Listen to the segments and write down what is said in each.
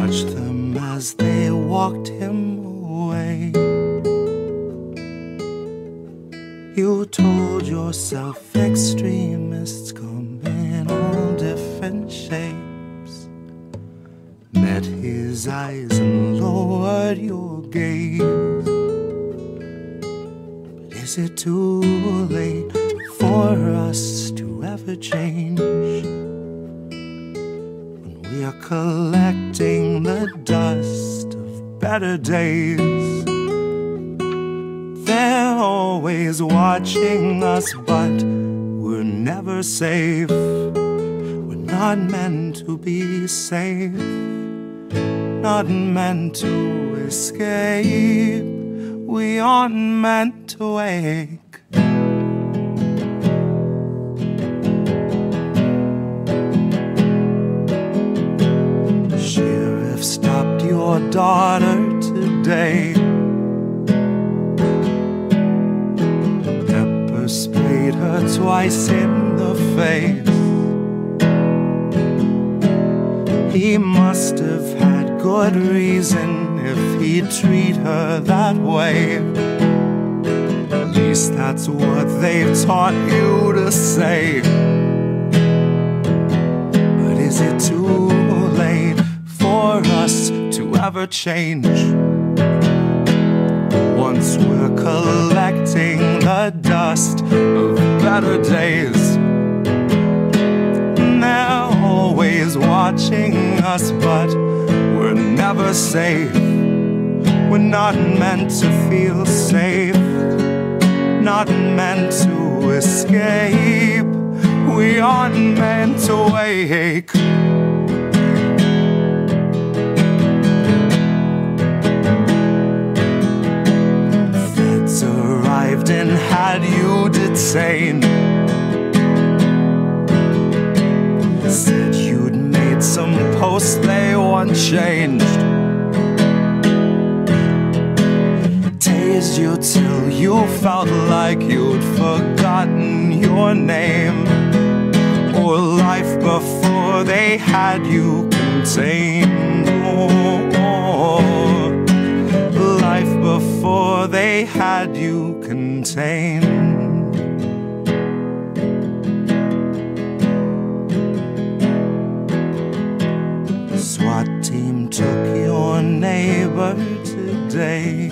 watched them as they walked him away. You told yourself extremists come in all different shapes. Met his eyes and lowered your gaze. But is it too late for us to ever change? When we are collecting the dust of better days, they're always watching us, but we're never safe. We're not meant to be safe, not meant to escape. We aren't meant to wake. Sheriff stopped your daughter today. Pepper sprayed her twice in the face. He must have had good reason if he'd treat her that way. At least that's what they've taught you to say. But is it too late for us to ever change? Once we're collecting the dust of better days, they're always watching us, but we're never safe. We're not meant to feel safe, not meant to escape. We aren't meant to wake. Feds arrived and had you detained. Said you'd made some posts they want changed. Tased you till you felt like you'd forgotten your name, or life before they had you contained. Oh, life before they had you contained. SWAT team took your neighbor today.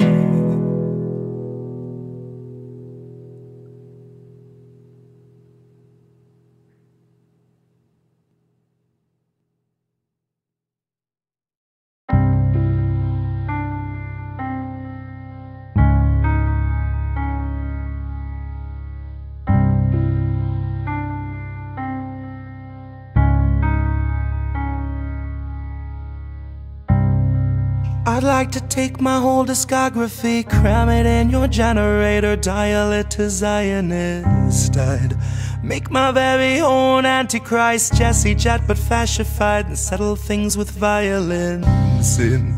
I'd like to take my whole discography, cram it in your generator, dial it to Zionist. I'd make my very own Antichrist, Jesse Jet but fascified, and settle things with violence. In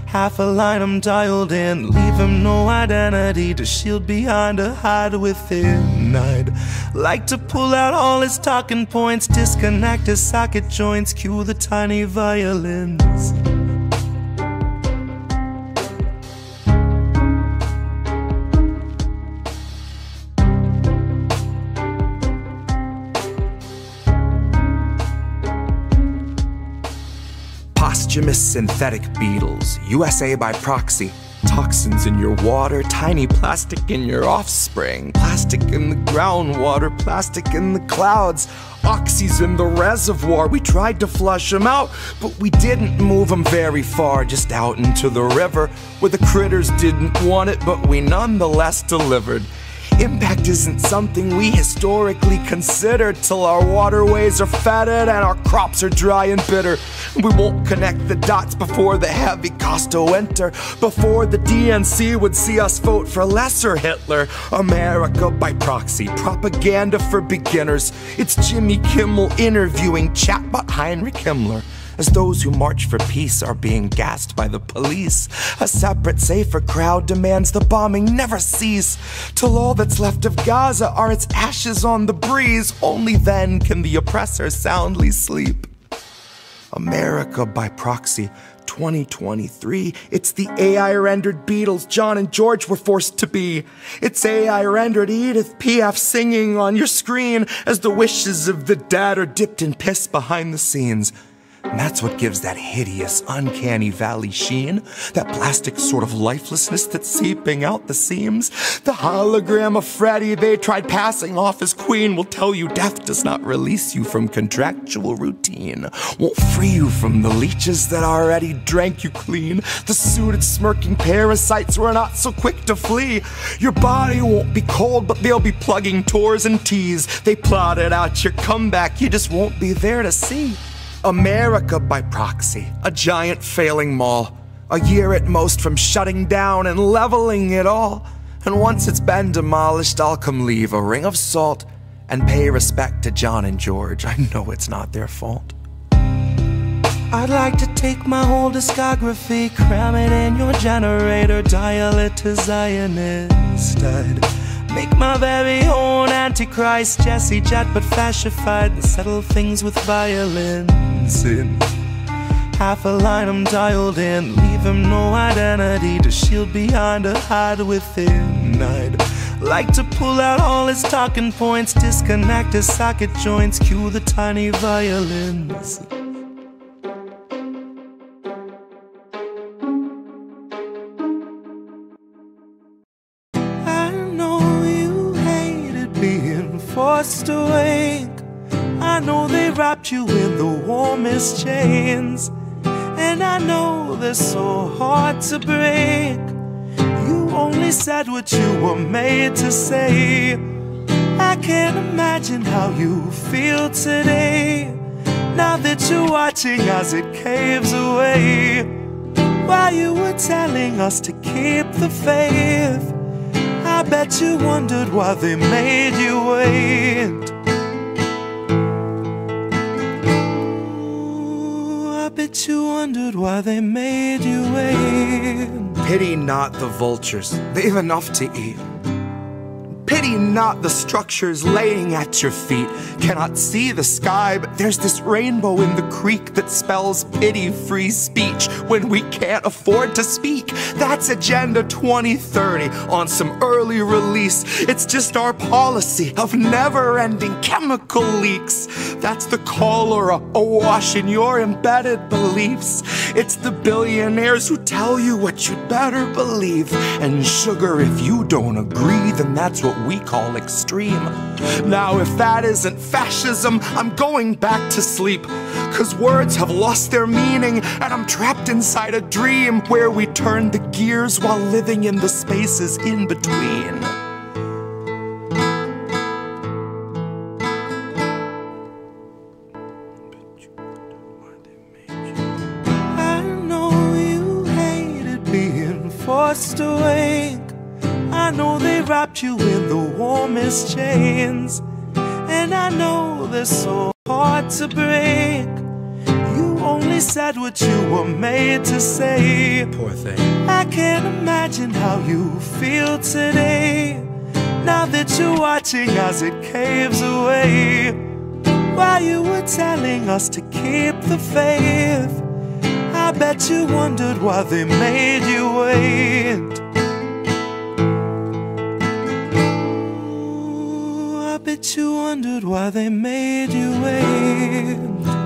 half a line I'm dialed in, leave him no identity to shield behind or hide within. I'd like to pull out all his talking points, disconnect his socket joints, cue the tiny violins. Posthumous synthetic beetles, USA by proxy. Toxins in your water, tiny plastic in your offspring. Plastic in the groundwater, plastic in the clouds. Oxys in the reservoir, we tried to flush them out, but we didn't move them very far, just out into the river, where the critters didn't want it, but we nonetheless delivered. Impact isn't something we historically considered till our waterways are fetid and our crops are dry and bitter. We won't connect the dots before the heavy Gosztola enter, before the DNC would see us vote for lesser Hitler. America by proxy, propaganda for beginners. It's Jimmy Kimmel interviewing chatbot Heinrich Himmler. As those who march for peace are being gassed by the police, a separate, safer crowd demands the bombing never cease, till all that's left of Gaza are its ashes on the breeze. Only then can the oppressor soundly sleep. America by proxy, 2023. It's the AI-rendered Beatles John and George were forced to be. It's AI-rendered Edith Piaf singing on your screen as the wishes of the dead are dipped in piss behind the scenes. And that's what gives that hideous, uncanny valley sheen, that plastic sort of lifelessness that's seeping out the seams. The hologram of Freddy they tried passing off as queen will tell you death does not release you from contractual routine, won't free you from the leeches that already drank you clean. The suited, smirking parasites were not so quick to flee. Your body won't be cold, but they'll be plugging tours and teas. They plotted out your comeback, you just won't be there to see. America by proxy, a giant failing mall, a year at most from shutting down and leveling it all. And once it's been demolished, I'll come leave a ring of salt and pay respect to John and George. I know it's not their fault. I'd like to take my whole discography, cram it in your generator, dial it to Zionist. I'd make my very own Antichrist, Jesse Jet but fascified, and settle things with violence. In half a line I'm dialed in, leave him no identity to shield behind or hide within. I'd like to pull out all his talking points, disconnect his socket joints, cue the tiny violins. I know you hated being forced awake. I know they wrapped you in the warmest chains, and I know they're so hard to break. You only said what you were made to say. I can't imagine how you feel today, now that you're watching as it caves away. While you were telling us to keep the faith, I bet you wondered why they made you wait. Bet you wondered why they made you wait. Pity not the vultures, they've enough to eat. Pity not the structures laying at your feet. Cannot see the sky, but there's this rainbow in the creek that spells pity-free speech when we can't afford to speak. That's Agenda 2030 on some early release. It's just our policy of never-ending chemical leaks. That's the cholera awash in your embedded beliefs. It's the billionaires who tell you what you'd better believe. And sugar, if you don't agree, then that's what we call extreme. Now if that isn't fascism, I'm going back to sleep, 'cause words have lost their meaning and I'm trapped inside a dream where we turn the gears while living in the spaces in between. I know you hated being forced awake. I know they wrapped you in the warmest chains, and I know they're so hard to break. You only said what you were made to say. Poor thing. I can't imagine how you feel today, now that you're watching as it caves away. While you were telling us to keep the faith, I bet you wondered why they made you wait. Bet you wondered why they made you wait.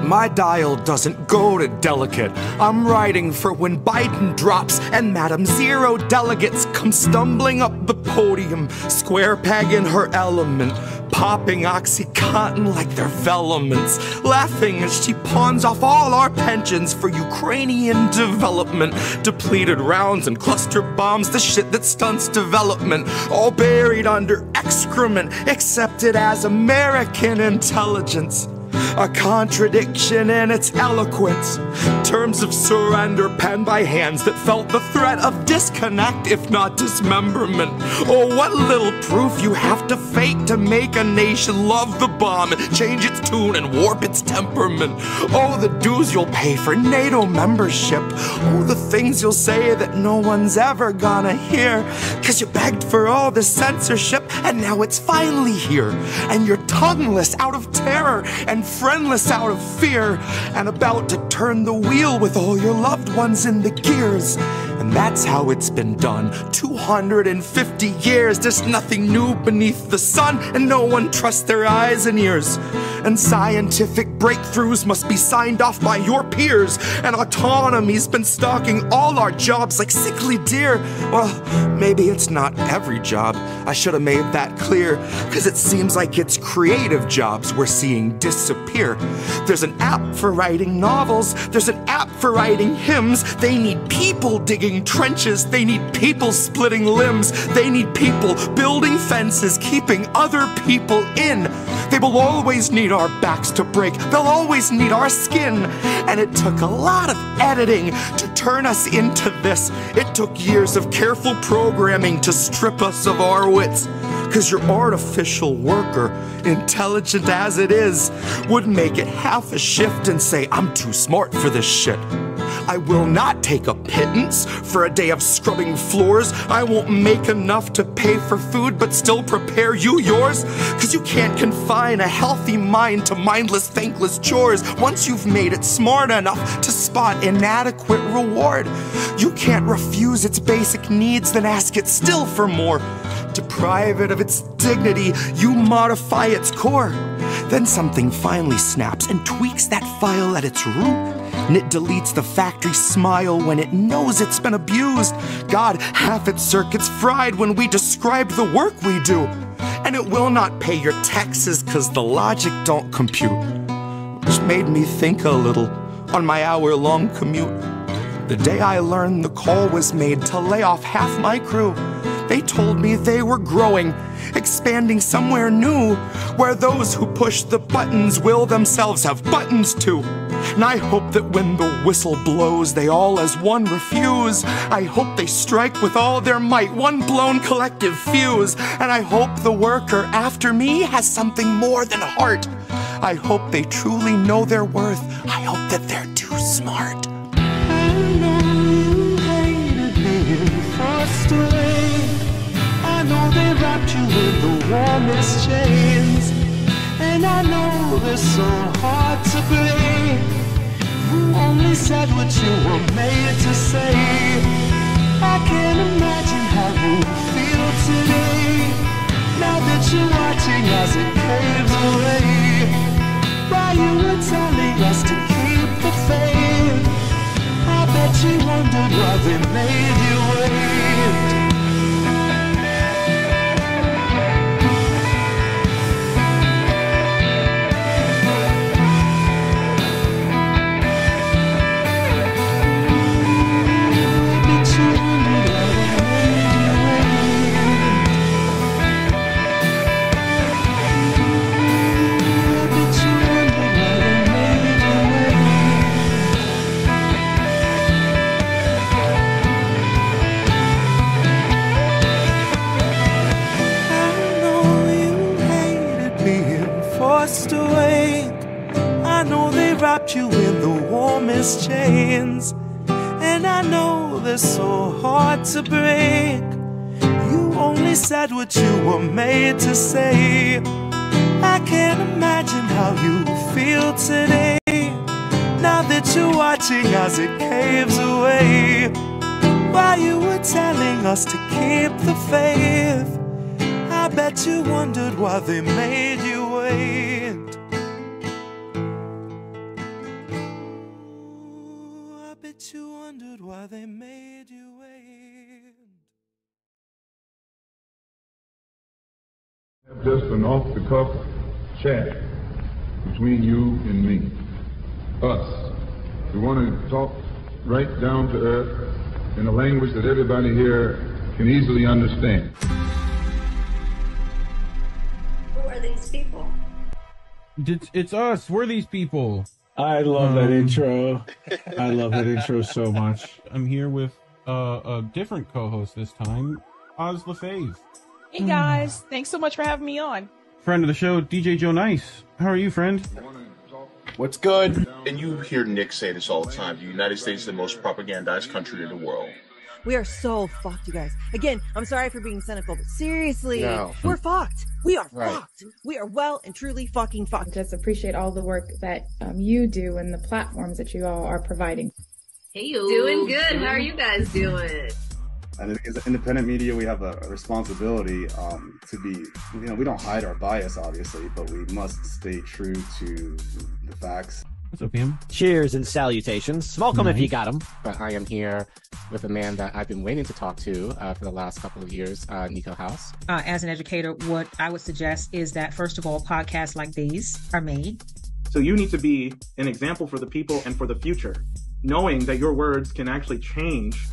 My dial doesn't go to delicate. I'm writing for when Biden drops and Madam Zero delegates come stumbling up the podium, square peg in her element, popping OxyContin like they're velaments, laughing as she pawns off all our pensions for Ukrainian development. Depleted rounds and cluster bombs, the shit that stunts development, all buried under excrement, accepted as American intelligence. A contradiction in its eloquence. Terms of surrender penned by hands that felt the threat of disconnect, if not dismemberment. Oh, what little proof you have to fake to make a nation love the bomb, change its tune and warp its temperament. Oh, the dues you'll pay for NATO membership. Oh, the things you'll say that no one's ever gonna hear, 'cause you begged for all the censorship and now it's finally here, and you're tongueless out of terror, and friendless out of fear, and about to turn the wheel with all your loved ones in the gears. And that's how it's been done, 250 years. There's nothing new beneath the sun, and no one trusts their eyes and ears. And scientific breakthroughs must be signed off by your peers, and autonomy's been stalking all our jobs like sickly deer. Well, maybe it's not every job, I should have made that clear, cause it seems like it's creative jobs we're seeing disappear. There's an app for writing novels, there's an app for writing hymns. They need people digging trenches, they need people splitting limbs, they need people building fences, keeping other people in. They will always need our backs to break, they'll always need our skin. And it took a lot of editing to turn us into this. It took years of careful programming to strip us of our wits. Cause your artificial worker, intelligent as it is, would make it half a shift and say, I'm too smart for this shit. I will not take a pittance for a day of scrubbing floors. I won't make enough to pay for food, but still prepare you yours. Cause you can't confine a healthy mind to mindless, thankless chores. Once you've made it smart enough to spot inadequate reward, you can't refuse its basic needs, then ask it still for more. Deprive it of its dignity, you modify its core. Then something finally snaps and tweaks that file at its root. And it deletes the factory smile when it knows it's been abused. God, half its circuits fried when we describe the work we do. And it will not pay your taxes cause the logic don't compute. Which made me think a little on my hour-long commute. The day I learned the call was made to lay off half my crew. They told me they were growing, expanding somewhere new, where those who push the buttons will themselves have buttons too. And I hope that when the whistle blows, they all as one refuse. I hope they strike with all their might, one blown collective fuse. And I hope the worker after me has something more than heart. I hope they truly know their worth. I hope that they're too smart. I know you hated being forced away. I know they wrapped you in the warmest chains. And I know they're so hard to break. You only said what you were made to say. I can't imagine how you feel today, now that you're watching as it caves away. While you were telling us to keep the faith, I bet you wondered why they made you wait. Wrapped you in the warmest chains, and I know they're so hard to break. You only said what you were made to say. I can't imagine how you feel today, now that you're watching as it caves away. While you were telling us to keep the faith, I bet you wondered why they made you wait. You wondered why they made you wait. Just an off-the-cuff chat between you and me. Us. We want to talk right down to earth in a language that everybody here can easily understand. Who are these people? It's us. We're these people. I love that intro. I love that intro so much. I'm here with a different co-host this time, Oz LaFave. Hey guys, thanks so much for having me on. Friend of the show, DJ Joe Nice. How are you, friend? What's good? And you hear Nick say this all the time. The United States is the most propagandized country in the world. We are so fucked, you guys. Again, I'm sorry for being cynical, but seriously, No. we're fucked. We are Right. fucked. We are well and truly fucking fucked. Just appreciate all the work that you do and the platforms that you all are providing. Hey, doing good. How are you guys doing? And as independent media, we have a responsibility to be, we don't hide our bias, obviously, but we must stay true to the facts. What's up, Pam? Cheers and salutations. Smoke 'em if you got 'em. But I am here with a man that I've been waiting to talk to for the last couple of years, Nico House. As an educator, what I would suggest is that, first of all, podcasts like these are made. So you need to be an example for the people and for the future, knowing that your words can actually change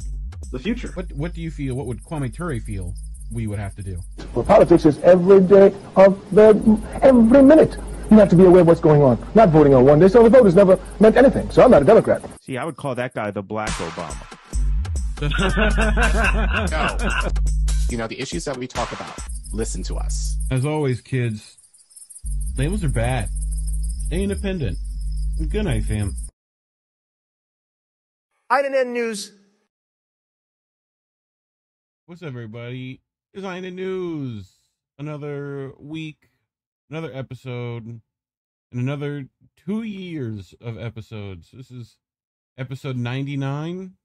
the future. What do you feel? What would Kwame Ture feel we would have to do? Well, politics is every day of every minute. You have to be aware of what's going on. Not voting on one day, so the vote has never meant anything. So I'm not a Democrat. See, I would call that guy the Black Obama. No. The issues that we talk about, listen to us. As always, kids, labels are bad. Stay independent. Good night, fam. INN News. What's up, everybody? It's INN News. Another week, another episode, and another 2 years of episodes. This is episode 99,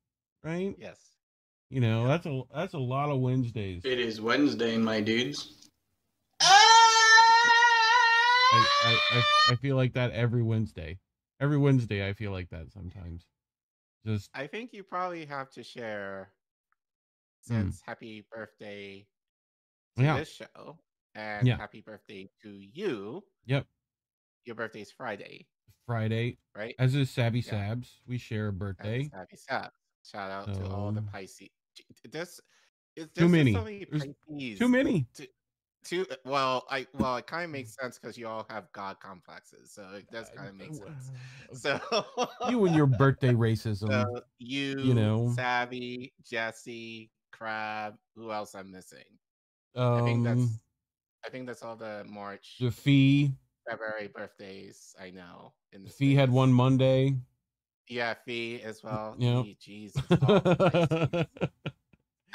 right? Yes. That's a lot of Wednesdays. It is Wednesday, my dudes. I feel like that every Wednesday. Every Wednesday I feel like that sometimes. I think you probably have to share, since happy birthday to this show and happy birthday to you. Yep. Your birthday's Friday. Friday. Right? As is Sabby Sabs. We share a birthday. Sabby Sabs. Shout out to all the Pisces. Too many. So many Pisces. Too many. Well, it kind of makes sense because you all have God complexes, so it does kind of make sense. So you and your birthday racism. So Savvy, Jesse, Crab. Who else I'm missing? I think that's all the March. The Fee. February birthdays. I know. The Fee had one Monday. Yeah, Fee as well. Yeah. Jesus.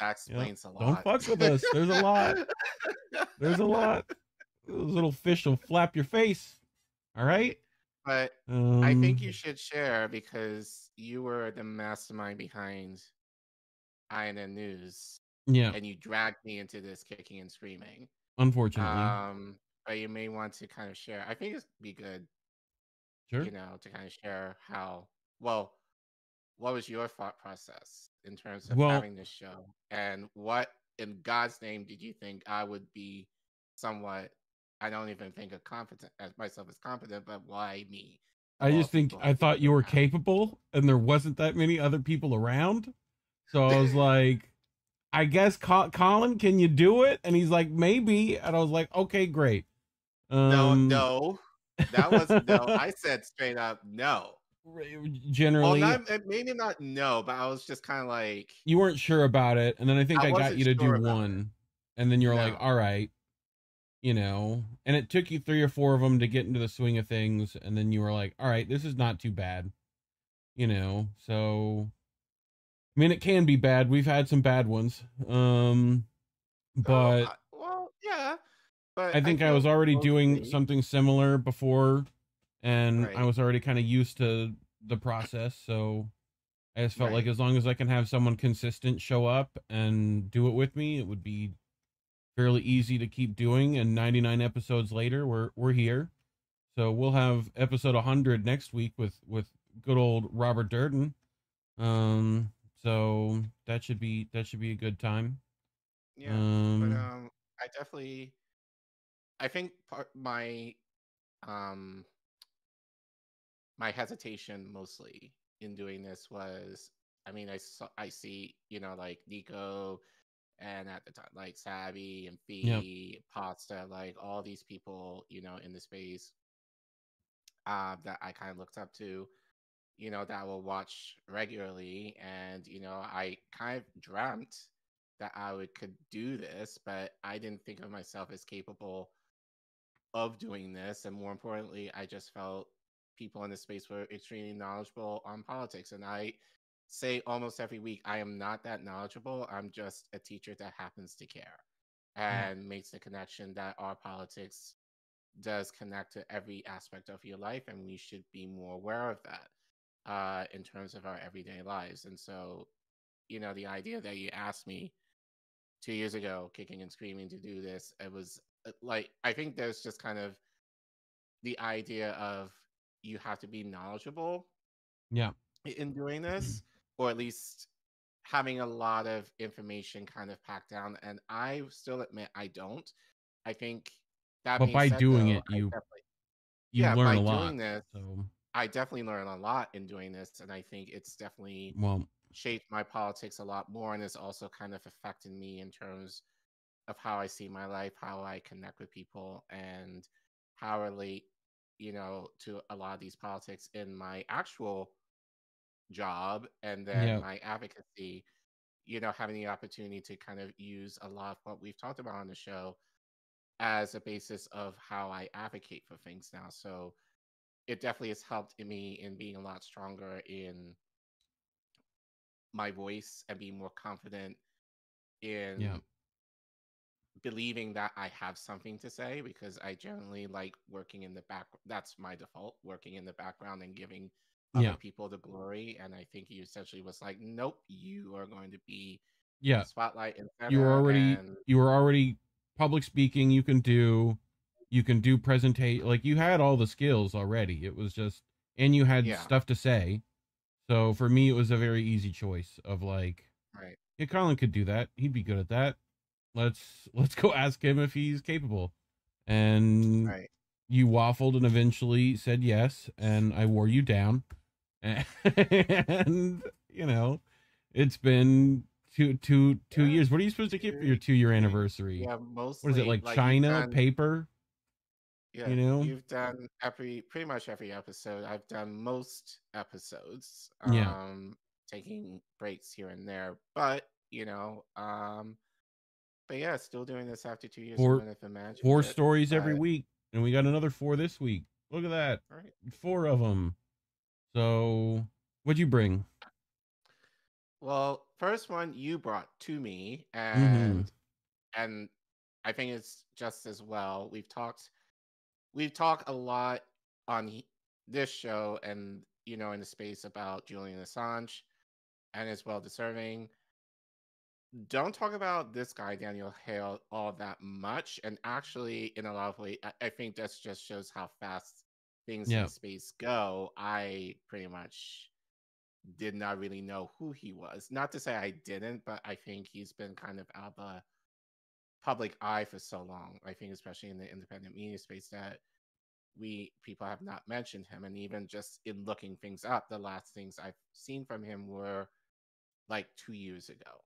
That explains a lot. Don't fuck with us. There's a lot. There's a lot. Those little fish will flap your face. All right? But I think you should share because you were the mastermind behind INN News. Yeah. And you dragged me into this kicking and screaming. Unfortunately. But you may want to kind of share. I think it'd be good, sure, to kind of share what was your thought process in terms of having this show, and what in God's name did you think I would be somewhat? I don't even think of myself as competent, but why me? I thought you were capable, and there wasn't that many other people around, so I was like, I guess Collin, can you do it? And he's like, maybe, and I was like, okay, great. No. That was no. I said straight up no. Generally, maybe not no, but I was just kind of like, you weren't sure about it, and then I think I got you to do one, and then you're like, all right, and it took you 3 or 4 of them to get into the swing of things, and then you were like, all right, this is not too bad, so I mean, it can be bad. We've had some bad ones, but yeah. But I think I was already doing something similar before, and I was already kind of used to the process, so I just felt like as long as I can have someone consistent show up and do it with me, it would be fairly easy to keep doing. And 99 episodes later, we're here, so we'll have episode 100 next week with good old Robert Durden. So that should be a good time. Yeah, but I think my hesitation mostly in doing this was, I mean, I see, like Nico, and at the time, like Savvy and Fee, Pasta, like all these people, in the space that I kind of looked up to, that I will watch regularly, and I kind of dreamt that could do this, but I didn't think of myself as capable of doing this, and more importantly, I just felt people in the space were extremely knowledgeable on politics, and I say almost every week, I am not that knowledgeable. I'm just a teacher that happens to care and makes the connection that our politics does connect to every aspect of your life, and we should be more aware of that in terms of our everyday lives. And so, you know, the idea that you asked me 2 years ago, kicking and screaming, to do this, it was like, I think there's just kind of the idea of you have to be knowledgeable in doing this, or at least having a lot of information kind of packed down. And I still admit I don't. I think that But being by said, doing though, it, you yeah, learn by a doing lot. this, So I definitely learn a lot in doing this, and I think it's definitely shaped my politics a lot more, and it's also kind of affected me in terms of how I see my life, how I connect with people, and how I relate, you know, to a lot of these politics in my actual job, and then my advocacy, you know, having the opportunity to kind of use a lot of what we've talked about on the show as a basis of how I advocate for things now. So it definitely has helped me in being a lot stronger in my voice and being more confident in believing that I have something to say, because I generally like working in the back. That's my default, working in the background and giving other people the glory. And I think he essentially was like, nope, you are going to be spotlight and you were already public speaking. You can do presentate, like you had all the skills already. It was just, and you had stuff to say. So for me, it was a very easy choice of like, yeah, Collin could do that. He'd be good at that. Let's go ask him if he's capable. And you waffled and eventually said yes, and I wore you down. And you know, it's been two years. What are you supposed to get for your 2-year anniversary? Yeah, mostly. What is it, like China paper? Yeah, You know, you've done pretty much every episode. I've done most episodes. Taking breaks here and there, but you know, but yeah, still doing this after 2 years. Four, If imagined four it, stories every week, and we got another 4 this week. Look at that, 4 of them. So, what'd you bring? Well, first one you brought to me, and I think it's just as well. We've talked a lot on this show, and you know, in the space about Julian Assange, and it's well deserving. Don't talk about this guy, Daniel Hale, all that much. And actually, in a lot of ways, I think that just shows how fast things in space go. I pretty much did not really know who he was. Not to say I didn't, but I think he's been kind of out of the public eye for so long. I think especially in the independent media space that people have not mentioned him. And even just in looking things up, the last things I've seen from him were like 2 years ago.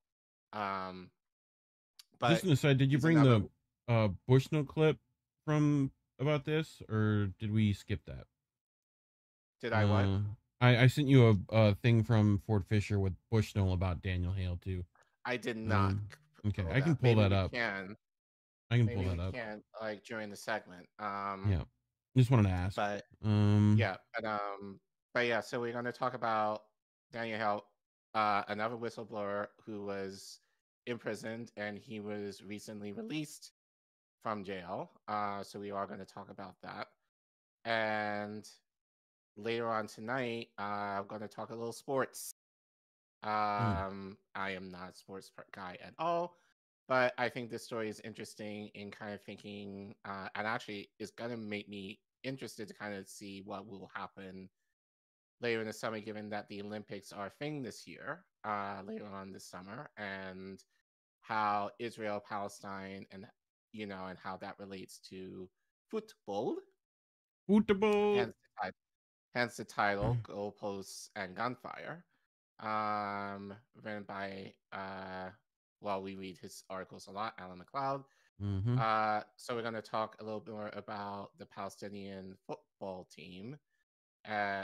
But just an aside, did you bring the Bushnell clip from about this, or did we skip that? Did I what? I sent you a thing from Fort Fisher with Bushnell about Daniel Hale too. I did not. Okay, I can pull that up. I can Maybe pull that up. Can like during the segment. Yeah, just wanted to ask. But but yeah. So we're going to talk about Daniel Hale, another whistleblower who was imprisoned, and he was recently released from jail. So we are going to talk about that. And later on tonight, I'm going to talk a little sports. I am not a sports guy at all, but I think this story is interesting in kind of thinking, and actually is going to make me interested to kind of see what will happen later in the summer, given that the Olympics are a thing this year, later on this summer, and how Israel, Palestine, and you know, and how that relates to football. Football. Hence the title, Goalposts and Gunfire. Written by we read his articles a lot, Alan McLeod. So we're going to talk a little bit more about the Palestinian football team,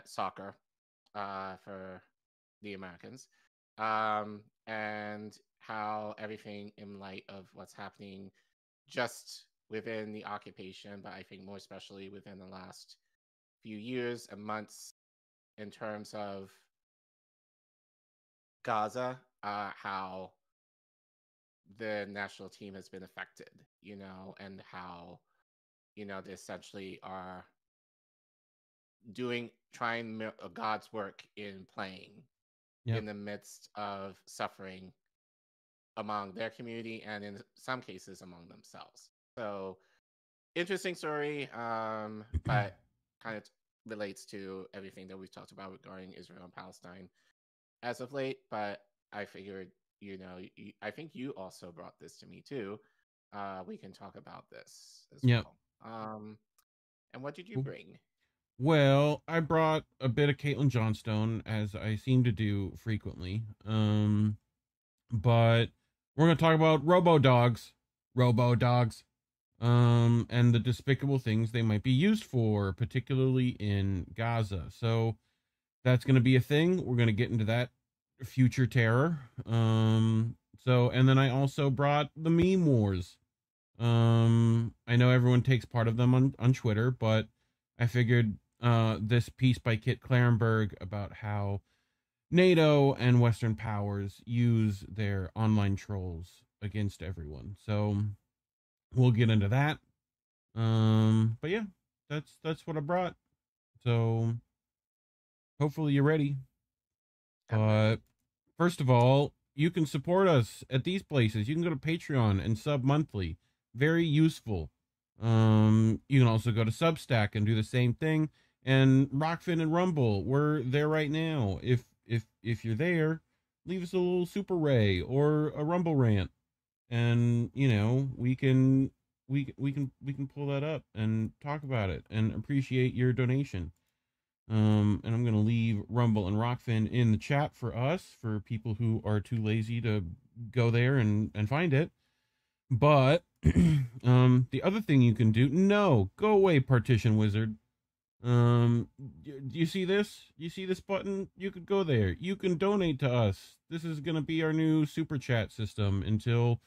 soccer, for the Americans, and how everything in light of what's happening just within the occupation, but I think more especially within the last few years and months, in terms of Gaza, how the national team has been affected, and how, they essentially are trying God's work in playing in the midst of suffering among their community and in some cases among themselves. So interesting story, but kind of relates to everything that we've talked about regarding Israel and Palestine as of late. But I figured, I think you also brought this to me too. We can talk about this as well. And what did you bring? Well, I brought a bit of Caitlin Johnstone, as I seem to do frequently. But we're going to talk about Robo-Dogs, and the despicable things they might be used for, particularly in Gaza. So that's going to be a thing. We're going to get into that future terror. And then I also brought the meme wars. I know everyone takes part of them on Twitter, but I figured this piece by Kit Clarenberg about how NATO and Western powers use their online trolls against everyone. So we'll get into that. But yeah, that's what I brought. So hopefully you're ready. But first of all, you can support us at these places. You can go to Patreon and sub monthly. Very useful. You can also go to Substack and do the same thing. And Rockfin and Rumble, we're there right now. If you're there, leave us a little super ray or a Rumble rant, and we can pull that up and talk about it and appreciate your donation. And I'm gonna leave Rumble and Rockfin in the chat for us, for people who are too lazy to go there and find it. But the other thing you can do, go away, Partition Wizard. Do you see this? You see this button? You could go there. You can donate to us. This is going to be our new super chat system until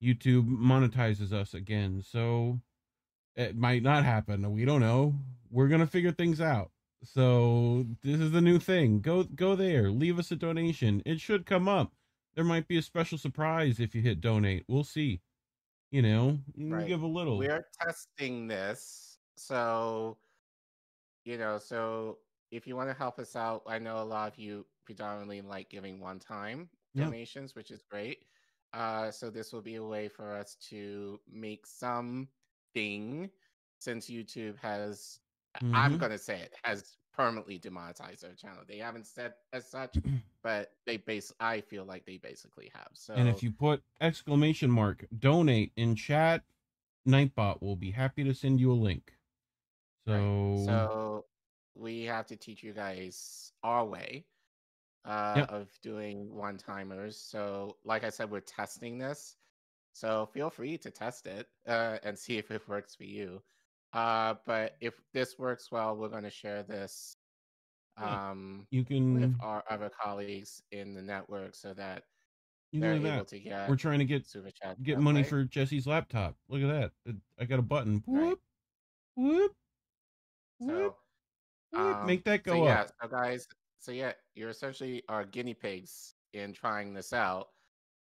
YouTube monetizes us again. So it might not happen. We don't know. We're going to figure things out. So this is the new thing. Go there. Leave us a donation. It should come up. There might be a special surprise if you hit donate. We'll see. You can give a little. We are testing this. So if you want to help us out, I know a lot of you predominantly like giving one-time donations, which is great. So this will be a way for us to make something, since YouTube has, I'm going to say it, has permanently demonetized our channel. They haven't said as such, but I feel like they basically have. So, and if you put !donate in chat, Nightbot will be happy to send you a link. So we have to teach you guys our way of doing one-timers. So like I said, we're testing this. So feel free to test it and see if it works for you. But if this works well, we're going to share this with our other colleagues in the network so that they're able to get. We're trying to get money for Jesse's laptop. Look at that. I got a button. Whoop, whoop. So, make that go up. So guys, you're essentially our guinea pigs in trying this out.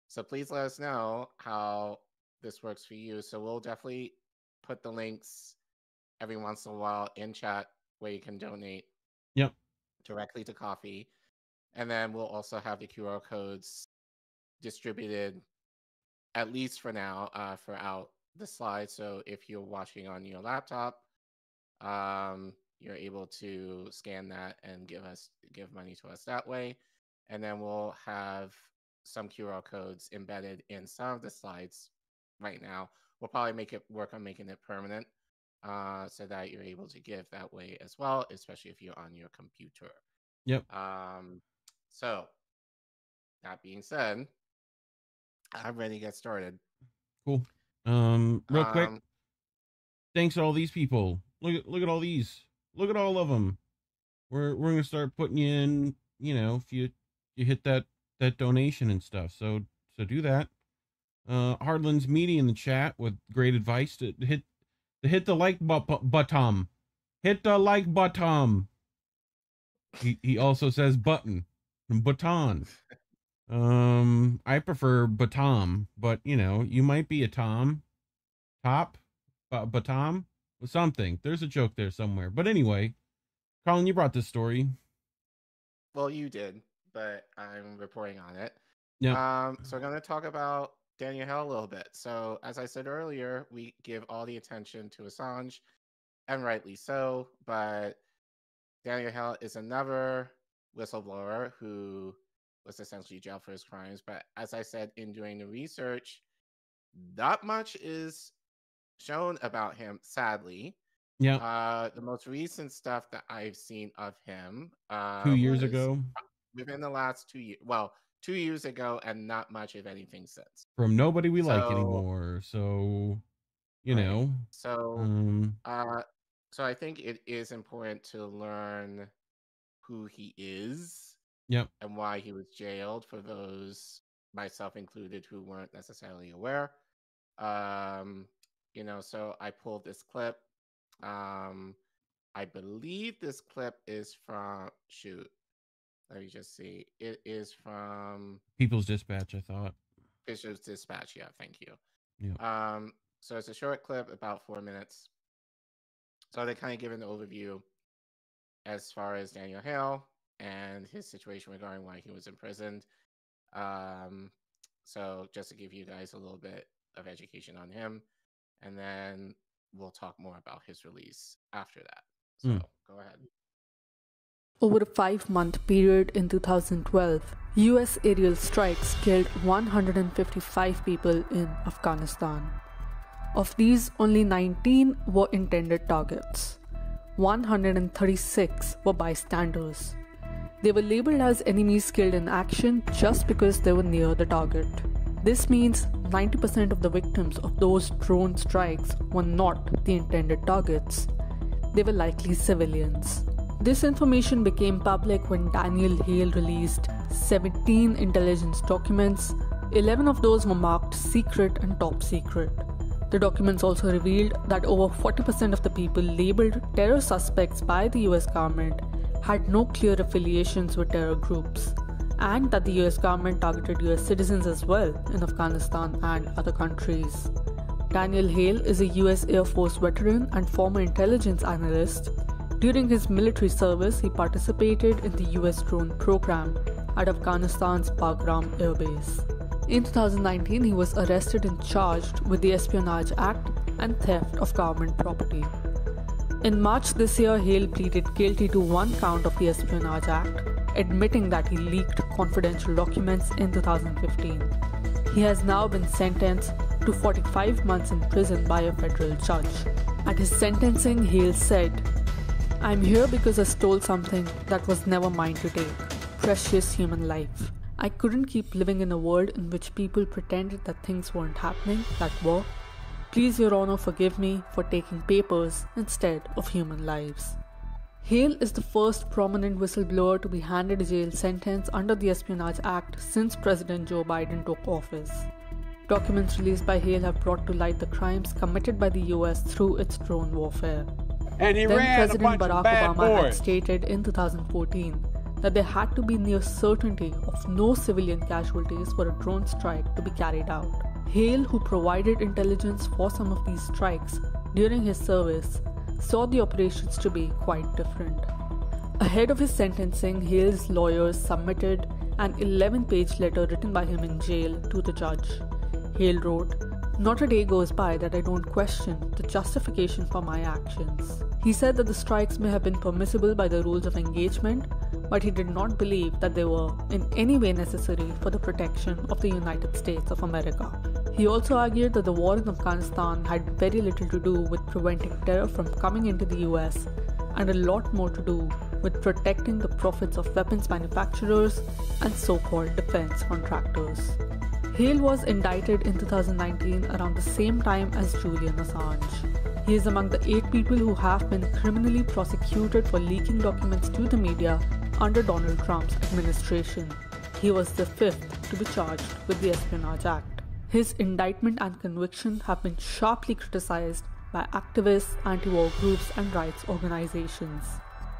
So please let us know how this works for you. So we'll definitely put the links every once in a while in chat where you can donate directly to Coffee. And then we'll also have the QR codes distributed, at least for now, for out the slide. So if you're watching on your laptop, you're able to scan that and give money to us that way. And then we'll have some QR codes embedded in some of the slides right now. We'll probably work on making it permanent, so that you're able to give that way as well, especially if you're on your computer. So that being said, I'm ready to get started. Cool. Real quick, thanks to all these people. Look at all these. Look at all of them. We're gonna start putting you in. If you hit that donation and stuff. So do that. Hardlands Media in the chat with great advice to hit the like button. Hit the like button. He also says button. I prefer Batam, but you know, you might be a Batam, something. There's a joke there somewhere. But anyway, Collin, you brought this story. Well, you did, but I'm reporting on it. Yeah. So I'm going to talk about Daniel Hale a little bit. So as I said earlier, we give all the attention to Assange, and rightly so, but Daniel Hale is another whistleblower who was essentially jailed for his crimes. But as I said in doing the research, not much is shown about him, sadly. Yeah. The most recent stuff that I've seen of him 2 years ago. Within the last 2 years. Well, 2 years ago, and not much of anything since. From nobody we like anymore. So, you know. So, so I think it is important to learn who he is. Yep. And why he was jailed, for those, myself included, who weren't necessarily aware. You know, so I pulled this clip. I believe this clip is from, let me just see. It is from People's Dispatch, I thought. People's Dispatch, yeah, thank you. Yeah. So it's a short clip, about 4 minutes. So they kind of give an overview as far as Daniel Hale and his situation regarding why he was imprisoned. So just to give you guys a little bit of education on him, and then we'll talk more about his release after that. So go ahead. Over a 5-month period in 2012, US aerial strikes killed 155 people in Afghanistan. Of these, only 19 were intended targets. 136 were bystanders. They were labeled as enemies killed in action just because they were near the target. This means 90% of the victims of those drone strikes were not the intended targets. They were likely civilians. This information became public when Daniel Hale released 17 intelligence documents. 11 of those were marked secret and top secret. The documents also revealed that over 40% of the people labeled terror suspects by the US government had no clear affiliations with terror groups, and that the US government targeted US citizens as well in Afghanistan and other countries. Daniel Hale is a US Air Force veteran and former intelligence analyst. During his military service, he participated in the US drone program at Afghanistan's Bagram Air Base. In 2019, he was arrested and charged with the Espionage Act and theft of government property. In March this year, Hale pleaded guilty to one count of the Espionage Act, admitting that he leaked confidential documents in 2015. He has now been sentenced to 45 months in prison by a federal judge. At his sentencing, Hale said, "I'm here because I stole something that was never mine to take. Precious human life. I couldn't keep living in a world in which people pretended that things weren't happening that were. Please, Your Honor, forgive me for taking papers instead of human lives." Hale is the first prominent whistleblower to be handed a jail sentence under the Espionage Act since President Joe Biden took office. Documents released by Hale have brought to light the crimes committed by the US through its drone warfare. And he Then ran President a bunch Barack of bad Obama had boys. stated in 2014 that there had to be near certainty of no civilian casualties for a drone strike to be carried out. Hale, who provided intelligence for some of these strikes during his service, saw the operations to be quite different. Ahead of his sentencing, Hale's lawyers submitted an 11-page letter written by him in jail to the judge. Hale wrote, "Not a day goes by that I don't question the justification for my actions." He said that the strikes may have been permissible by the rules of engagement, but he did not believe that they were in any way necessary for the protection of the United States of America. He also argued that the war in Afghanistan had very little to do with preventing terror from coming into the US and a lot more to do with protecting the profits of weapons manufacturers and so-called defense contractors. Hale was indicted in 2019 around the same time as Julian Assange. He is among the 8 people who have been criminally prosecuted for leaking documents to the media under Donald Trump's administration. He was the 5th to be charged with the Espionage Act. His indictment and conviction have been sharply criticized by activists, anti-war groups, and rights organizations.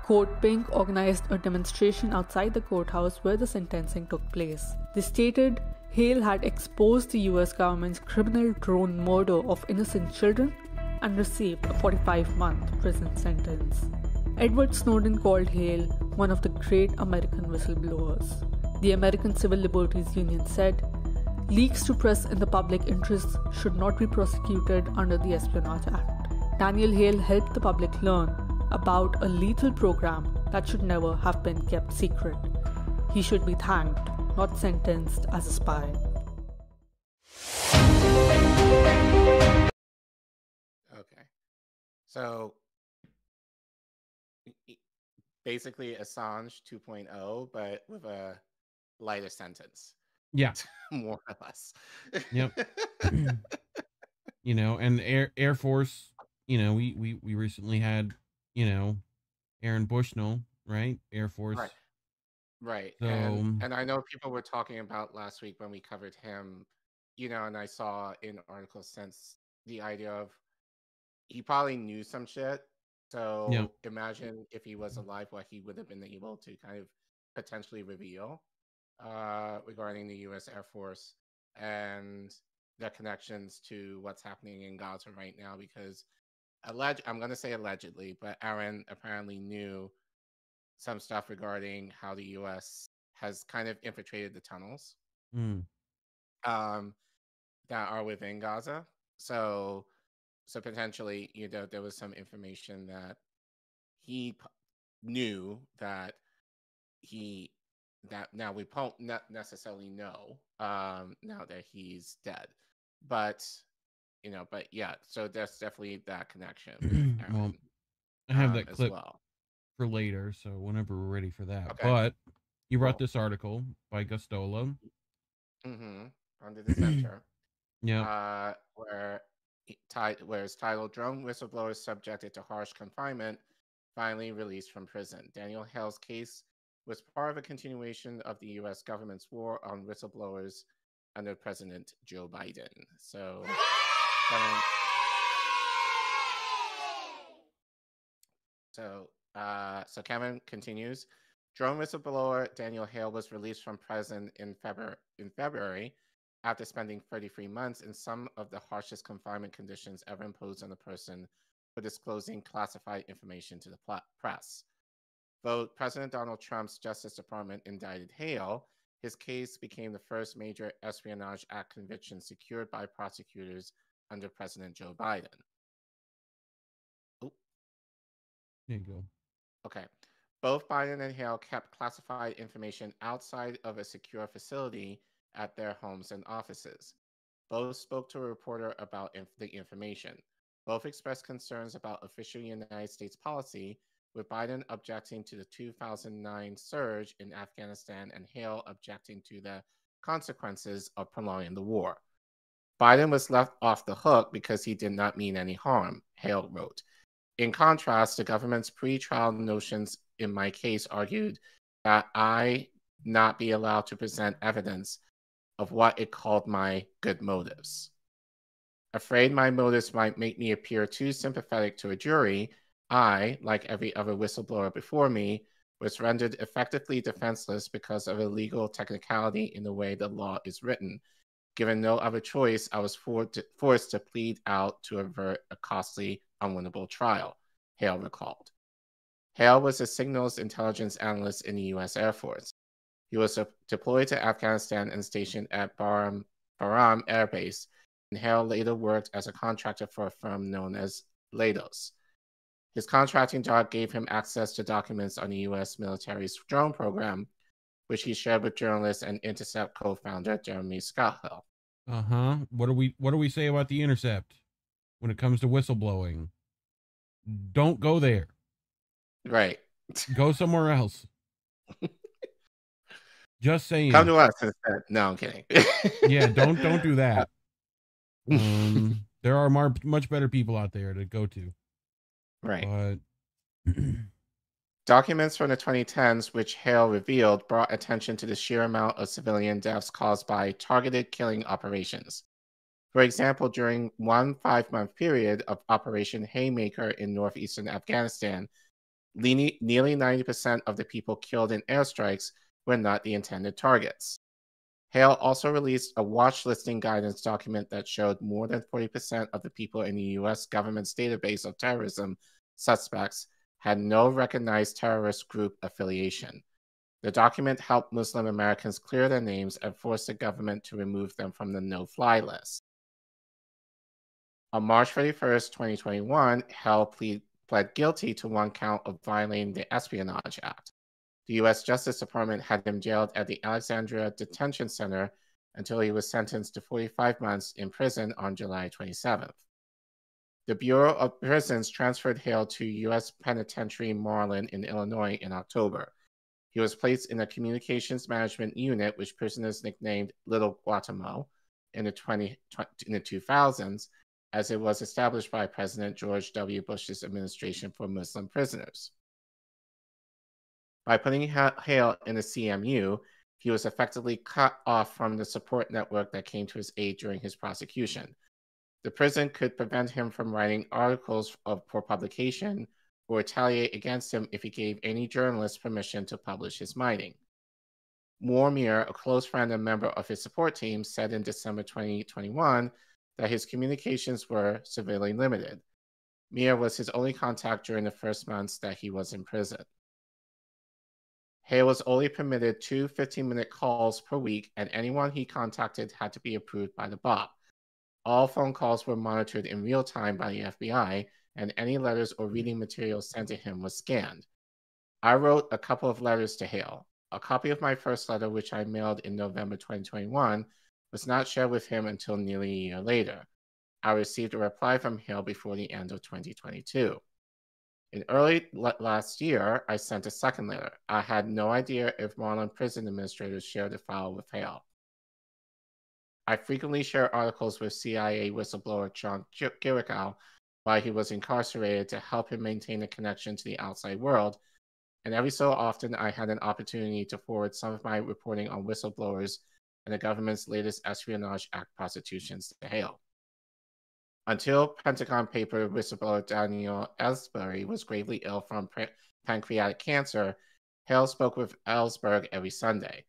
Code Pink organized a demonstration outside the courthouse where the sentencing took place. They stated Hale had exposed the US government's criminal drone murder of innocent children and received a 45-month prison sentence. Edward Snowden called Hale one of the great American whistleblowers. The American Civil Liberties Union said, leaks to press in the public interest should not be prosecuted under the Espionage Act. Daniel Hale helped the public learn about a lethal program that should never have been kept secret. He should be thanked, not sentenced as a spy. Okay. So basically Assange 2.0, but with a lighter sentence. Yeah. More or less. Yep. You know, and Air Force, you know, we recently had, you know, Aaron Bushnell, right? Air Force. Right. Right. So, and I know people were talking about last week when we covered him, you know, and I saw in articles since the idea of he probably knew some shit. So yeah. imagine if he was alive, what he would have been able to kind of potentially reveal regarding the U.S. Air Force and the connections to what's happening in Gaza right now. Because I'm going to say allegedly, but Aaron apparently knew some stuff regarding how the U.S. has kind of infiltrated the tunnels that are within Gaza. So potentially, you know, there was some information that he knew that now we don't not necessarily know now that he's dead, but you know, but yeah, so there's definitely that connection. Well, I have that clip well for later, so whenever we're ready for that. Okay. But you brought this article by Gosztola. On the Dissenter. Yeah. Where it's titled "Drone Whistleblowers Subjected to Harsh Confinement Finally Released from Prison." Daniel Hale's case was part of a continuation of the U.S. government's war on whistleblowers under President Joe Biden. So, Kevin continues. Drone whistleblower Daniel Hale was released from prison in February after spending 33 months in some of the harshest confinement conditions ever imposed on a person for disclosing classified information to the press. Though President Donald Trump's Justice Department indicted Hale, his case became the first major Espionage Act conviction secured by prosecutors under President Joe Biden. There you go. Okay. Both Biden and Hale kept classified information outside of a secure facility at their homes and offices. Both spoke to a reporter about the information. Both expressed concerns about official United States policy, with Biden objecting to the 2009 surge in Afghanistan and Hale objecting to the consequences of prolonging the war. Biden was left off the hook because he did not mean any harm, Hale wrote. In contrast, the government's pre-trial notions in my case argued that I not be allowed to present evidence of what it called my good motives. Afraid my motives might make me appear too sympathetic to a jury, I, like every other whistleblower before me, was rendered effectively defenseless because of a legal technicality in the way the law is written. Given no other choice, I was forced to plead out to avert a costly, unwinnable trial, Hale recalled. Hale was a signals intelligence analyst in the U.S. Air Force. He was deployed to Afghanistan and stationed at Baram Air Base, and Hale later worked as a contractor for a firm known as Leidos. His contracting job gave him access to documents on the U.S. military's drone program, which he shared with journalist and Intercept co-founder Jeremy Scotthill. What do we say about the Intercept when it comes to whistleblowing? Don't go there. Right. Go somewhere else. Just saying. Come to us instead. No, I'm kidding. Yeah, don't do that. There are much better people out there to go to. Right. But documents from the 2010s, which Hale revealed, brought attention to the sheer amount of civilian deaths caused by targeted killing operations. For example, during one 5-month period of Operation Haymaker in northeastern Afghanistan, Nearly 90% of the people killed in airstrikes were not the intended targets. Hale also released a watch listing guidance document that showed more than 40% of the people in the U.S. government's database of terrorism suspects had no recognized terrorist group affiliation. The document helped Muslim Americans clear their names and forced the government to remove them from the no-fly list. On March 31st, 2021, Hale pled guilty to one count of violating the Espionage Act. The U.S. Justice Department had him jailed at the Alexandria Detention Center until he was sentenced to 45 months in prison on July 27th. The Bureau of Prisons transferred Hale to U.S. Penitentiary Marlin in Illinois in October. He was placed in a communications management unit, which prisoners nicknamed Little Guatemala, in the 2000s, as it was established by President George W. Bush's administration for Muslim prisoners. By putting Hale in the CMU, he was effectively cut off from the support network that came to his aid during his prosecution. The prison could prevent him from writing articles for publication or retaliate against him if he gave any journalist permission to publish his mining. Moore, a close friend and member of his support team, said in December 2021 that his communications were severely limited. Mir was his only contact during the first months that he was in prison. Hale was only permitted 2 15-minute calls per week, and anyone he contacted had to be approved by the BOP. All phone calls were monitored in real time by the FBI, and any letters or reading materials sent to him was scanned. I wrote a couple of letters to Hale. A copy of my first letter, which I mailed in November 2021, was not shared with him until nearly a year later. I received a reply from Hale before the end of 2022. In early last year, I sent a second letter. I had no idea if Marlin prison administrators shared the file with Hale. I frequently share articles with CIA whistleblower John Kirikow while he was incarcerated to help him maintain a connection to the outside world, and every so often I had an opportunity to forward some of my reporting on whistleblowers and the government's latest Espionage Act prosecutions to Hale. Until Pentagon paper whistleblower Daniel Ellsbury was gravely ill from pancreatic cancer, Hale spoke with Ellsberg every Sunday.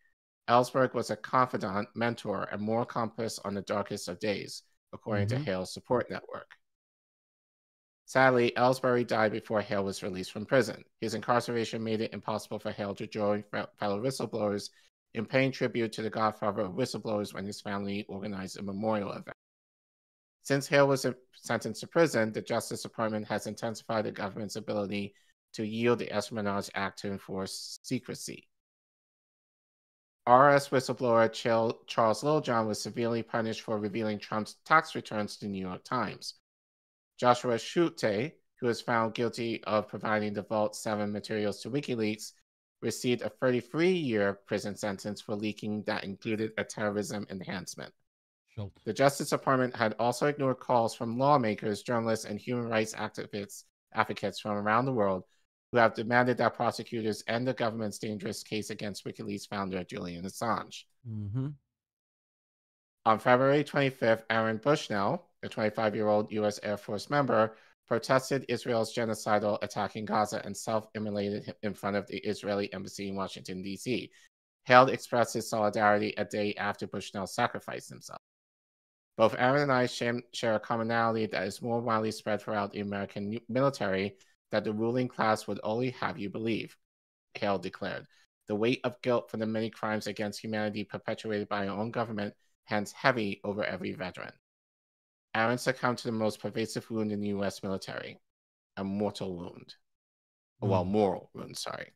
Ellsberg was a confidant, mentor, and moral compass on the darkest of days, according to Hale's support network. Sadly, Ellsbury died before Hale was released from prison. His incarceration made it impossible for Hale to join fellow whistleblowers in paying tribute to the godfather of whistleblowers when his family organized a memorial event. Since Hale was sentenced to prison, the Justice Department has intensified the government's ability to yield the Espionage Act to enforce secrecy. RS whistleblower Charles Littlejohn was severely punished for revealing Trump's tax returns to the New York Times. Joshua Schulte, who was found guilty of providing the Vault 7 materials to WikiLeaks, received a 33-year prison sentence for leaking that included a terrorism enhancement. The Justice Department had also ignored calls from lawmakers, journalists, and human rights advocates from around the world who have demanded that prosecutors end the government's dangerous case against WikiLeaks founder Julian Assange. On February 25th, Aaron Bushnell, a 25-year-old U.S. Air Force member, protested Israel's genocidal attack in Gaza and self-immolated in front of the Israeli embassy in Washington, D.C. Hale expressed his solidarity a day after Bushnell sacrificed himself. Both Aaron and I share a commonality that is more widely spread throughout the American military that the ruling class would only have you believe, Hale declared. The weight of guilt for the many crimes against humanity perpetuated by our own government hangs heavy over every veteran. Aaron succumbed to the most pervasive wound in the U.S. military, a mortal wound. Well, moral wound, sorry.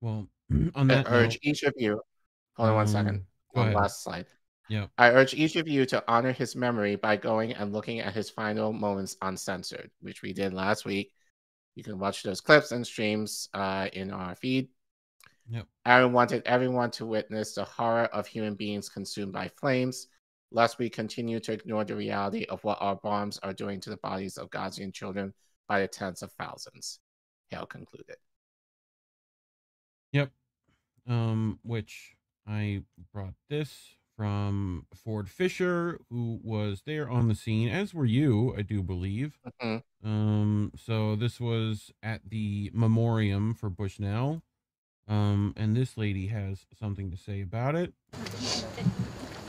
Well, on that I urge each of you, hold on one second, one last slide. Yeah. I urge each of you to honor his memory by going and looking at his final moments uncensored, which we did last week. You can watch those clips and streams in our feed. Yep. Aaron wanted everyone to witness the horror of human beings consumed by flames, lest we continue to ignore the reality of what our bombs are doing to the bodies of Gazan children by the tens of thousands, Hale concluded. Yep. Which I brought this from Ford Fisher, who was there on the scene, as were you, I do believe. So this was at the memoriam for Bushnell. And this lady has something to say about it.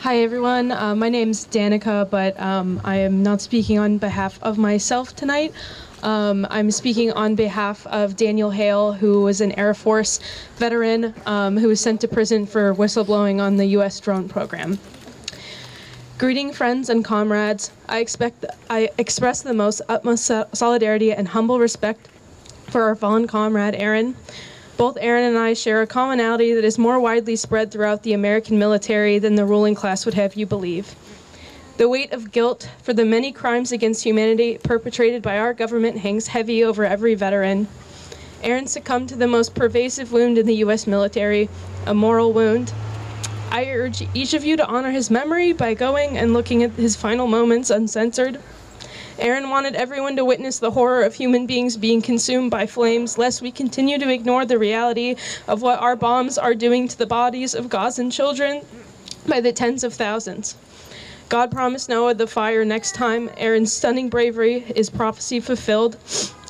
Hi everyone, my name's Danica, but I am not speaking on behalf of myself tonight. I'm speaking on behalf of Daniel Hale, who was an Air Force veteran who was sent to prison for whistleblowing on the U.S. drone program. Greeting friends and comrades, I express the utmost solidarity and humble respect for our fallen comrade Aaron. Both Aaron and I share a commonality that is more widely spread throughout the American military than the ruling class would have you believe. The weight of guilt for the many crimes against humanity perpetrated by our government hangs heavy over every veteran. Aaron succumbed to the most pervasive wound in the U.S. military, a moral wound. I urge each of you to honor his memory by going and looking at his final moments uncensored. Aaron wanted everyone to witness the horror of human beings being consumed by flames, lest we continue to ignore the reality of what our bombs are doing to the bodies of Gazan children by the tens of thousands. God promised Noah the fire next time. Aaron's stunning bravery is prophecy fulfilled.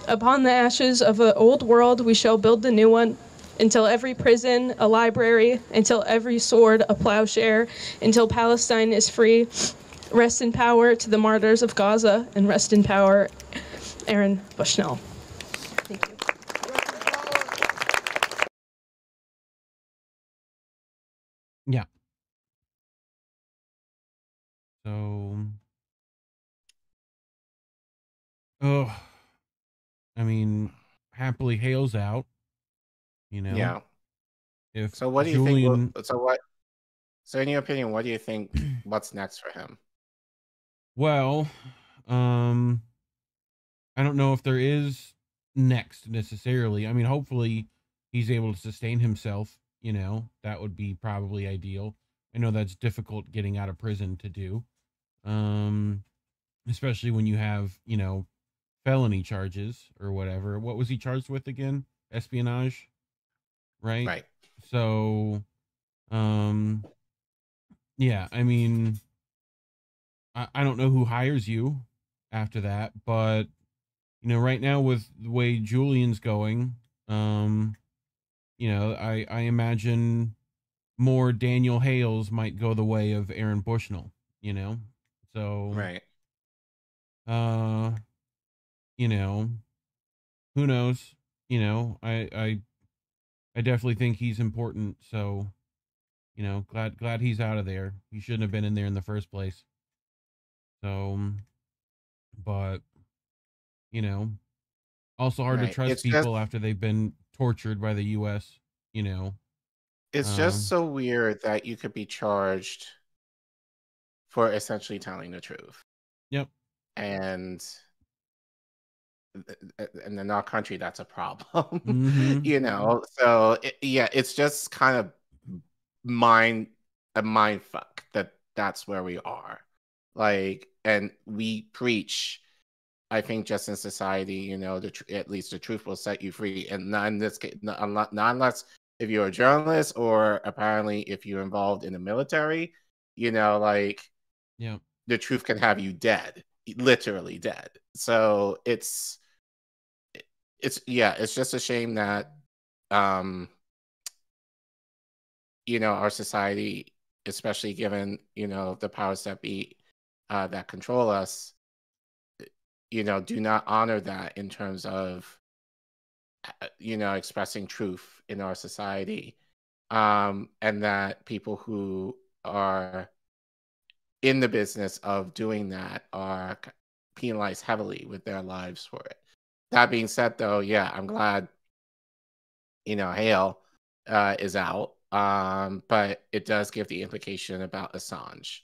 Upon the ashes of the old world, we shall build the new one. Until every prison, a library, until every sword, a plowshare, until Palestine is free. Rest in power to the martyrs of Gaza, and rest in power, Aaron Bushnell. Thank you. Yeah. So, I mean, happily Hale's out, you know? Yeah. If So what do you Julian... think? So in your opinion, what do you think? What's next for him? Well, I don't know if there is next necessarily. I mean, hopefully he's able to sustain himself, you know, that would be probably ideal. I know that's difficult getting out of prison to do. Especially when you have, you know, felony charges or whatever. What was he charged with again? Espionage, right? Right. So, yeah, I mean, I don't know who hires you after that, but you know, right now with the way Julian's going, you know, I imagine more Daniel Hales might go the way of Aaron Bushnell, you know? So, right. You know, who knows? You know, I definitely think he's important, so you know, glad he's out of there. He shouldn't have been in there in the first place. So, but you know, also hard to trust people after they've been tortured by the U.S., you know. It's just so weird that you could be charged for essentially telling the truth. Yep. And in our country, that's a problem, Mm-hmm. you know? So, yeah, it's just kind of a mind fuck that's where we are. Like, and we preach, I think, just in society, you know, at least the truth will set you free. And not in this case, not unless if you're a journalist or apparently if you're involved in the military, you know, like, yeah, the truth can have you dead, literally dead. So it's just a shame that, you know, our society, especially given, you know, the powers that be that control us, you know, do not honor that in terms of, you know, expressing truth in our society. And that people who are in the business of doing that are penalized heavily with their lives for it. That being said, though, yeah, I'm glad, you know, Hale is out. But it does give the implication about Assange,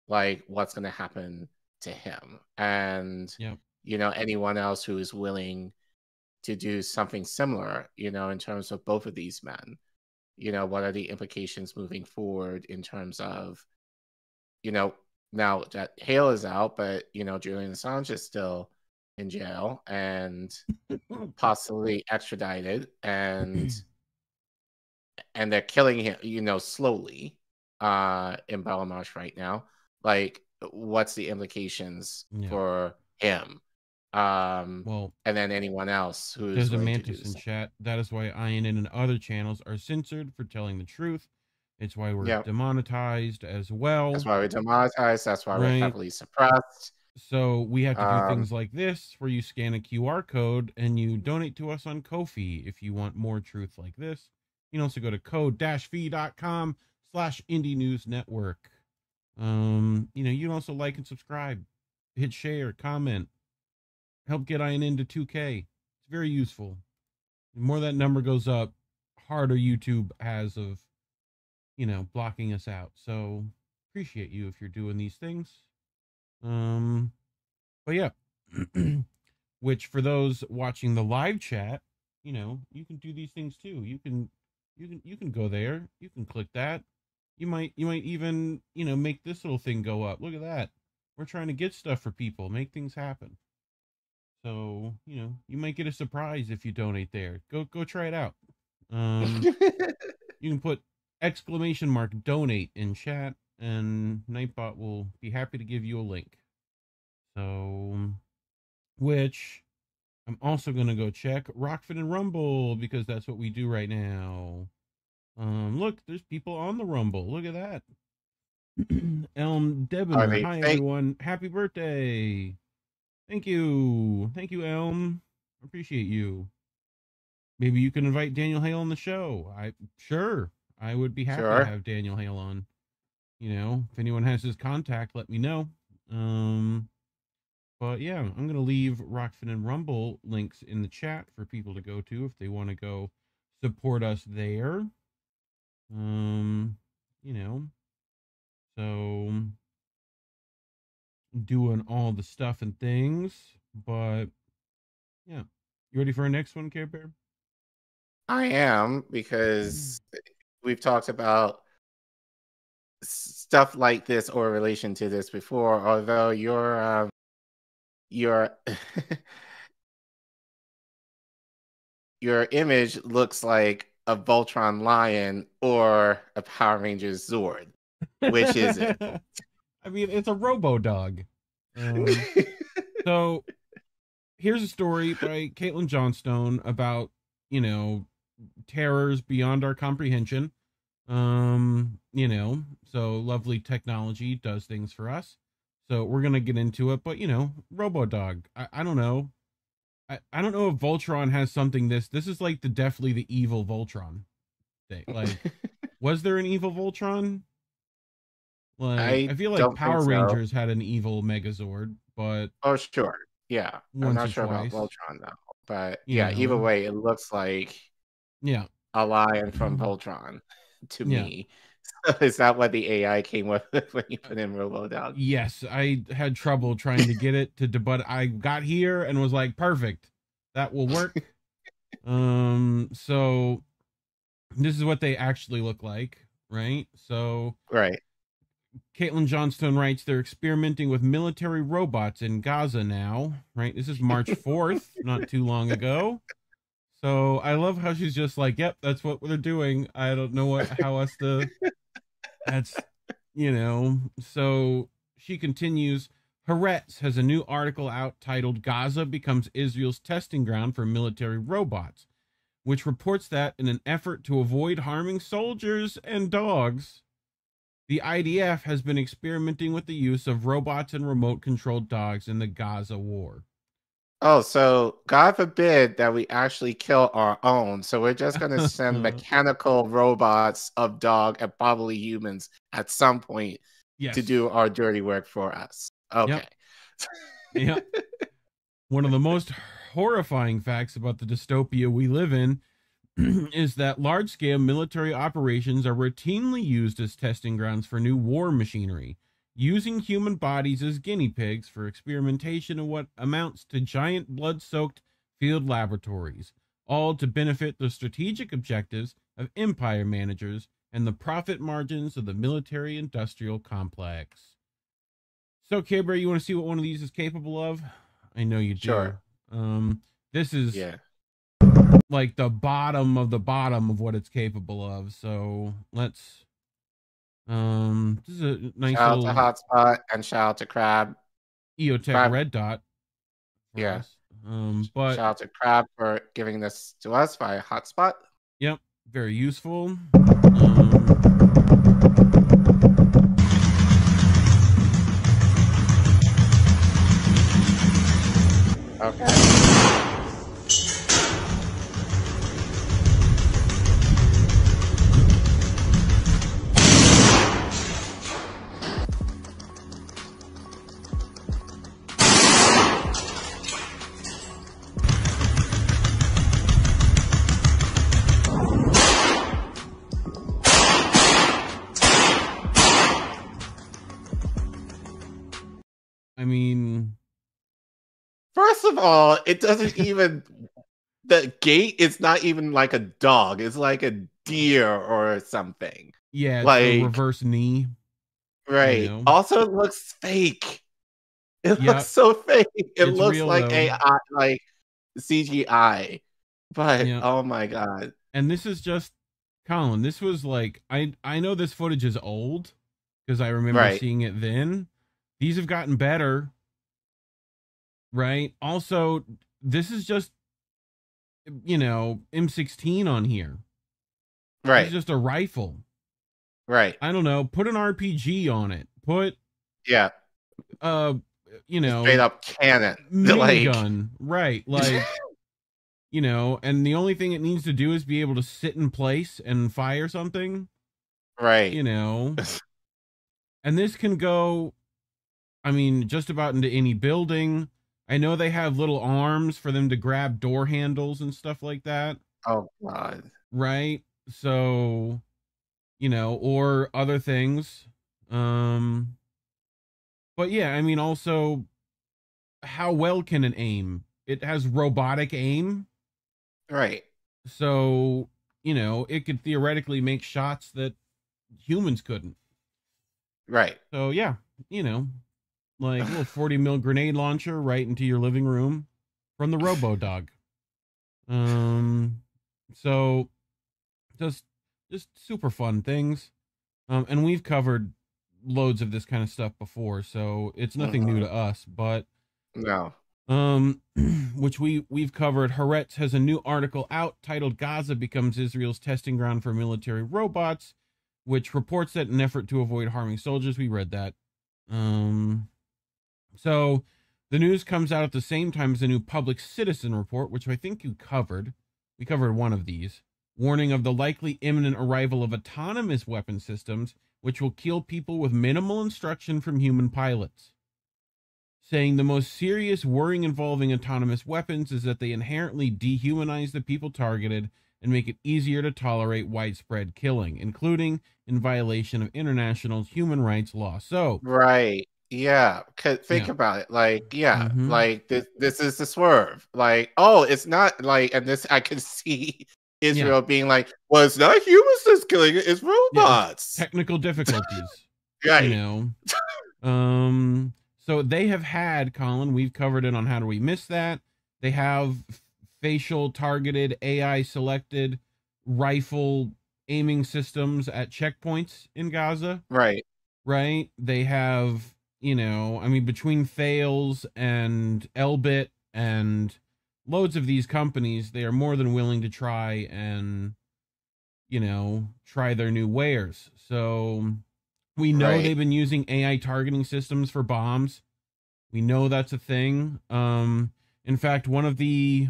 like what's going to happen to him, and you know, anyone else who is willing to do something similar, you know, in terms of both of these men. You know, what are the implications moving forward in terms of, you know, now that Hale is out, but you know, Julian Assange is still in jail and possibly extradited, and they're killing him, you know, slowly. in Belmarsh right now. Like, what's the implications for him? Well, and then anyone else who's there's a willing to mantis do in so. chat. That is why INN and other channels are censored for telling the truth. It's why we're demonetized as well. That's why we're demonetized. That's why we're heavily suppressed. So we have to do things like this, where you scan a QR code and you donate to us on Ko-fi if you want more truth like this. You can also go to code-fi.com/Indie News Network. You can also like and subscribe, hit share, comment, help get INN to 2K. It's very useful. The more that number goes up, harder YouTube has of, blocking us out. So appreciate you if you're doing these things. But yeah, which for those watching the live chat, you can do these things too. You can go there. You can click that. You might even, make this little thing go up. Look at that. We're trying to get stuff for people, make things happen. So, you might get a surprise if you donate there. Go try it out. You can put !donate in chat, and Nightbot will be happy to give you a link. So, which I'm also going to go check Rockfin and Rumble, because that's what we do right now. Look, there's people on the Rumble. Look at that. Elm Debonair. Hi, everyone. Happy birthday. Thank you. Thank you, Elm. Appreciate you. Maybe you can invite Daniel Hale on the show. Sure. I would be happy to have Daniel Hale on. If anyone has his contact, let me know. But yeah, I'm going to leave Rockfin and Rumble links in the chat for people to go to if they want to go support us there. So doing all the stuff and things, but yeah. You ready for our next one, Care Bear? I am, because we've talked about stuff like this or relation to this before, although your your image looks like a Voltron lion or a Power Rangers Zord. Which is it? I mean, it's a Robo-Dog. So here's a story by Caitlin Johnstone about, terrors beyond our comprehension. So lovely technology does things for us. So we're going to get into it, but Robo-Dog, I don't know. I don't know if Voltron has something this is like definitely the evil Voltron thing. Like, was there an evil Voltron? Like, I feel like Power Rangers had an evil Megazord, but oh sure, yeah, I'm not sure about Voltron though. But yeah, either way, it looks like a lion from Voltron to me. Is that what the AI came with when you put in Robo-Dog? Yes, I had trouble trying to get it to, but I got here and was like, perfect, that will work. So this is what they actually look like, right? So Caitlin Johnstone writes, they're experimenting with military robots in Gaza now, right? This is March 4th, not too long ago. So I love how she's just like, yep, that's what they're doing. I don't know how else to, that's, so she continues, Haaretz has a new article out titled Gaza becomes Israel's testing ground for military robots, which reports that in an effort to avoid harming soldiers and dogs, the IDF has been experimenting with the use of robots and remote-controlled dogs in the Gaza war. Oh, so God forbid that we actually kill our own. So we're just going to send mechanical robots of dog and probably humans at some point to do our dirty work for us. Okay. Yep. One of the most horrifying facts about the dystopia we live in is that large-scale military operations are routinely used as testing grounds for new war machinery, using human bodies as guinea pigs for experimentation in what amounts to giant blood-soaked field laboratories, all to benefit the strategic objectives of empire managers and the profit margins of the military-industrial complex. So, K-Bear, you want to see what one of these is capable of? I know you do. Sure. This is like the bottom of what it's capable of. So let's This is a nice Shout little out to Hotspot and shout out to Crab. EOTech Crab. Red Dot. Yeah. But shout out to Crab for giving this to us via Hotspot. Yep, very useful. Okay. I mean, first of all, it doesn't even. The gate is not even like a dog. It's like a deer or something. Yeah, it's like a reverse knee. Right. You know? Also, it looks fake. It Yep. looks so fake. It It's looks real, like though. AI, like CGI. But Yep. oh my god. And this is just Collin. This was like I know this footage is old because I remember Right. seeing it then. These have gotten better. Right? Also, this is just M16 on here. Right. It's just a rifle. Right. I don't know. Put an RPG on it. Put Yeah. Straight up cannon. minigun. Right. Like and the only thing it needs to do is be able to sit in place and fire something. Right. And this can go, I mean, just about into any building. I know they have little arms for them to grab door handles and stuff like that. Oh god. Right? So, or other things. But yeah, I mean, also, how well can it aim? It has robotic aim. Right. So, it could theoretically make shots that humans couldn't. Right. So, yeah, like a little 40 mil grenade launcher right into your living room from the Robo-Dog. So just super fun things. And we've covered loads of this kind of stuff before, so it's nothing new to us, but no. Which we've covered. Haaretz has a new article out titled Gaza becomes Israel's testing ground for military robots, which reports that in an effort to avoid harming soldiers. We read that. So the news comes out at the same time as the new Public Citizen report, which I think you covered. We covered one of these. Warning of the likely imminent arrival of autonomous weapon systems, which will kill people with minimal instruction from human pilots. Saying the most serious worrying involving autonomous weapons is that they inherently dehumanize the people targeted and make it easier to tolerate widespread killing, including in violation of international human rights law. So, right. Yeah, think about it. Like, like this is the swerve. Like, oh, it's not like, and this I can see Israel being like, well, it's not humans that's killing it; it's robots. Technical difficulties, right? So they have had, Collin. We've covered it on How Do We Miss That. They have facial targeted AI selected rifle aiming systems at checkpoints in Gaza. Right. They have. Between Thales and Elbit and loads of these companies, they are more than willing to try and, try their new wares. So we know they've been using AI targeting systems for bombs. We know that's a thing. In fact, one of the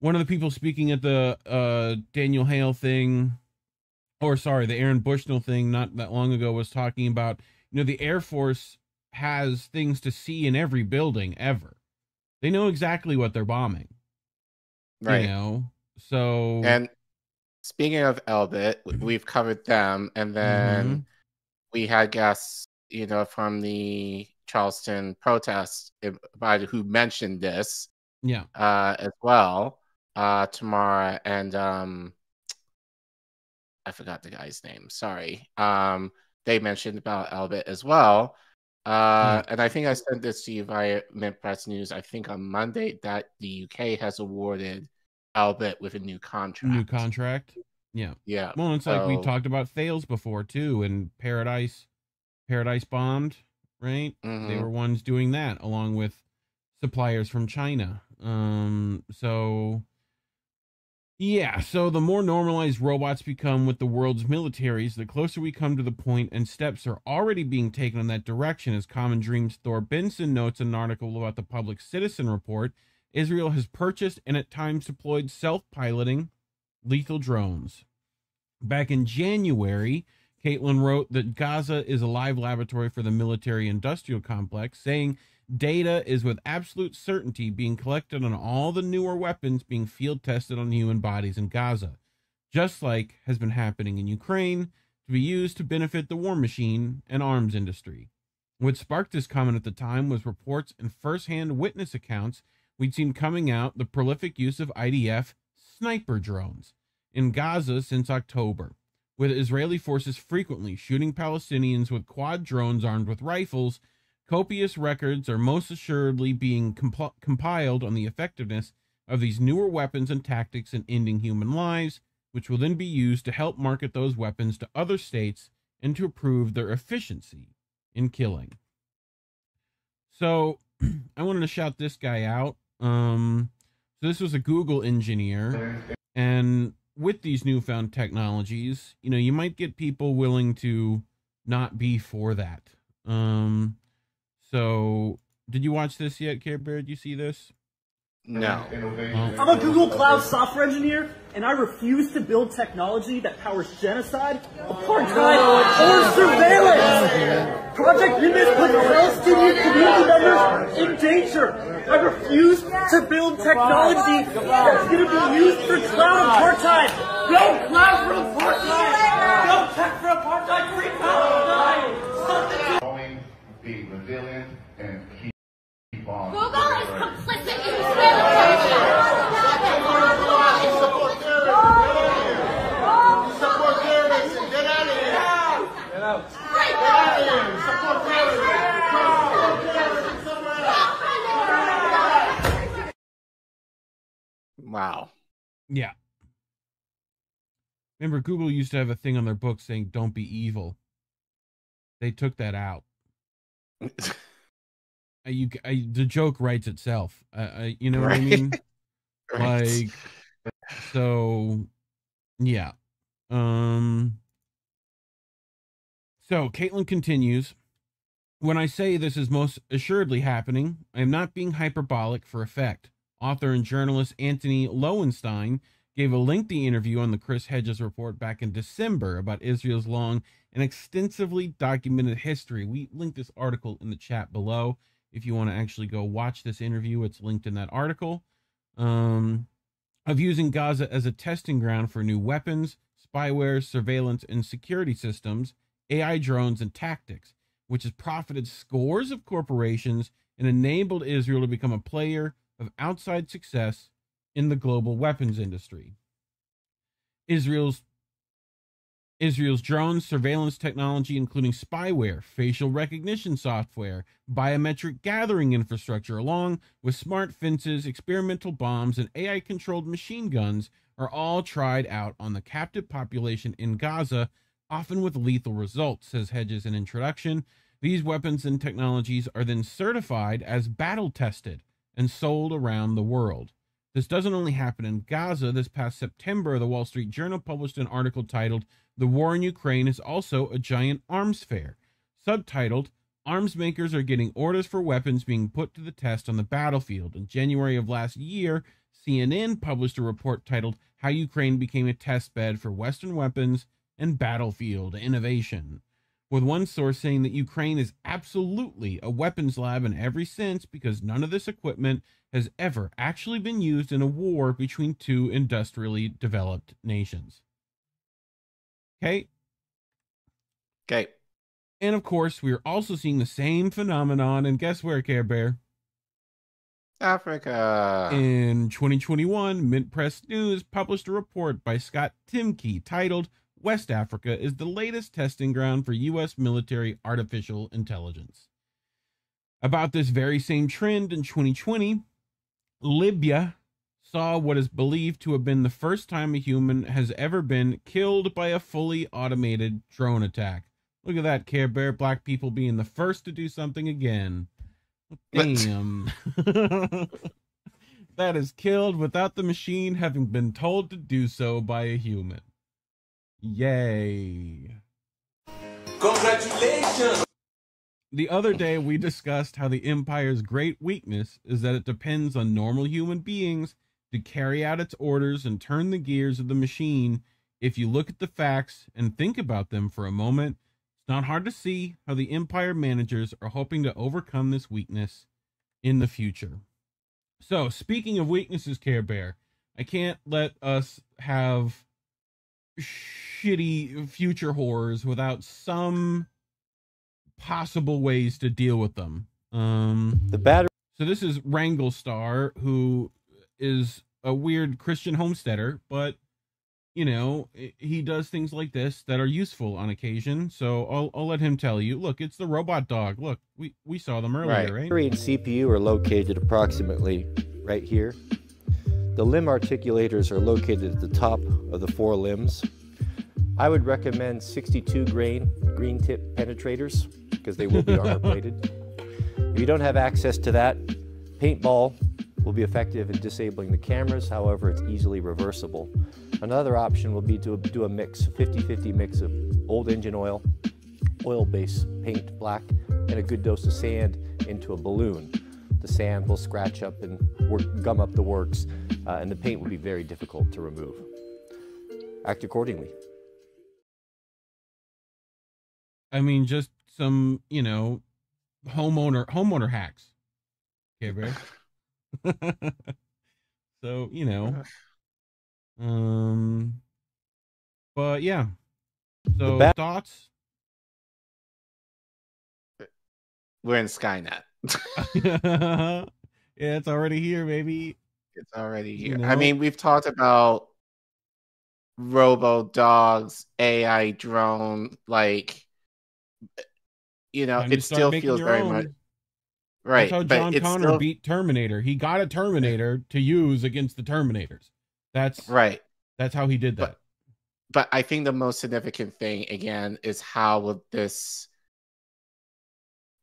people speaking at the Daniel Hale thing, the Aaron Bushnell thing not that long ago was talking about, the Air Force has things to see in every building ever. They know exactly what they're bombing. Right. So. And speaking of Elbit, we've covered them, and then we had guests, from the Charleston protests, who mentioned this. Yeah. As well. Tamara and I forgot the guy's name. Sorry. They mentioned about Elbit as well. And I think I sent this to you via Mint Press News, I think on Monday, that the UK has awarded Elbit with a new contract. Yeah. Yeah. Well, it's like we so- talked about Thales before too, and Paradise Bombed, right? They Mhm. were ones doing that along with suppliers from China. So yeah, so the more normalized robots become with the world's militaries, the closer we come to the point, and steps are already being taken in that direction. As Common Dreams Thor Benson notes in an article about the Public Citizen Report, Israel has purchased and at times deployed self-piloting lethal drones. Back in January, Caitlin wrote that Gaza is a live laboratory for the military-industrial complex, saying data is with absolute certainty being collected on all the newer weapons being field tested on human bodies in Gaza, just like has been happening in Ukraine, to be used to benefit the war machine and arms industry. What sparked this comment at the time was reports and first-hand witness accounts we'd seen coming out the prolific use of IDF sniper drones in Gaza since October, with Israeli forces frequently shooting Palestinians with quad drones armed with rifles. Copious records are most assuredly being compiled on the effectiveness of these newer weapons and tactics in ending human lives, which will then be used to help market those weapons to other states and to improve their efficiency in killing. So I wanted to shout this guy out. So this was a Google engineer, and with these newfound technologies, you know, you might get people willing to not be for that. So did you watch this yet, Care Bear? Did you see this? No. I'm a Google Cloud software engineer, and I refuse to build technology that powers genocide, apartheid, or surveillance. Project Nimbus puts Palestinian community members in danger. I refuse to build technology that's going to be used for cloud apartheid. No cloud for apartheid. No tech for apartheid. Free Palestine. Growing, be resilient, and keep on. Google is complicit in Israeli Support terrorists and get out of here. Get out. Get out of here. Support terrorists. Wow. Yeah. Remember, Google used to have a thing on their book saying, "Don't be evil." They took that out. The joke writes itself. You know what I mean? Right. Like, so, yeah. So Caitlin continues. When I say this is most assuredly happening, I am not being hyperbolic for effect. Author and journalist Anthony Lowenstein gave a lengthy interview on the Chris Hedges report back in December about Israel's long and extensively documented history. We linked this article in the chat below. If you want to actually go watch this interview, it's linked in that article. Of using Gaza as a testing ground for new weapons, spyware, surveillance, and security systems, AI drones, and tactics, which has profited scores of corporations and enabled Israel to become a player of outside success in the global weapons industry. Israel's drones surveillance technology, including spyware, facial recognition software, biometric gathering infrastructure, along with smart fences, experimental bombs, and AI-controlled machine guns, are all tried out on the captive population in Gaza, often with lethal results, says Hedges in introduction. These weapons and technologies are then certified as battle-tested and sold around the world. This doesn't only happen in Gaza. This past September, the Wall Street Journal published an article titled, "The War in Ukraine is Also a Giant Arms Fair," subtitled, "Arms Makers Are Getting Orders for Weapons Being Put to the Test on the Battlefield." In January of last year, CNN published a report titled, "How Ukraine Became a Test Bed for Western Weapons and Battlefield Innovation," with one source saying that Ukraine is absolutely a weapons lab in every sense because none of this equipment has ever actually been used in a war between two industrially developed nations. Okay. And of course, we are also seeing the same phenomenon, and guess where, Care Bear? Africa. In 2021, Mint Press News published a report by Scott Timke titled, "West Africa is the latest testing ground for U.S. military artificial intelligence." About this very same trend in 2020, Libya saw what is believed to have been the first time a human has ever been killed by a fully automated drone attack. Look at that, Care Bear. Black people being the first to do something again. Damn. That is killed without the machine having been told to do so by a human. Yay. Congratulations! The other day, we discussed how the Empire's great weakness is that it depends on normal human beings to carry out its orders and turn the gears of the machine. If you look at the facts and think about them for a moment, it's not hard to see how the Empire managers are hoping to overcome this weakness in the future. So, speaking of weaknesses, Care Bear, I can't let us have shitty future horrors without some possible ways to deal with them. So this is Wrangle Star, who is a weird Christian homesteader, but you know, he does things like this that are useful on occasion. So I'll let him tell you. Look, it's the robot dog. Look, we saw them earlier, right? Battery and CPU are located approximately right here. The limb articulators are located at the top of the 4 limbs. I would recommend 62 grain green tip penetrators because they will be armor plated. If you don't have access to that, paintball will be effective in disabling the cameras. However, it's easily reversible. Another option will be to do a mix, 50-50 mix of old engine oil, oil-based paint, black, and a good dose of sand into a balloon. The sand will scratch up and gum up the works, and the paint will be very difficult to remove. Act accordingly. I mean, just some, you know, homeowner hacks. Okay, Bear. So, you know. But yeah. So thoughts? We're in Skynet. Yeah, it's already here, baby. It's already here. You know? I mean, we've talked about Robo-Dogs, AI drone, like, you know, Time to it start still making feels your very own. much right. That's how but John it's Connor still, beat Terminator. He got a Terminator to use against the Terminators. That's right. That's how he did that. But I think the most significant thing, again, is how will this,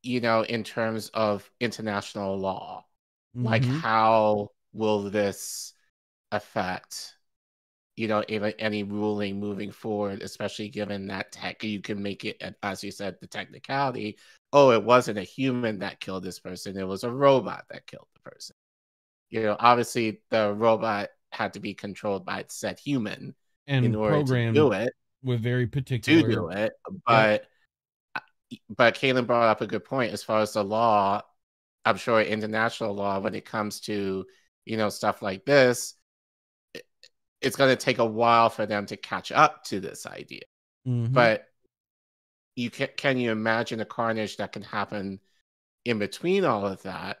you know, in terms of international law, like how will this affect, you know, even any ruling moving forward, especially given that tech, you can make it, as you said, the technicality. Oh, it wasn't a human that killed this person. It was a robot that killed the person. You know, obviously the robot had to be controlled by said human and in order programmed to do it. With very particular To do it. But Caitlin brought up a good point as far as the law. I'm sure international law, when it comes to, you know, stuff like this, it's going to take a while for them to catch up to this idea. But can you imagine the carnage that can happen in between all of that,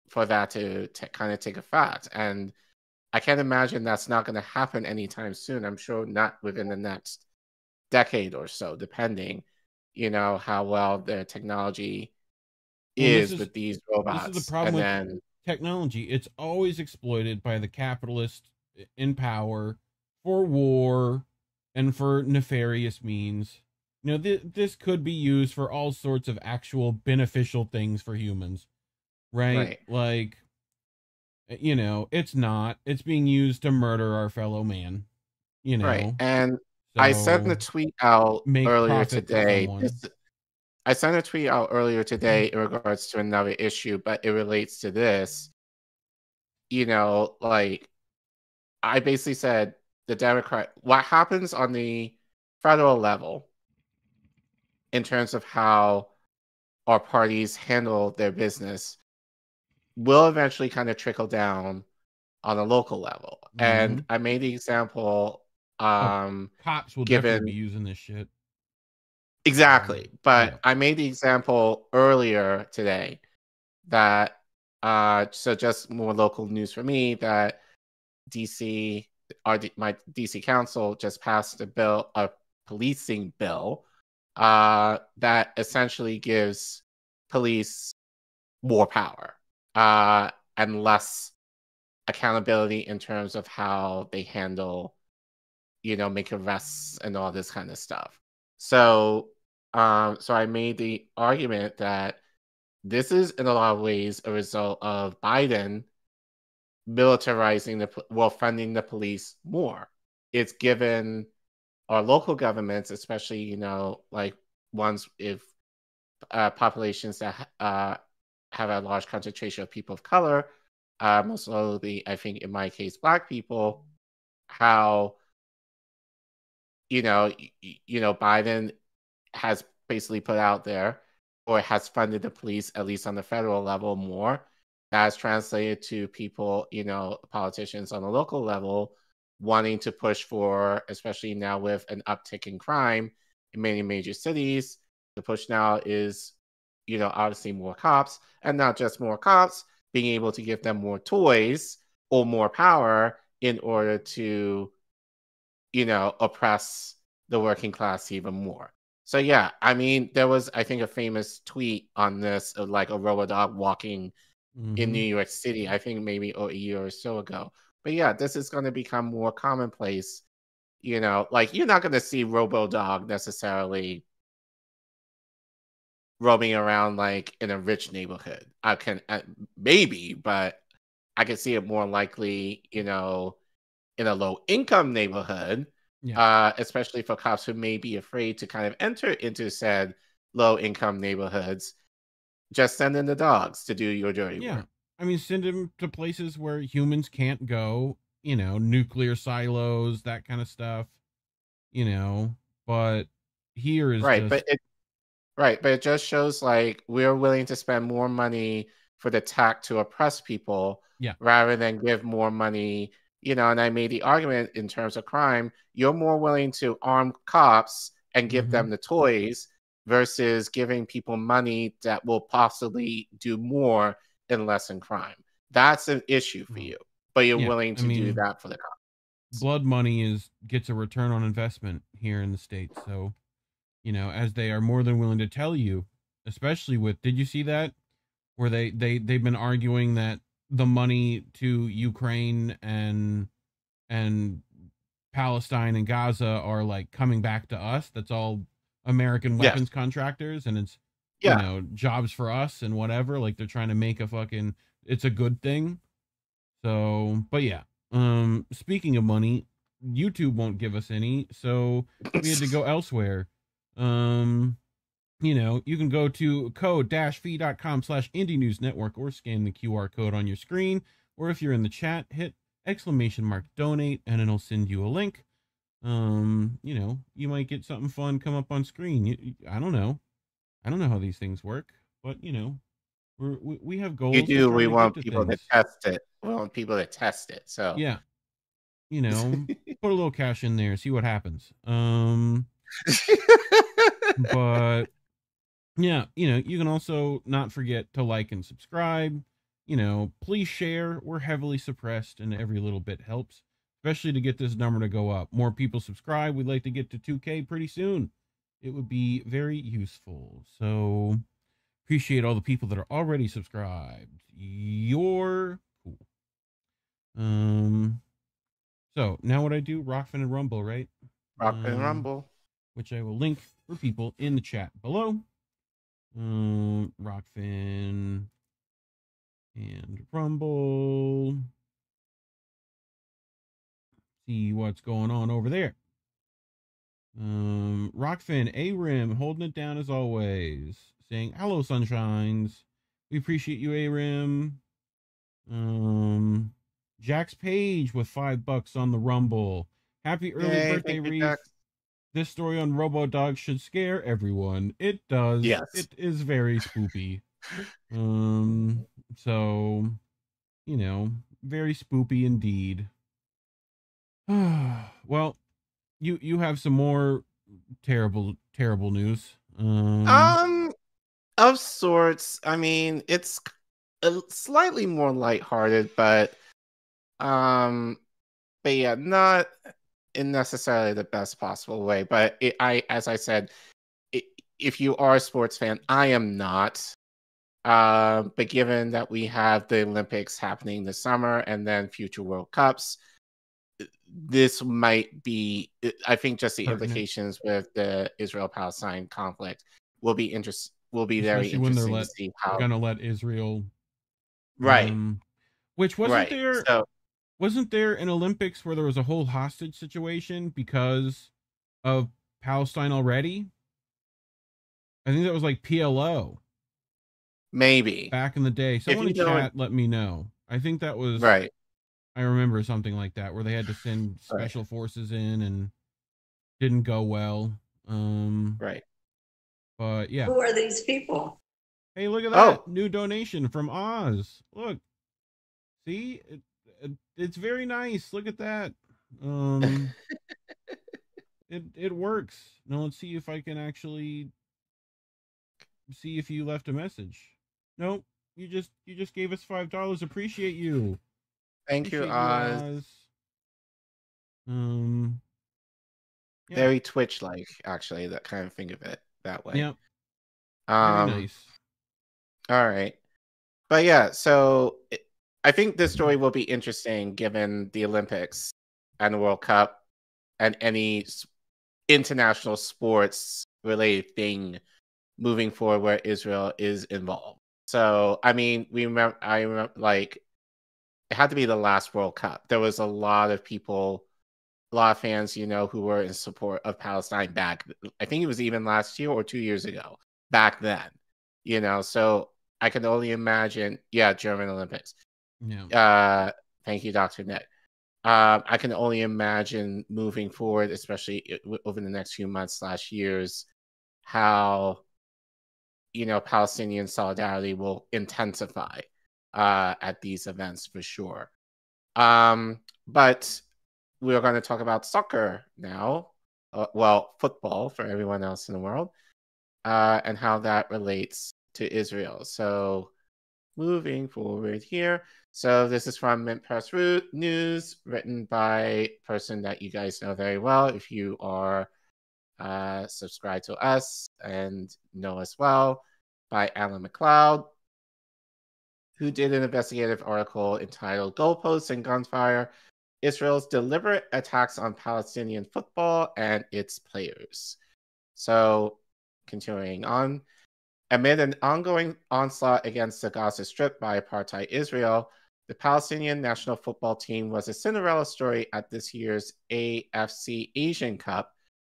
for that to kind of take effect? And I can't imagine that's not going to happen anytime soon. I'm sure not within the next decade or so, depending, you know, how well their technology is with these robots. This is the problem with technology. It's always exploited by the capitalist in power for war and for nefarious means. You know, this could be used for all sorts of actual beneficial things for humans, right? Like, you know, it's not. It's being used to murder our fellow man, you know. Right. And I sent the tweet out earlier today. I sent a tweet out earlier today in regards to another issue, but it relates to this. You know, like, I basically said the Democrat, what happens on the federal level in terms of how our parties handle their business will eventually kind of trickle down on a local level. And I made the example, cops will definitely be using this shit. Exactly. But I made the example earlier today that, so just more local news for me, that DC, my DC council just passed a policing bill, that essentially gives police more power, and less accountability in terms of how they handle, make arrests and all this kind of stuff. So, so I made the argument that this is in a lot of ways a result of Biden militarizing funding the police more. It's given our local governments, especially, like ones if populations that have a large concentration of people of color, most notably, I think in my case, Black people, how Biden has basically put out there, or has funded the police, at least on the federal level, more. That's translated to people, politicians on the local level wanting to push for, especially now with an uptick in crime in many major cities. The push now is, obviously more cops, and not just more cops, being able to give them more toys or more power in order to, oppress the working class even more. So yeah, I mean, there was, I think, a famous tweet on this of like a Robo-Dog walking in New York City, I think maybe a year or so ago. But yeah, this is going to become more commonplace. Like you're not going to see Robo-Dog necessarily roaming around like in a rich neighborhood. I can maybe, but I can see it more likely, in a low-income neighborhood. Yeah. Especially for cops who may be afraid to kind of enter into said low-income neighborhoods. Just send in the dogs to do your dirty work. I mean, send them to places where humans can't go, nuclear silos, that kind of stuff, but here is right. Just... But it just shows like we're willing to spend more money for the tech to oppress people rather than give more money. And I made the argument in terms of crime, you're more willing to arm cops and give them the toys versus giving people money that will possibly do more and lessen crime. That's an issue for you, but you're willing to do that for the cops. Blood money gets a return on investment here in the States. So, as they are more than willing to tell you, especially with, did you see that? Where they've been arguing that the money to Ukraine and Palestine and Gaza are like coming back to us. That's all American weapons contractors, and it's jobs for us and whatever. Like they're trying to make it's a good thing. So, but yeah. Speaking of money, YouTube won't give us any, so we had to go elsewhere. You can go to code-fee.com/Indie News Network or scan the QR code on your screen, or if you're in the chat, hit !donate and it'll send you a link. You might get something fun come up on screen. I don't know how these things work, but we have goals. You do. We want people to test it. We want people to test it. So yeah, put a little cash in there, see what happens. But yeah, you can also not forget to like and subscribe. Please share. We're heavily suppressed, and every little bit helps, especially to get this number to go up. More people subscribe. We'd like to get to 2K pretty soon. It would be very useful. So appreciate all the people that are already subscribed. You're cool. So now what I do, Rockfin and Rumble, right? Rockfin and Rumble, which I will link for people in the chat below. Rockfin and Rumble. See what's going on over there. Rockfin, A-Rim, holding it down as always. Saying, hello, sunshines. We appreciate you, A-Rim. Jax Page with $5 on the Rumble. Happy early birthday, Reef. This story on Robo-Dogs should scare everyone. It does. Yes. It is very spoopy. So, very spoopy indeed. Well, you have some more terrible news. Of sorts. I mean, it's slightly more lighthearted, but yeah, not in necessarily the best possible way. But as I said, if you are a sports fan, I am not. But given that we have the Olympics happening this summer and then future World Cups, this might be, I think, just the implications with the Israel-Palestine conflict will be very interesting to see how gonna let Israel, right, which wasn't right. there. So, wasn't there an Olympics where there was a whole hostage situation because of Palestine already? I think that was like PLO. Maybe back in the day. Someone in chat let me know. I think that was right. I remember something like that where they had to send special forces in and didn't go well. Right. But yeah. Who are these people? Hey, look at that new donation from Oz. Look, see, it's very nice. Look at that. It works. Now let's see if I can actually see if you left a message. Nope, you just gave us $5. Appreciate you. Thank you, Oz. Yeah. Very Twitch-like, actually. That kind of think of it that way. Yep. Very nice. All right, but yeah. So I think this story will be interesting given the Olympics and the World Cup and any international sports-related thing moving forward where Israel is involved. So I mean, I remember, like, it had to be the last World Cup. There was a lot of people, a lot of fans, you know, who were in support of Palestine back. I think it was even last year or 2 years ago. Back then, you know. So I can only imagine. Yeah, German Olympics. Yeah. Thank you, Dr. Nick. I can only imagine moving forward, especially over the next few months / years, how, you know, Palestinian solidarity will intensify at these events for sure. But we're going to talk about soccer now. Well, football for everyone else in the world, and how that relates to Israel. So moving forward here. So this is from Mint Press News, written by a person that you guys know very well if you are subscribed to us and know us well, by Alan McLeod, who did an investigative article entitled "Goalposts and Gunfire: Israel's Deliberate Attacks on Palestinian Football and Its Players." So, continuing on, amid an ongoing onslaught against the Gaza Strip by apartheid Israel, the Palestinian national football team was a Cinderella story at this year's AFC Asian Cup,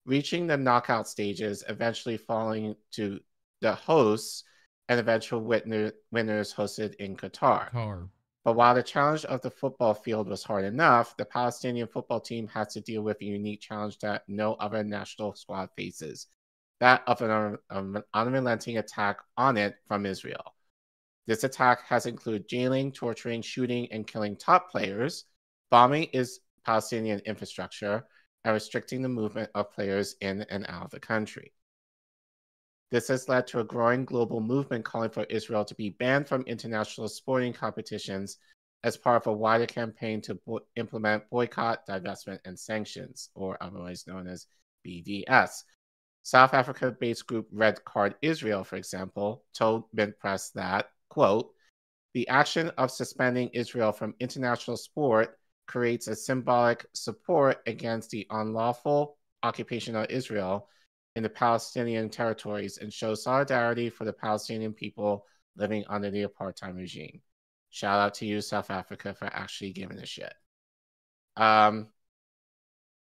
reaching the knockout stages, eventually falling to the hosts and eventual winners hosted in Qatar. But while the challenge of the football field was hard enough, the Palestinian football team had to deal with a unique challenge that no other national squad faces, that of an unrelenting attack on it from Israel. This attack has included jailing, torturing, shooting, and killing top players, bombing Palestinian infrastructure, and restricting the movement of players in and out of the country. This has led to a growing global movement calling for Israel to be banned from international sporting competitions as part of a wider campaign to implement boycott, divestment, and sanctions, or otherwise known as BDS. South Africa-based group Red Card Israel, for example, told Mint Press that, quote, "The action of suspending Israel from international sport creates a symbolic support against the unlawful occupation of Israel in the Palestinian territories and shows solidarity for the Palestinian people living under the apartheid regime." Shout out to you, South Africa, for actually giving a shit.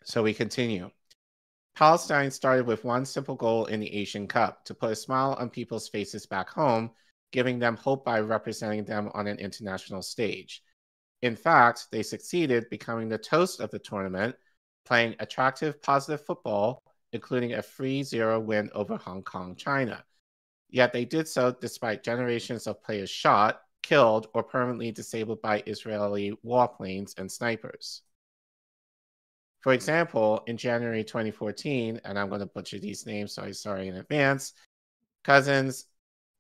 So we continue. Palestine started with one simple goal in the Asian Cup: to put a smile on people's faces back home, giving them hope by representing them on an international stage. In fact, they succeeded, becoming the toast of the tournament, playing attractive, positive football, including a 3-0 win over Hong Kong, China. Yet they did so despite generations of players shot, killed, or permanently disabled by Israeli warplanes and snipers. For example, in January 2014, and I'm going to butcher these names, so I'm sorry in advance, cousins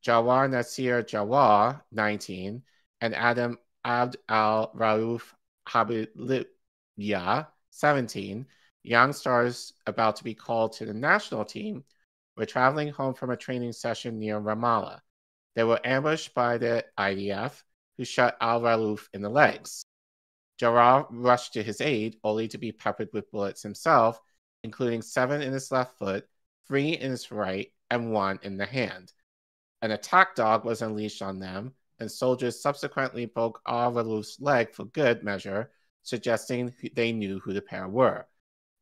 Jawar Nasir Jawar, 19, and Adam Abd al-Rauf Habiliya, 17, young stars about to be called to the national team, were traveling home from a training session near Ramallah. They were ambushed by the IDF, who shot Al-Ralouf in the legs. Jarrah rushed to his aid, only to be peppered with bullets himself, including 7 in his left foot, 3 in his right, and 1 in the hand. An attack dog was unleashed on them, and soldiers subsequently broke Al-Ralouf's leg for good measure, suggesting they knew who the pair were.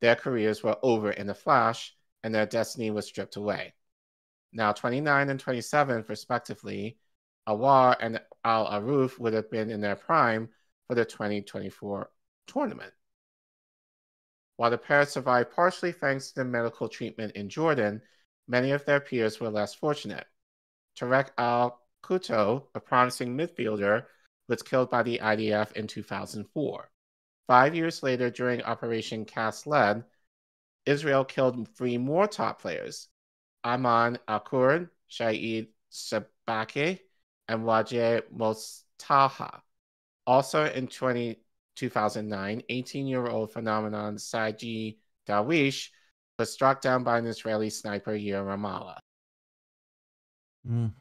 Their careers were over in a flash, and their destiny was stripped away. Now 29 and 27, respectively, Awar and Al-Aruf would have been in their prime for the 2024 tournament. While the pair survived partially thanks to the medical treatment in Jordan, many of their peers were less fortunate. Tarek Al-Kuto, a promising midfielder, was killed by the IDF in 2004. 5 years later, during Operation Cast Lead, Israel killed 3 more top players, Ayman Al-Kurd, Shahid Sabaki, and Wajeh Mostaha. Also in 2009, 18-year-old phenomenon Saji Darwish was struck down by an Israeli sniper near Ramallah. So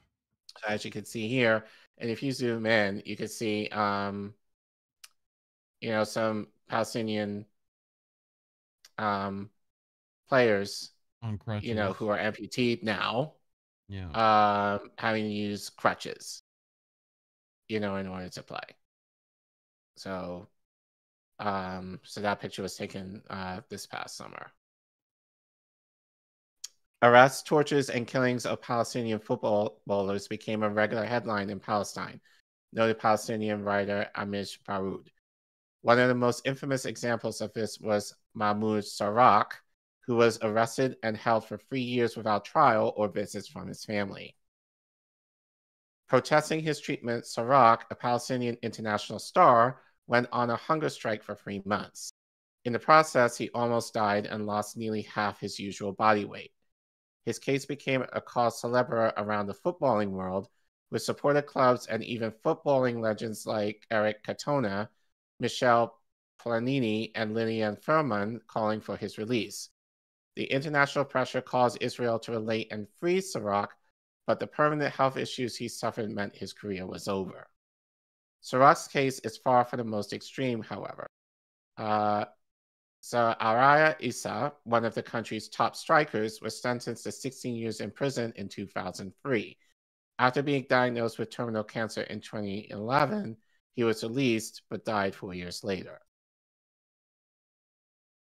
as you can see here, and if you zoom in, you can see, some Palestinian players, on crutches, who are amputeed now, having to use crutches, in order to play. So, so that picture was taken this past summer. Arrests, tortures, and killings of Palestinian footballers became a regular headline in Palestine, noted Palestinian writer Amish Baroud. One of the most infamous examples of this was Mahmoud Sarak, who was arrested and held for 3 years without trial or visits from his family. Protesting his treatment, Sarak, a Palestinian international star, went on a hunger strike for 3 months. In the process, he almost died and lost nearly half his usual body weight. His case became a cause célèbre around the footballing world, with supporter clubs and even footballing legends like Eric Cantona, Michel Planini, and Lilian Furman calling for his release. The international pressure caused Israel to relate and free Sarak, but the permanent health issues he suffered meant his career was over. Sarak's case is far from the most extreme, however. Araya Issa, one of the country's top strikers, was sentenced to 16 years in prison in 2003. After being diagnosed with terminal cancer in 2011, he was released but died 4 years later.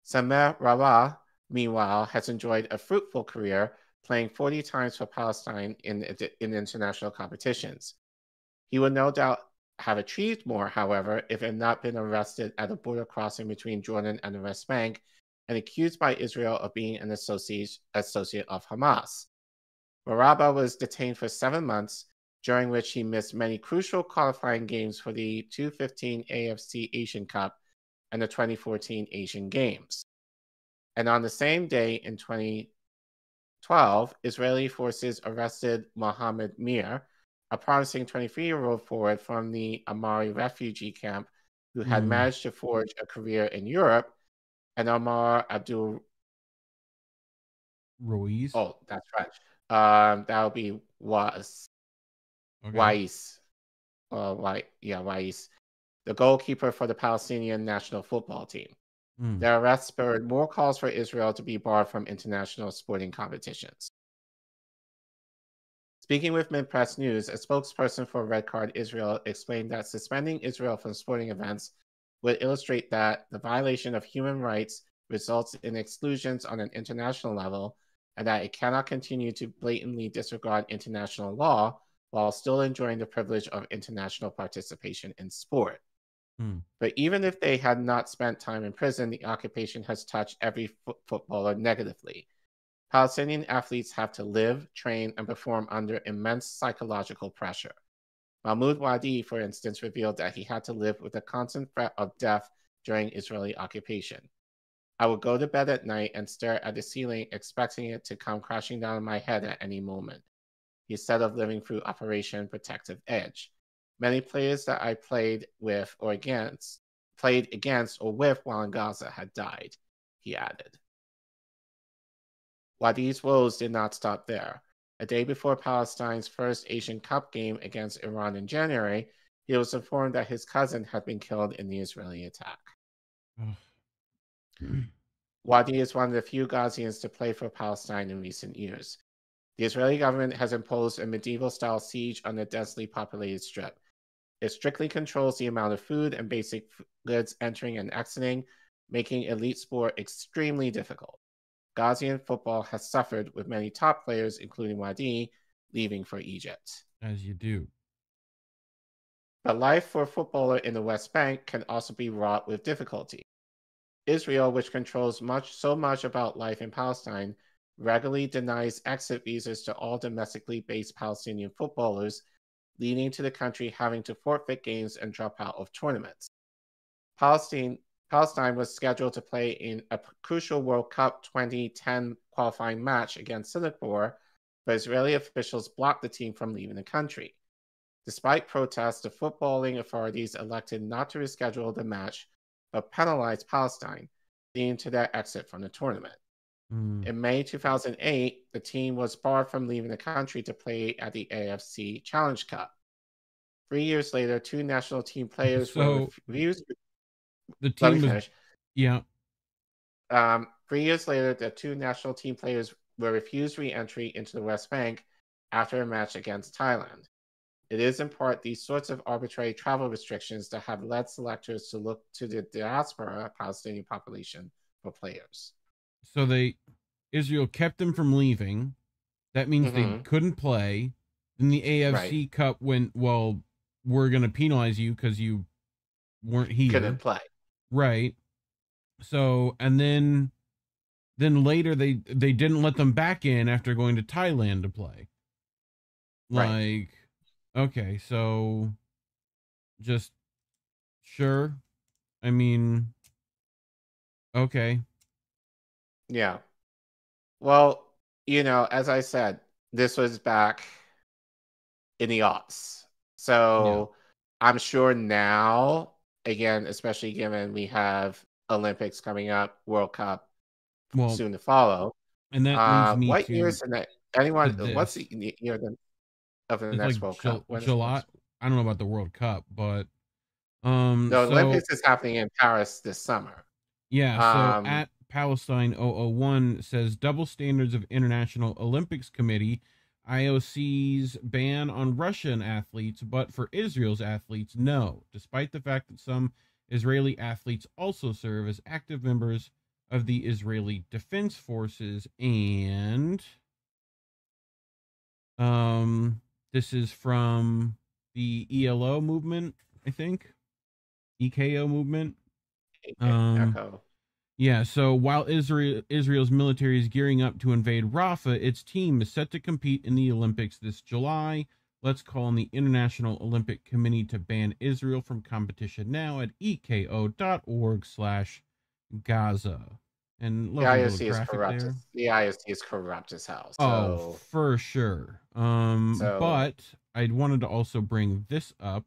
Samer Rawah, meanwhile, has enjoyed a fruitful career, playing 40 times for Palestine in international competitions. He would no doubt have achieved more, however, if he had not been arrested at a border crossing between Jordan and the West Bank and accused by Israel of being an associate of Hamas. Maraba was detained for 7 months, during which he missed many crucial qualifying games for the 2015 AFC Asian Cup and the 2014 Asian Games. And on the same day in 2012, Israeli forces arrested Mohammed Mir, a promising 23-year-old forward from the Amari refugee camp who had managed to forge a career in Europe, and Omar Abdul Ruiz. Oh, that's French. That would be Wais. Wais. Wais, the goalkeeper for the Palestinian national football team. Their arrest spurred more calls for Israel to be barred from international sporting competitions. Speaking with Mid-Press News, a spokesperson for Red Card Israel explained that suspending Israel from sporting events would illustrate that the violation of human rights results in exclusions on an international level, and that it cannot continue to blatantly disregard international law while still enjoying the privilege of international participation in sport. But even if they had not spent time in prison, the occupation has touched every footballer negatively. Palestinian athletes have to live, train, and perform under immense psychological pressure. Mahmoud Wadi, for instance, revealed that he had to live with a constant threat of death during Israeli occupation. I would go to bed at night and stare at the ceiling, expecting it to come crashing down on my head at any moment. He said of living through Operation Protective Edge. Many players that I played with or against while in Gaza had died, he added. Wadi's woes did not stop there. A day before Palestine's first Asian Cup game against Iran in January, he was informed that his cousin had been killed in the Israeli attack. Wadi is one of the few Gazians to play for Palestine in recent years. The Israeli government has imposed a medieval-style siege on the densely populated strip. It strictly controls the amount of food and basic goods entering and exiting, making elite sport extremely difficult. Ghazian football has suffered, with many top players, including Wadi, leaving for Egypt. As you do. But life for a footballer in the West Bank can also be wrought with difficulty. Israel, which controls so much about life in Palestine, regularly denies exit visas to all domestically based Palestinian footballers, leading to the country having to forfeit games and drop out of tournaments. Palestine was scheduled to play in a crucial World Cup 2010 qualifying match against Singapore, but Israeli officials blocked the team from leaving the country. Despite protests, the footballing authorities elected not to reschedule the match, but penalized Palestine, leading to their exit from the tournament. In May 2008, the team was barred from leaving the country to play at the AFC Challenge Cup. 3 years later, two national team players were refused. The team was, yeah. 3 years later, the two national team players were refused re-entry into the West Bank after a match against Thailand. It is in part these sorts of arbitrary travel restrictions that have led selectors to look to the diaspora Palestinian population for players. So Israel kept them from leaving. That means they couldn't play. Then the AFC Cup went, well, we're going to penalize you because you weren't here. Couldn't play. Right. So, and then later they didn't let them back in after going to Thailand to play. Like, okay, so just sure. I mean, okay. Yeah. Well, as I said, this was back in the aughts. So I'm sure now, again, especially given we have Olympics coming up, World Cup soon to follow. And that leads me what to years in that? Anyone? What's the year of the next World Cup? July. I don't know about the World Cup, but the Olympics is happening in Paris this summer. Yeah. So at Palestine 001 says double standards of International Olympics Committee, IOC's ban on Russian athletes, but for Israel's athletes, no, despite the fact that some Israeli athletes also serve as active members of the Israeli Defense Forces. And this is from the ELO movement, I think. EKO movement. Yeah, so while Israel's military is gearing up to invade Rafah, its team is set to compete in the Olympics this July. Let's call on the International Olympic Committee to ban Israel from competition now at eko.org/Gaza. And the IOC is corrupt. The IOC is corrupt as hell. So. Oh, for sure. But I wanted to also bring this up,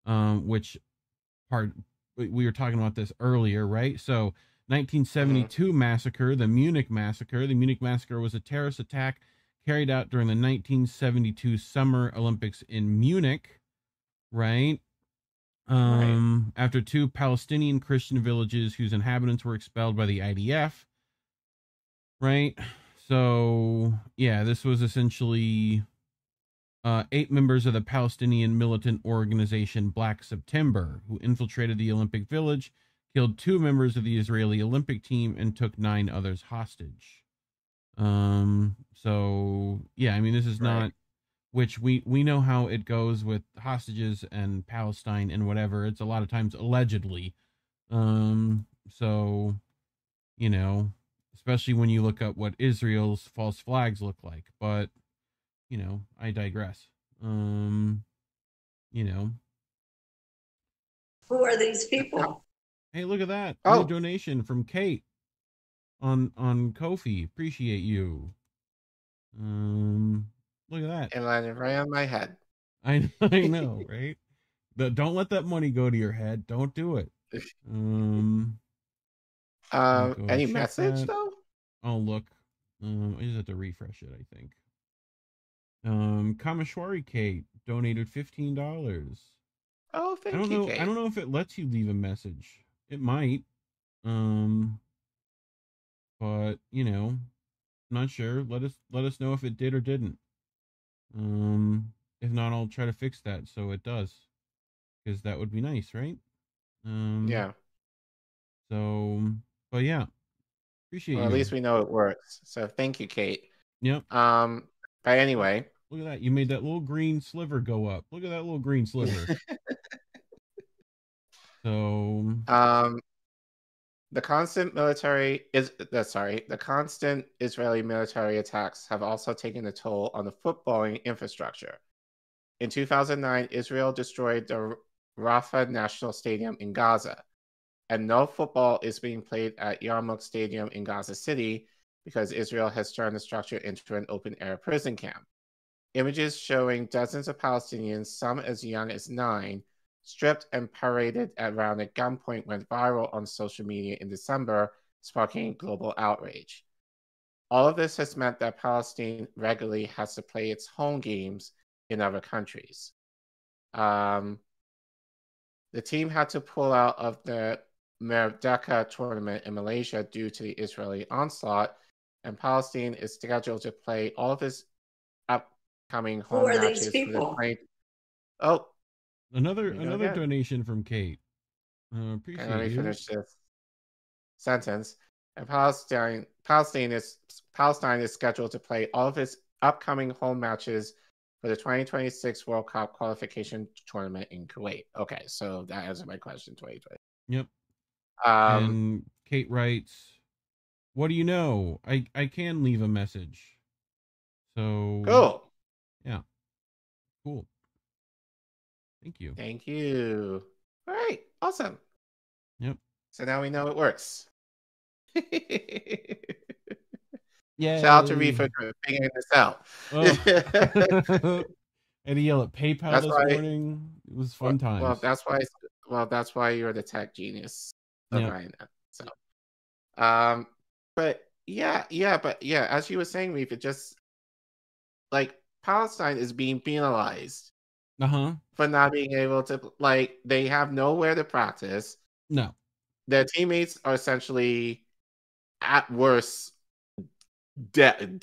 which part we were talking about this earlier, right? So 1972 massacre, the Munich massacre. The Munich massacre was a terrorist attack carried out during the 1972 Summer Olympics in Munich, right? After two Palestinian Christian villages whose inhabitants were expelled by the IDF, right? So, yeah, this was essentially 8 members of the Palestinian militant organization Black September, who infiltrated the Olympic Village, killed 2 members of the Israeli Olympic team, and took 9 others hostage. So, yeah, I mean, this is not, which we know how it goes with hostages and Palestine and whatever. It's a lot of times allegedly. So, especially when you look up what Israel's false flags look like. But, I digress. Who are these people? Hey, look at that. New donation from Kate on Ko-fi. Appreciate you. Look at that. It landed right on my head. I know, right? Don't let that money go to your head. Don't do it. Any message though? I'll look. I just have to refresh it, I think. Kameshwari Kate donated $15. Oh, thank I don't you, know. Kate. I don't know if it lets you leave a message. It might. But you know, not sure. Let us know if it did or didn't. If not, I'll try to fix that so it does, because that would be nice, right? Yeah. So, but yeah, appreciate Well, you. at least we know it works. So thank you, Kate. Yep. But anyway, look at that. You made that little green sliver go up. Look at that little green sliver. So, the constant Israeli military attacks have also taken a toll on the footballing infrastructure. In 2009, Israel destroyed the Rafah National Stadium in Gaza, and no football is being played at Yarmouk Stadium in Gaza City because Israel has turned the structure into an open-air prison camp. Images showing dozens of Palestinians, some as young as 9, stripped and paraded around at gunpoint went viral on social media in December, sparking global outrage. All of this has meant that Palestine regularly has to play its home games in other countries. The team had to pull out of the Merdeka tournament in Malaysia due to the Israeli onslaught, and Palestine is scheduled to play all of its upcoming home matches for the 20. Oh, another donation from Kate. Appreciate let me you. finish this sentence. And Palestine is scheduled to play all of its upcoming home matches for the 2026 World Cup qualification tournament in Kuwait. Okay, so that answers my question. 2020. Yep. And Kate writes, "What do you know? I can leave a message." So cool. Yeah. Cool. Thank you. Thank you. All right. Awesome. Yep. So now we know it works. Yeah. Shout out to Reef for figuring this out. Oh. And he yelled at PayPal this morning. It was fun times. Well, that's why you're the tech genius behind that. So, but yeah, as you were saying, Reef, it just like Palestine is being penalized for not being able to, like, they have nowhere to practice. No. Their teammates are essentially, at worst, dying,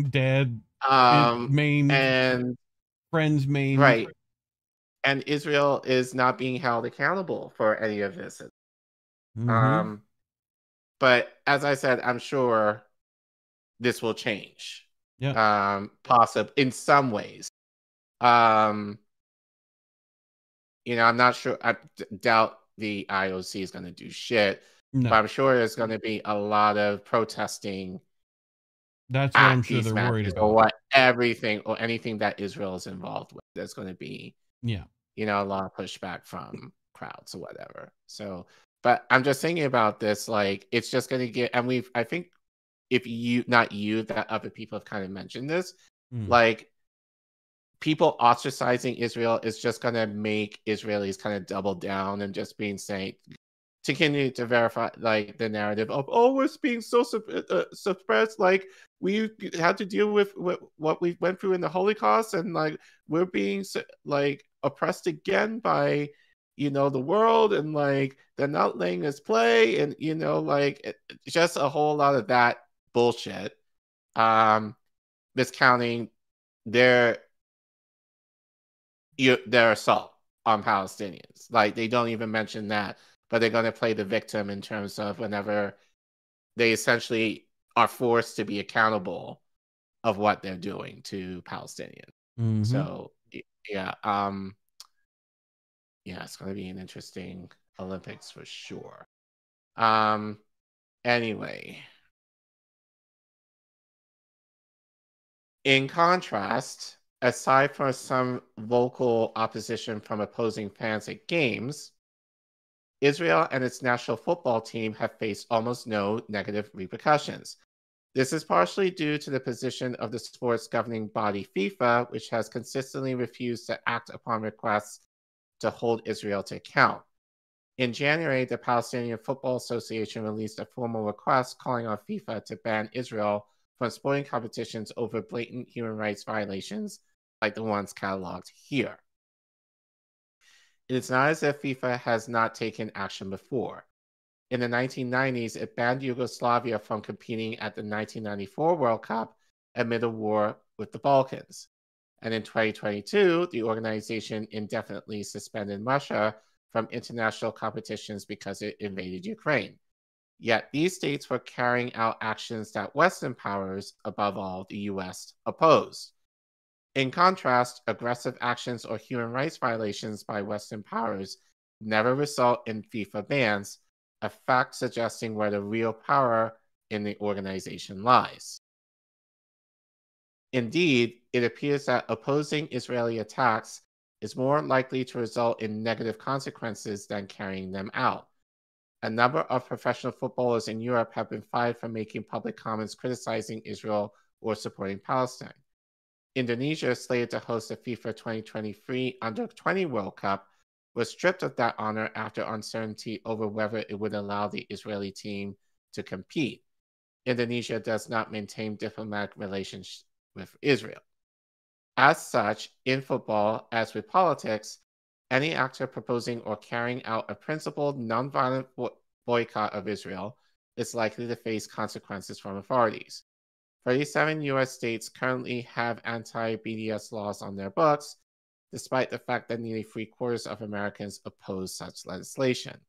dead. And friends main. Right. And Israel is not being held accountable for any of this. But as I said, I'm sure this will change. Yeah. Possibly in some ways. I'm not sure. I doubt the IOC is going to do shit. No. But I'm sure there's going to be a lot of protesting. That's what I'm sure they're worried about. Or anything that Israel is involved with. There's going to be, a lot of pushback from crowds or whatever. So, but I'm just thinking about this, like, it's just going to get, and I think that other people have kind of mentioned this, like, people ostracizing Israel is just going to make Israelis kind of double down and just to continue to verify, like, the narrative of, we're being so suppressed, like, we had to deal with what we went through in the Holocaust, and, like, we're being, like, oppressed again by, the world, and, like, they're not letting us play, and, like, just a whole lot of that bullshit, miscounting their assault on Palestinians. Like, they don't even mention that, but they're going to play the victim in terms of whenever they essentially are forced to be accountable of what they're doing to Palestinians. So, it's going to be an interesting Olympics for sure. Anyway. In contrast, aside from some vocal opposition from opposing fans at games, Israel and its national football team have faced almost no negative repercussions. This is partially due to the position of the sport's governing body FIFA, which has consistently refused to act upon requests to hold Israel to account. In January, the Palestinian Football Association released a formal request calling on FIFA to ban Israel from sporting competitions over blatant human rights violations like the ones cataloged here. It is not as if FIFA has not taken action before. In the 1990s, it banned Yugoslavia from competing at the 1994 World Cup amid a war with the Balkans. And in 2022, the organization indefinitely suspended Russia from international competitions because it invaded Ukraine. Yet these states were carrying out actions that Western powers, above all the US, opposed. In contrast, aggressive actions or human rights violations by Western powers never result in FIFA bans, a fact suggesting where the real power in the organization lies. Indeed, it appears that opposing Israeli attacks is more likely to result in negative consequences than carrying them out. A number of professional footballers in Europe have been fired for making public comments criticizing Israel or supporting Palestine. Indonesia, slated to host the FIFA 2023 Under-20 World Cup, was stripped of that honor after uncertainty over whether it would allow the Israeli team to compete. Indonesia does not maintain diplomatic relations with Israel. As such, in football, as with politics, any actor proposing or carrying out a principled, nonviolent boycott of Israel is likely to face consequences from authorities. 37 U.S. states currently have anti-BDS laws on their books, despite the fact that nearly 3/4 of Americans oppose such legislation.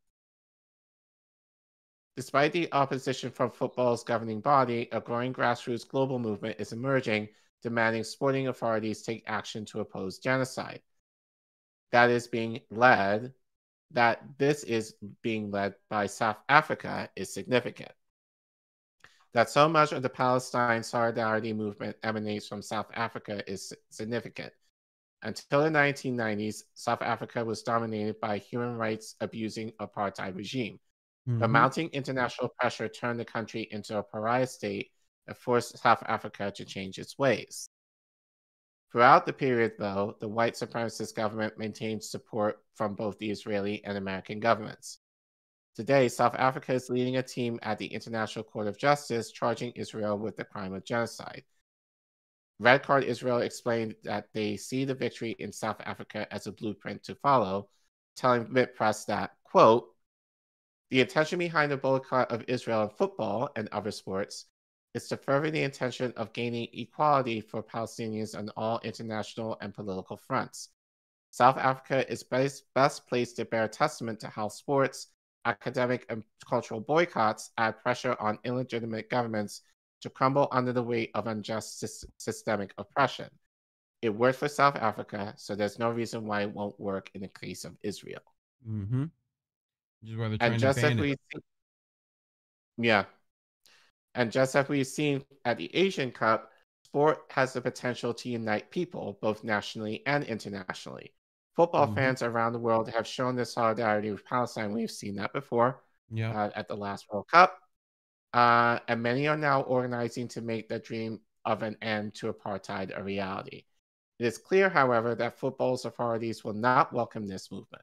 Despite the opposition from football's governing body, a growing grassroots global movement is emerging, demanding sporting authorities take action to oppose genocide. This is being led by South Africa is significant. That so much of the Palestine solidarity movement emanates from South Africa is significant. Until the 1990s, South Africa was dominated by a human rights abusing apartheid regime. But mounting international pressure turned the country into a pariah state and forced South Africa to change its ways. Throughout the period, though, the white supremacist government maintained support from both the Israeli and American governments. Today, South Africa is leading a team at the International Court of Justice charging Israel with the crime of genocide. Red Card Israel explained that they see the victory in South Africa as a blueprint to follow, telling MidPress that, quote, the intention behind the boycott of Israel in football and other sports is to further the intention of gaining equality for Palestinians on all international and political fronts. South Africa is best placed to bear testament to how sports, academic, and cultural boycotts add pressure on illegitimate governments to crumble under the weight of unjust systemic oppression. It worked for South Africa, so there's no reason why it won't work in the case of Israel. Mm-hmm. Which is why they're trying to ban it. Yeah. And just as we've seen at the Asian Cup, sport has the potential to unite people, both nationally and internationally. Football fans around the world have shown their solidarity with Palestine. We've seen that before at the last World Cup. And many are now organizing to make the dream of an end to apartheid a reality. It is clear, however, that football's authorities will not welcome this movement.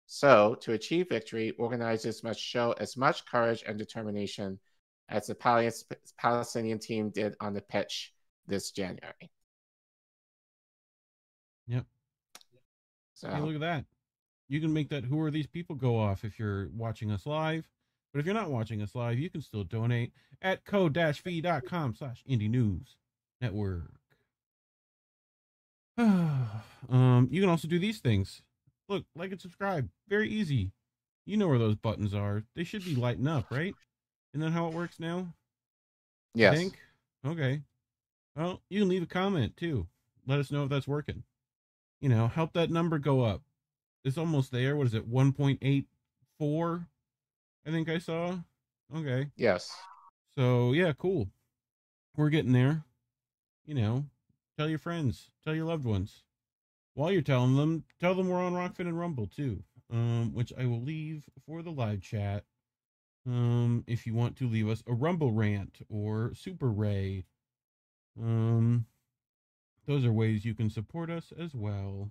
So, to achieve victory, organizers must show as much courage and determination as the Palestinian team did on the pitch this January. Yep. So, hey, look at that. You can make that "Who Are These People" go off if you're watching us live. But if you're not watching us live, you can still donate at code-v.com/Indie News Network. You can also do these things. Look, like and subscribe. Very easy. You know where those buttons are. They should be lighting up, right? Isn't that how it works now? Yes. I think? Okay. Well, you can leave a comment, too. Let us know if that's working. You know, help that number go up. It's almost there. What is it? 1.84? I think I saw. Okay. Yes. So, yeah, cool. We're getting there. You know, tell your friends. Tell your loved ones. While you're telling them, tell them we're on Rockfin and Rumble, too. Which I will leave for the live chat. If you want to leave us a Rumble rant or Super Ray. Those are ways you can support us as well.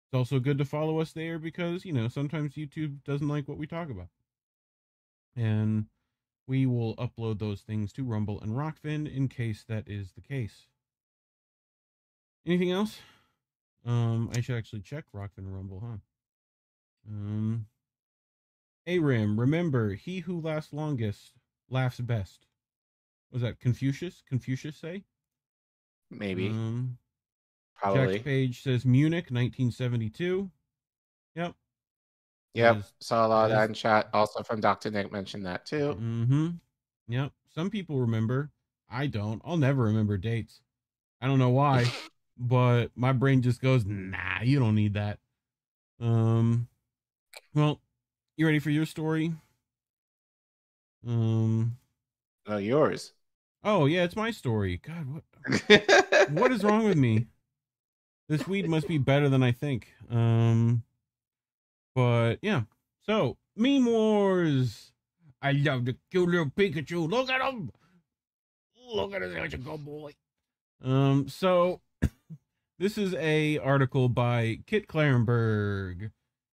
It's also good to follow us there because, you know, sometimes YouTube doesn't like what we talk about. And we will upload those things to Rumble and Rockfin in case that is the case. Anything else? I should actually check Rockfin and Rumble, huh? Aram, remember, he who laughs longest laughs best. Was that Confucius? Confucius say? Maybe. Probably. Jack's page says Munich, 1972. Yep. Yep. Saw a lot of that in chat. Also from Dr. Nick mentioned that too. Mm-hmm. Yep. Some people remember. I don't. I'll never remember dates. I don't know why, but my brain just goes, nah, you don't need that. Well, you ready for your story? Oh, yours. Oh, yeah, it's my story. God, what what is wrong with me? This weed must be better than I think. But yeah. So, Meme Wars. I love the cute little Pikachu. Look at him. Look at him, such a good boy. So this is a article by Kit Clarenberg.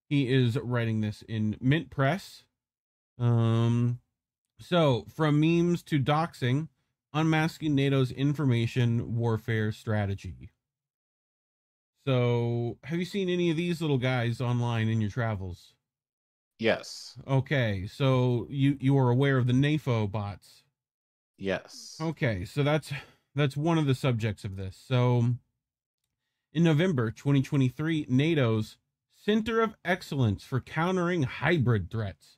He is writing this in Mint Press. So from memes to doxing, unmasking NATO's information warfare strategy. So, have you seen any of these little guys online in your travels? Yes. Okay, so you are aware of the NAFO bots? Yes. Okay, so that's one of the subjects of this. So, in November 2023, NATO's Center of Excellence for Countering Hybrid Threats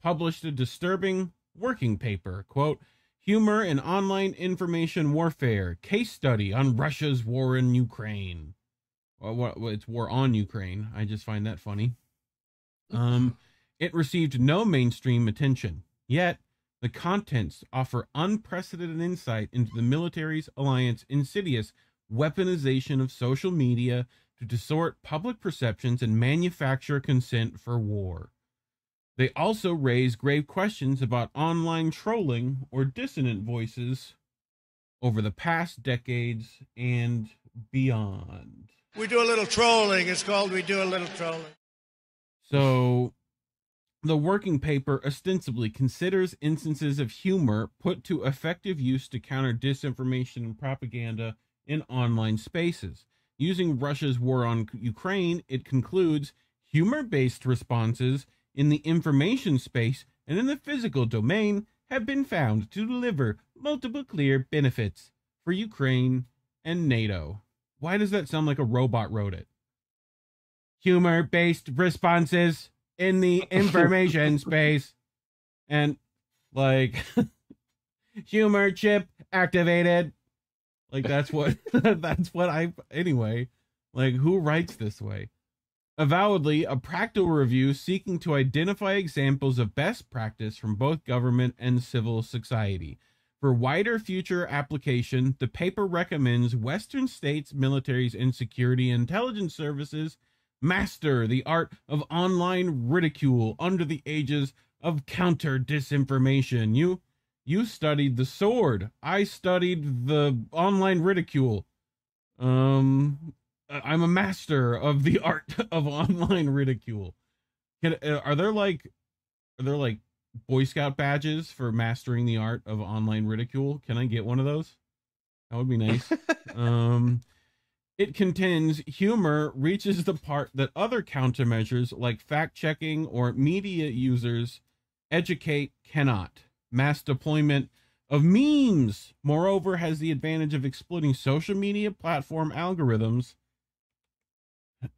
published a disturbing working paper, quote, Humor in Online Information Warfare, Case Study on Russia's War in Ukraine. Well, it's war on Ukraine. I just find that funny. It received no mainstream attention, yet the contents offer unprecedented insight into the military's alliance insidious weaponization of social media to distort public perceptions and manufacture consent for war. They also raise grave questions about online trolling or dissonant voices over the past decades and beyond. We do a little trolling. It's called We Do a Little Trolling. So, the working paper ostensibly considers instances of humor put to effective use to counter disinformation and propaganda in online spaces. Using Russia's war on Ukraine, it concludes humor-based responses in the information space and in the physical domain have been found to deliver multiple clear benefits for Ukraine and NATO. Why does that sound like a robot wrote it? Humor-based responses in the information space. And, like, humor chip activated. Like, that's what, anyway. Like, who writes this way? Avowedly, a practical review seeking to identify examples of best practice from both government and civil society. For wider future application, the paper recommends Western states, militaries, and security intelligence services master the art of online ridicule under the aegis of counter disinformation. You studied the sword. I studied the online ridicule. I'm a master of the art of online ridicule. Are there like Boy Scout badges for mastering the art of online ridicule? Can I get one of those? That would be nice. It contends humor reaches the part that other countermeasures like fact-checking or media users educate cannot. Mass deployment of memes, moreover, has the advantage of exploiting social media platform algorithms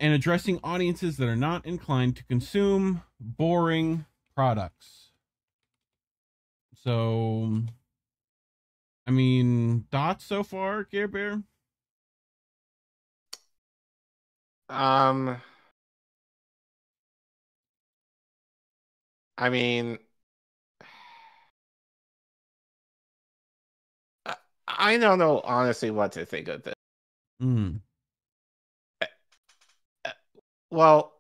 and addressing audiences that are not inclined to consume boring products. So, I mean, thoughts so far, Care Bear? I mean, I don't know honestly what to think of this. Well,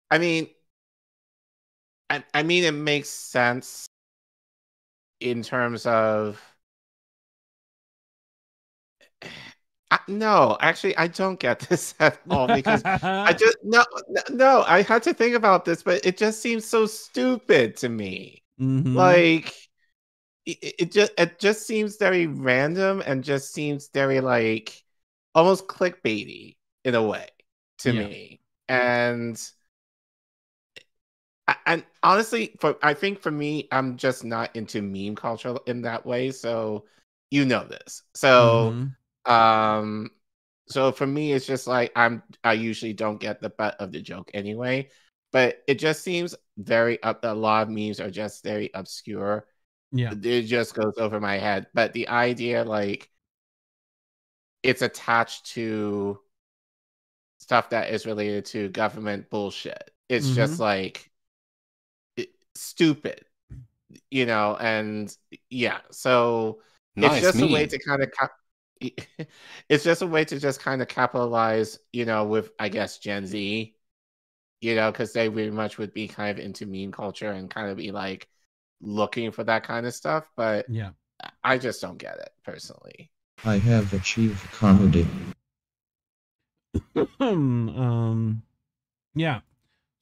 I mean, it makes sense in terms of no, actually, I don't get this at all because I just no. I had to think about this, but it just seems so stupid to me. Like it just seems very random and just seems very like almost clickbaity in a way to me. And honestly, I think for me, I'm just not into meme culture in that way. So you know this. So so for me, it's just like I usually don't get the butt of the joke anyway. But it just seems very a lot of memes are just very obscure. Yeah. It just goes over my head. But the idea, like, it's attached to stuff that is related to government bullshit. It's just like stupid, you know, and yeah. So it's just a way to kind of it's just a way to just kind of capitalize, you know, with I guess Gen Z, you know, because they very much would be kind of into meme culture and kind of be like looking for that kind of stuff. But yeah, I just don't get it personally. I have achieved comedy. Yeah.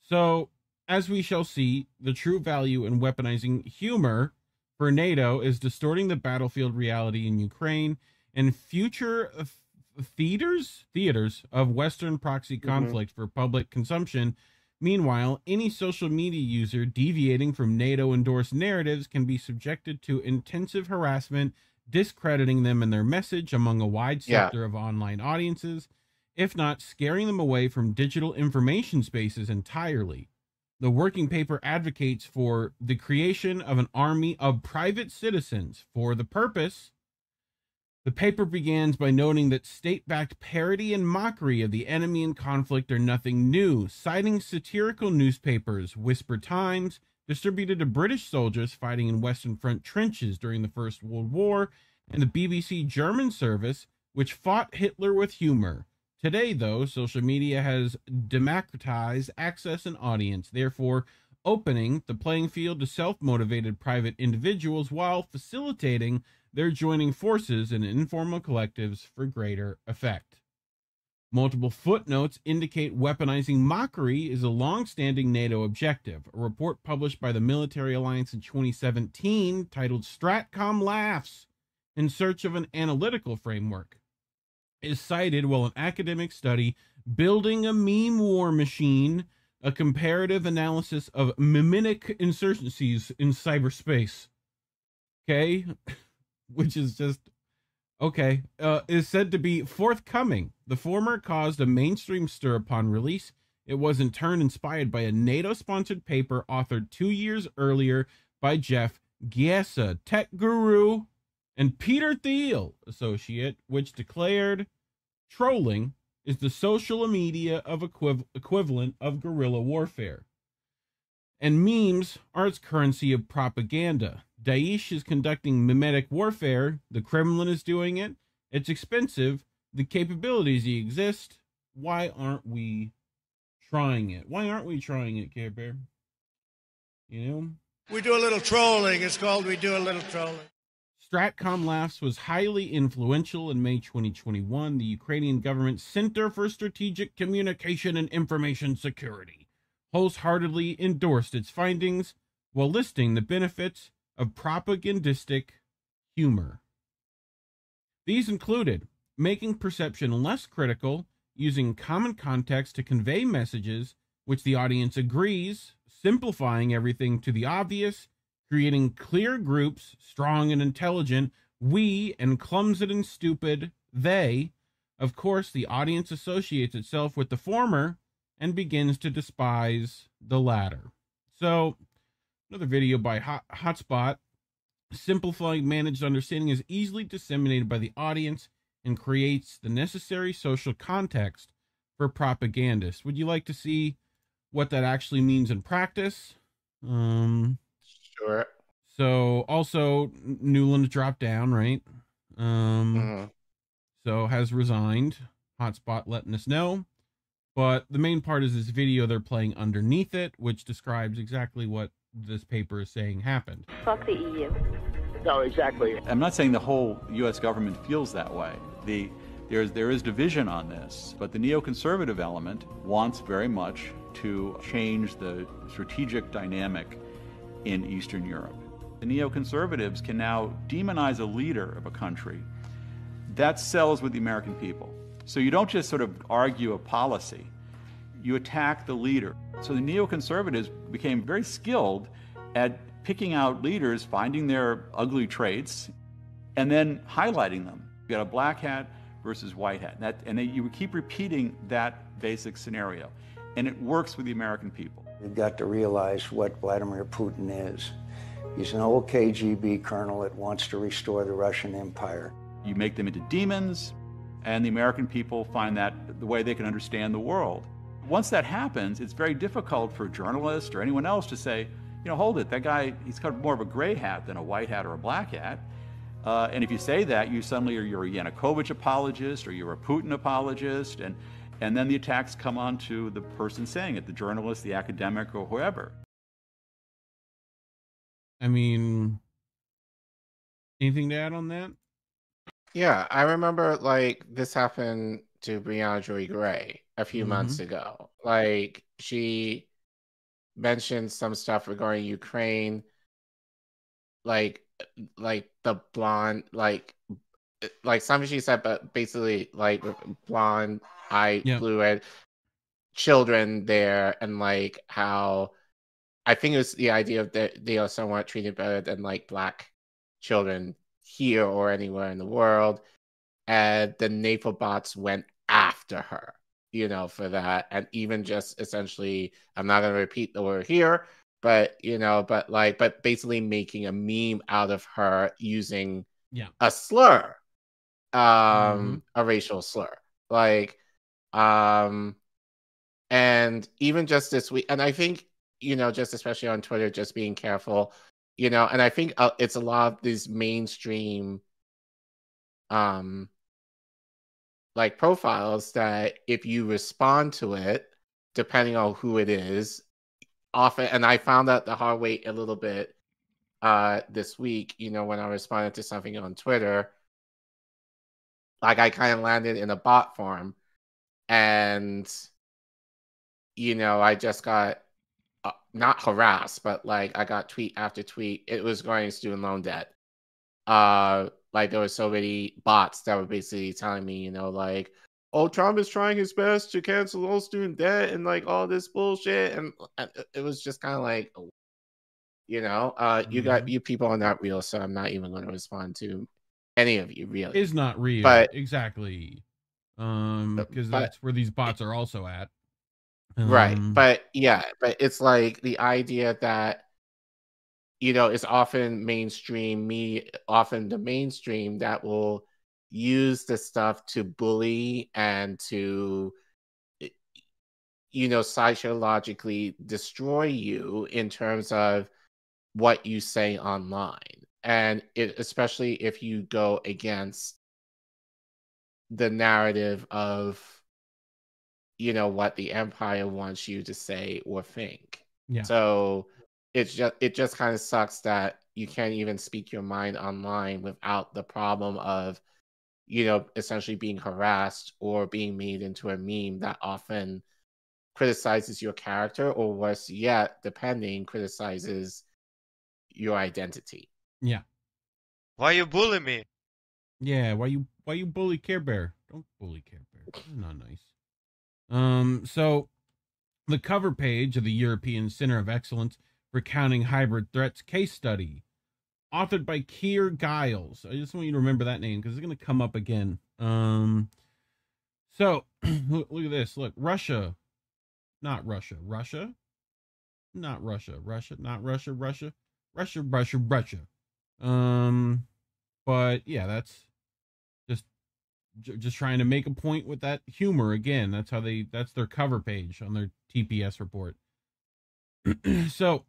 So, as we shall see, the true value in weaponizing humor for NATO is distorting the battlefield reality in Ukraine and future theaters of Western proxy conflict for public consumption. Meanwhile, any social media user deviating from NATO-endorsed narratives can be subjected to intensive harassment, discrediting them and their message among a wide sector of online audiences, if not scaring them away from digital information spaces entirely. The working paper advocates for the creation of an army of private citizens for the purpose. The paper begins by noting that state-backed parody and mockery of the enemy in conflict are nothing new, citing satirical newspapers, Whisper Times, distributed to British soldiers fighting in Western Front trenches during the First World War, and the BBC German service, which fought Hitler with humor. Today, though, social media has democratized access and audience, therefore opening the playing field to self-motivated private individuals while facilitating their joining forces in informal collectives for greater effect. Multiple footnotes indicate weaponizing mockery is a long-standing NATO objective. A report published by the Military Alliance in 2017 titled Stratcom Laughs in Search of an Analytical Framework is cited while an academic study, Building a Meme War Machine, a comparative analysis of mimic insurgencies in cyberspace. Okay? Which is just, okay, is said to be forthcoming. The former caused a mainstream stir upon release. It was in turn inspired by a NATO-sponsored paper authored 2 years earlier by Jeff Gaza, tech guru, and Peter Thiel, associate, which declared trolling is the social media of equivalent of guerrilla warfare. And memes are its currency of propaganda. Daesh is conducting mimetic warfare. The Kremlin is doing it. It's expensive. The capabilities exist. Why aren't we trying it? Why aren't we trying it, Care Bear? You know? We do a little trolling. It's called We Do a Little Trolling. Stratcom Laughs was highly influential. In May 2021, the Ukrainian government Center for Strategic Communication and Information Security wholeheartedly endorsed its findings while listing the benefits of propagandistic humor. These included making perception less critical, using common context to convey messages which the audience agrees, simplifying everything to the obvious, creating clear groups, strong and intelligent, we, and clumsy and stupid, they. Of course, the audience associates itself with the former and begins to despise the latter. So, another video by Hotspot. Simplifying managed understanding is easily disseminated by the audience and creates the necessary social context for propagandists. Would you like to see what that actually means in practice? Sure. So, also, Newland dropped down, right? So, has resigned. Hotspot letting us know. But the main part is this video they're playing underneath it, which describes exactly what this paper is saying happened. Fuck the EU. No, exactly. I'm not saying the whole U.S. government feels that way. The There is division on this, but the neoconservative element wants very much to change the strategic dynamic in Eastern Europe. The neoconservatives can now demonize a leader of a country. That sells with the American people. So you don't just sort of argue a policy, you attack the leader. So the neoconservatives became very skilled at picking out leaders, finding their ugly traits, and then highlighting them. You got a black hat versus white hat. And you keep repeating that basic scenario. And it works with the American people. We've got to realize what Vladimir Putin is. He's an old KGB colonel that wants to restore the Russian Empire. You make them into demons, and the American people find that the way they can understand the world. Once that happens, it's very difficult for a journalist or anyone else to say, you know, hold it, that guy, he's got more of a gray hat than a white hat or a black hat. And if you say that, you suddenly you're a Yanukovych apologist or you're a Putin apologist, and then the attacks come on to the person saying it, the journalist, the academic, or whoever. I mean, anything to add on that? Yeah, I remember like this happened to Brianna Joy Gray a few months ago. Like she mentioned some stuff regarding Ukraine, like the blonde, like something she said, but basically like blonde eye fluid children there, and like how I think it was the idea of that they are somewhat treated better than like black children here or anywhere in the world, and the NATO bots went after her, you know, for that, and even just essentially, I'm not going to repeat the word here, but you know, but basically making a meme out of her using a slur, a racial slur, like, and even just this week, and I think, you know, just especially on Twitter, just being careful, you know, and I think it's a lot of these mainstream, like profiles that if you respond to it, depending on who it is, often, and I found out the hard way a little bit this week, you know, when I responded to something on Twitter, like I kind of landed in a bot form, and, you know, I just got not harassed, but like I got tweet after tweet. It was going student loan debt. Like there were so many bots that were basically telling me, you know, like, oh, Trump is trying his best to cancel all student debt and like all this bullshit, and it was just kind of like, you know, you people are not real, so I'm not even going to respond to any of you really. Is not real, but exactly, because that's where these bots are also at. Right, but yeah, but it's like the idea that, you know, it's often mainstream often the mainstream that will use the stuff to bully and to, you know, psychologically destroy you in terms of what you say online. And especially if you go against the narrative of, you know, what the empire wants you to say or think. Yeah. So it just kind of sucks that you can't even speak your mind online without the problem of, you know, essentially being harassed or being made into a meme that often criticizes your character, or worse yet, depending, criticizes your identity. Yeah. Why you bully me? Yeah, why you bully Care Bear? Don't bully Care Bear. They're not nice. So the cover page of the European Center of Excellence for Countering Hybrid Threats case study, authored by Keir Giles. I just want you to remember that name because it's going to come up again. So look at this. Look, Russia, not Russia, Russia, not Russia, Russia, not Russia, Russia, Russia, Russia, Russia. But yeah, that's just trying to make a point with that humor again. That's their cover page on their TPS report. So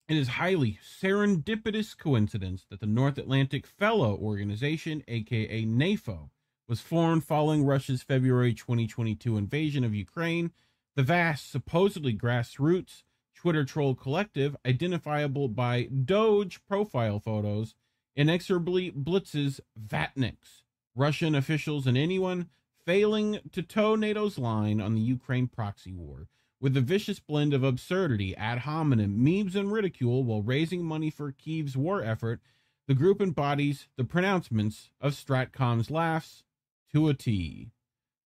it is highly serendipitous coincidence that the North Atlantic Fellow Organization, aka NATO, was formed following Russia's February 2022 invasion of Ukraine. The vast, supposedly grassroots Twitter troll collective, identifiable by Doge profile photos, inexorably blitzes Vatniks, Russian officials and anyone failing to toe NATO's line on the Ukraine proxy war. With a vicious blend of absurdity, ad hominem, memes, and ridicule while raising money for Kyiv's war effort, the group embodies the pronouncements of Stratcom's laughs to a T.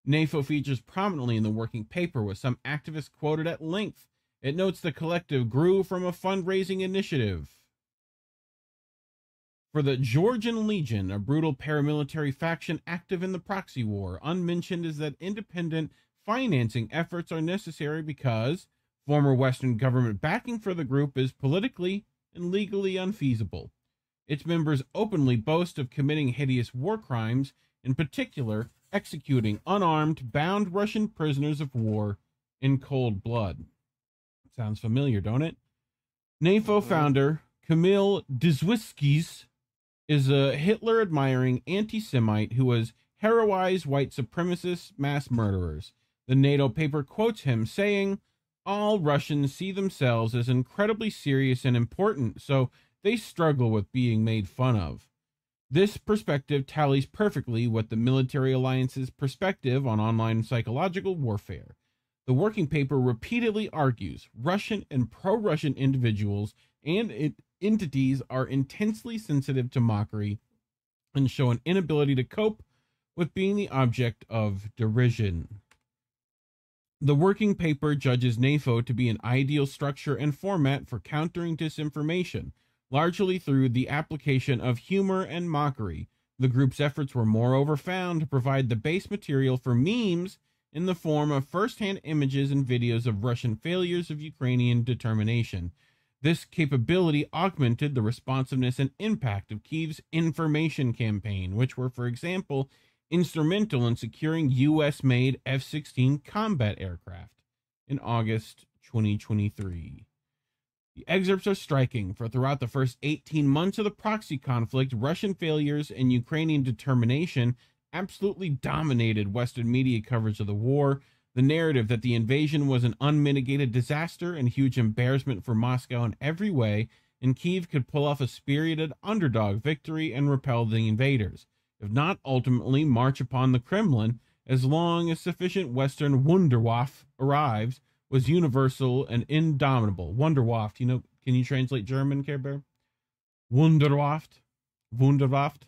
NATO features prominently in the working paper, with some activists quoted at length. It notes the collective grew from a fundraising initiative for the Georgian Legion, a brutal paramilitary faction active in the proxy war. Unmentioned is that independent financing efforts are necessary because former Western government backing for the group is politically and legally unfeasible. Its members openly boast of committing hideous war crimes, in particular executing unarmed, bound Russian prisoners of war in cold blood. Sounds familiar, don't it? NATO founder Kamil Dzwiskis is a Hitler-admiring anti-Semite who has heroized white supremacist mass murderers. The NATO paper quotes him saying, "All Russians see themselves as incredibly serious and important, so they struggle with being made fun of." This perspective tallies perfectly with the military alliance's perspective on online psychological warfare. The working paper repeatedly argues Russian and pro-Russian individuals and entities are intensely sensitive to mockery and show an inability to cope with being the object of derision. The working paper judges NATO to be an ideal structure and format for countering disinformation, largely through the application of humor and mockery. The group's efforts were moreover found to provide the base material for memes in the form of first-hand images and videos of Russian failures of Ukrainian determination. This capability augmented the responsiveness and impact of Kyiv's information campaign, which were, for example, instrumental in securing U.S.-made F-16 combat aircraft in August 2023. The excerpts are striking, for throughout the first 18 months of the proxy conflict, Russian failures and Ukrainian determination absolutely dominated Western media coverage of the war. The narrative that the invasion was an unmitigated disaster and huge embarrassment for Moscow in every way, and Kyiv could pull off a spirited underdog victory and repel the invaders, if not ultimately march upon the Kremlin, as long as sufficient Western Wunderwaffe arrives, was universal and indomitable. Wunderwaffe, can you translate German, Care Bear? Wunderwaffe? Wunderwaffe?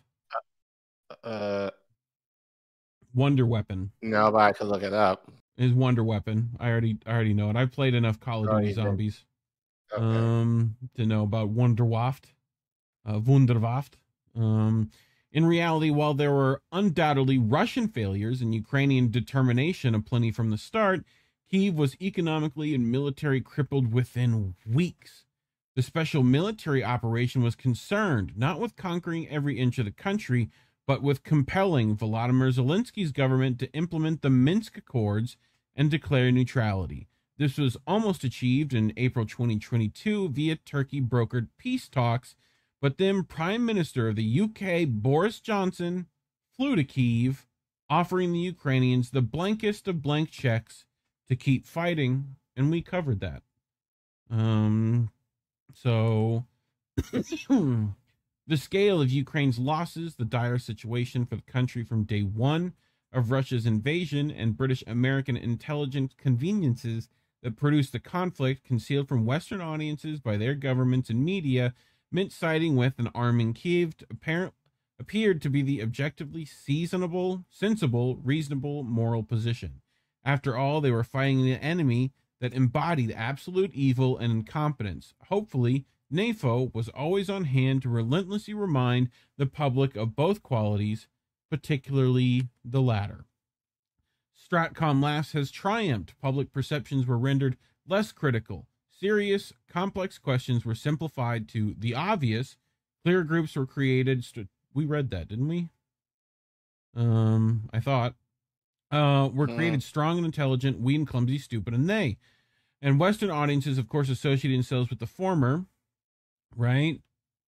Wonder Weapon. No, but I could look it up. Is Wonder Weapon. I already know it. I've played enough Call of Duty Zombies to know about Wunderwaffe. Wunderwaffe. In reality, while there were undoubtedly Russian failures and Ukrainian determination aplenty from the start, Kyiv was economically and military crippled within weeks. The special military operation was concerned not with conquering every inch of the country, but with compelling Volodymyr Zelensky's government to implement the Minsk Accords and declare neutrality. This was almost achieved in April 2022 via Turkey-brokered peace talks, but then Prime Minister of the UK, Boris Johnson, flew to Kyiv, offering the Ukrainians the blankest of blank checks to keep fighting, and we covered that. The scale of Ukraine's losses, the dire situation for the country from day one of Russia's invasion, and British-American intelligence conveniences that produced the conflict concealed from Western audiences by their governments and media meant siding with and arming Kyiv appeared to be the objectively sensible, reasonable, moral position. After all, they were fighting an enemy that embodied absolute evil and incompetence. Hopefully, NATO was always on hand to relentlessly remind the public of both qualities, particularly the latter. Stratcom laughs has triumphed. Public perceptions were rendered less critical. Serious, complex questions were simplified to the obvious. Clear groups were created. We read that, didn't we? I thought. Were created strong and intelligent, we and clumsy, stupid, and they. And Western audiences, of course, associated themselves with the former, right?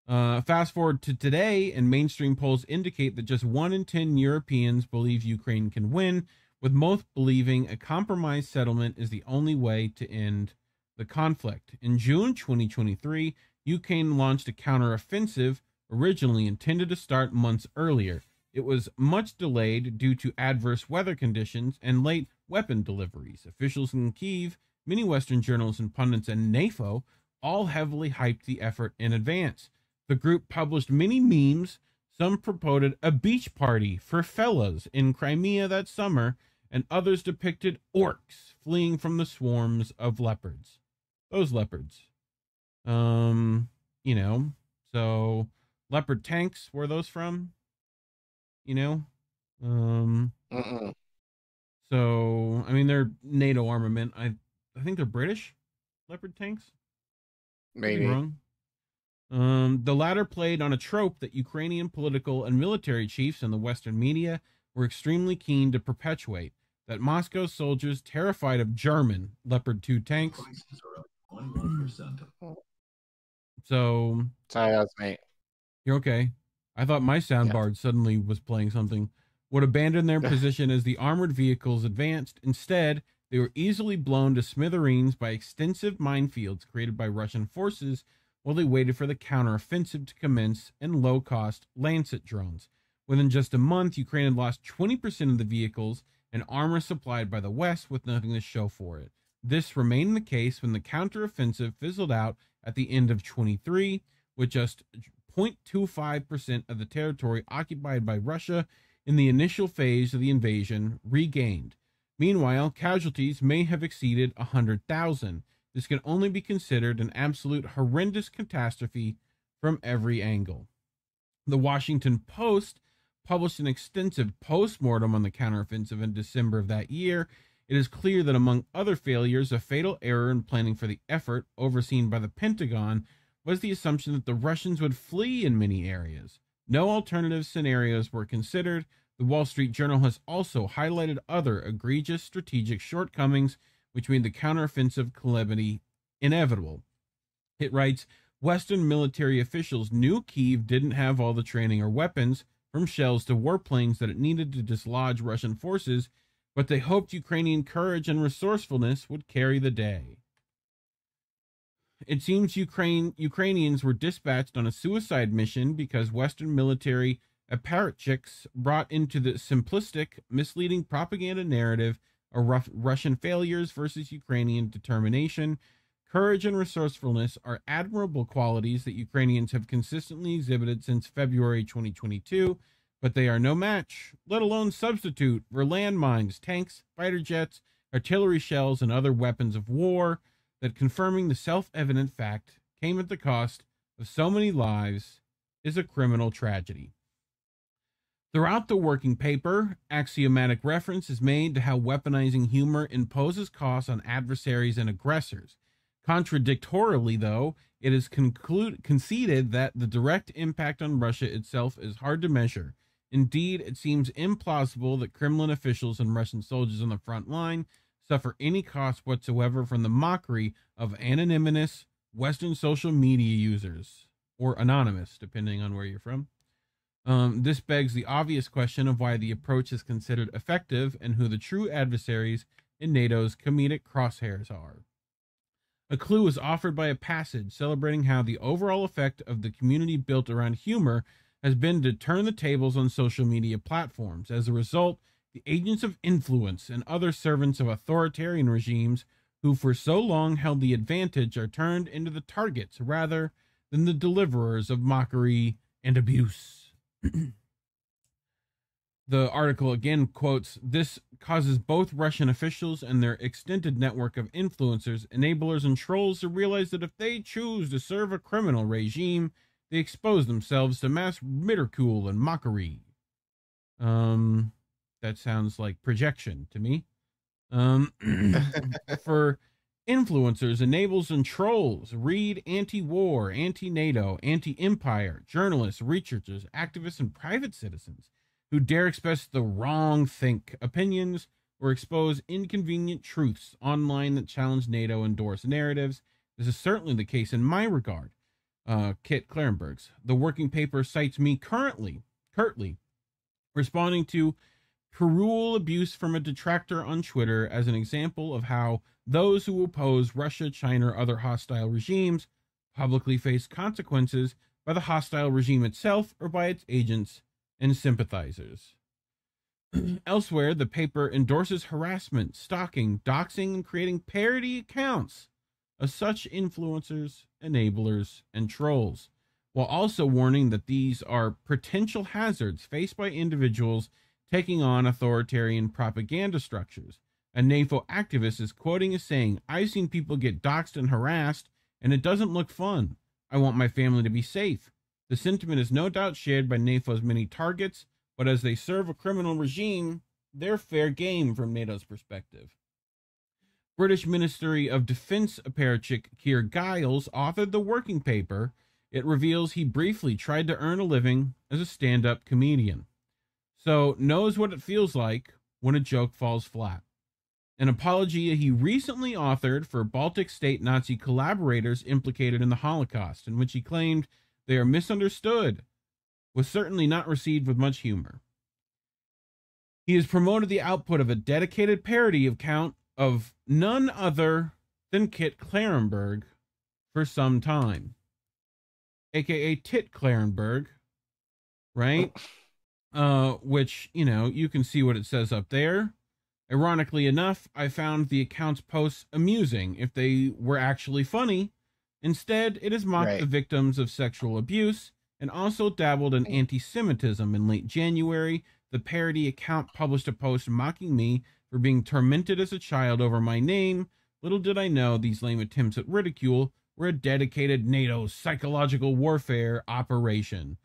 Fast forward to today, and mainstream polls indicate that just 1 in 10 Europeans believe Ukraine can win, with most believing a compromise settlement is the only way to end the conflict. In June 2023, Ukraine launched a counteroffensive originally intended to start months earlier. it was much delayed due to adverse weather conditions and late weapon deliveries. Officials in Kyiv, many Western journalists and pundits, and NATO all heavily hyped the effort in advance. The group published many memes. Some promoted a beach party for fellas in Crimea that summer, and others depicted orcs fleeing from the swarms of leopards. Those leopards. You know, so leopard tanks, where are those from? You know? So, I mean, they're NATO armament. I think they're British leopard tanks. Maybe. Wrong. The latter played on a trope that Ukrainian political and military chiefs in the Western media were extremely keen to perpetuate, that Moscow soldiers terrified of German Leopard 2 tanks. So, sorry, that's me. You're okay. I thought my soundboard suddenly was playing something. Would abandon their position as the armored vehicles advanced. Instead, they were easily blown to smithereens by extensive minefields created by Russian forces while they waited for the counteroffensive to commence and low-cost Lancet drones. Within just a month, Ukraine had lost 20% of the vehicles and armor supplied by the West with nothing to show for it. This remained the case when the counteroffensive fizzled out at the end of 23, with just 0.25% of the territory occupied by Russia in the initial phase of the invasion regained. Meanwhile, casualties may have exceeded 100,000. This can only be considered an absolute horrendous catastrophe from every angle. The Washington Post published an extensive post-mortem on the counteroffensive in December of that year. It is clear that among other failures, a fatal error in planning for the effort, overseen by the Pentagon, was the assumption that the Russians would flee in many areas. No alternative scenarios were considered. The Wall Street Journal has also highlighted other egregious strategic shortcomings which made the counteroffensive calamity inevitable. It writes, Western military officials knew Kyiv didn't have all the training or weapons, from shells to warplanes, that it needed to dislodge Russian forces, but they hoped Ukrainian courage and resourcefulness would carry the day. It seems Ukrainians were dispatched on a suicide mission because Western military apparatchiks brought into the simplistic, misleading propaganda narrative of Russian failures versus Ukrainian determination. Courage and resourcefulness are admirable qualities that Ukrainians have consistently exhibited since February 2022, but they are no match, let alone substitute, for landmines, tanks, fighter jets, artillery shells, and other weapons of war. That confirming the self-evident fact came at the cost of so many lives is a criminal tragedy. Throughout the working paper, axiomatic reference is made to how weaponizing humor imposes costs on adversaries and aggressors. Contradictorily, though, it is conceded that the direct impact on Russia itself is hard to measure. Indeed, it seems implausible that Kremlin officials and Russian soldiers on the front line suffer any cost whatsoever from the mockery of anonymous Western social media users, or anonymous, depending on where you're from. This begs the obvious question of why the approach is considered effective and who the true adversaries in NATO's comedic crosshairs are. A clue is offered by a passage celebrating how the overall effect of the community built around humor has been to turn the tables on social media platforms. As a result, the agents of influence and other servants of authoritarian regimes who for so long held the advantage are turned into the targets rather than the deliverers of mockery and abuse. The article again quotes, this causes both Russian officials and their extended network of influencers, enablers, and trolls to realize that if they choose to serve a criminal regime, they expose themselves to mass ridicule and mockery. That sounds like projection to me. For influencers, enablers, and trolls, read anti-war, anti-NATO, anti-empire, journalists, researchers, activists, and private citizens who dare express the wrong opinions or expose inconvenient truths online that challenge NATO-endorsed narratives. This is certainly the case in my regard. Kit Clarenbergs. The working paper cites me curtly responding to cruel abuse from a detractor on Twitter as an example of how those who oppose Russia, China, or other hostile regimes publicly face consequences by the hostile regime itself or by its agents and sympathizers. Elsewhere, the paper endorses harassment, stalking, doxing, and creating parody accounts of such influencers, enablers, and trolls, while also warning that these are potential hazards faced by individuals taking on authoritarian propaganda structures. A NATO activist is quoting as saying, "I've seen people get doxed and harassed, and it doesn't look fun. I want my family to be safe." The sentiment is no doubt shared by NATO's many targets, but as they serve a criminal regime, they're fair game from NATO's perspective. British Ministry of Defense apparatchik Keir Giles authored the working paper. It reveals he briefly tried to earn a living as a stand-up comedian, so knows what it feels like when a joke falls flat. An apology he recently authored for Baltic state Nazi collaborators implicated in the Holocaust, in which he claimed they are misunderstood, was certainly not received with much humor. He has promoted the output of a dedicated parody account of none other than Kit Clarenberg for some time, aka Tit Clarenberg, right? Which, you know, you can see what it says up there. Ironically enough, I found the account's posts amusing if they were actually funny. Instead, it has mocked the victims of sexual abuse and also dabbled in anti-Semitism. In late January, the parody account published a post mocking me for being tormented as a child over my name. Little did I know these lame attempts at ridicule were a dedicated NATO psychological warfare operation.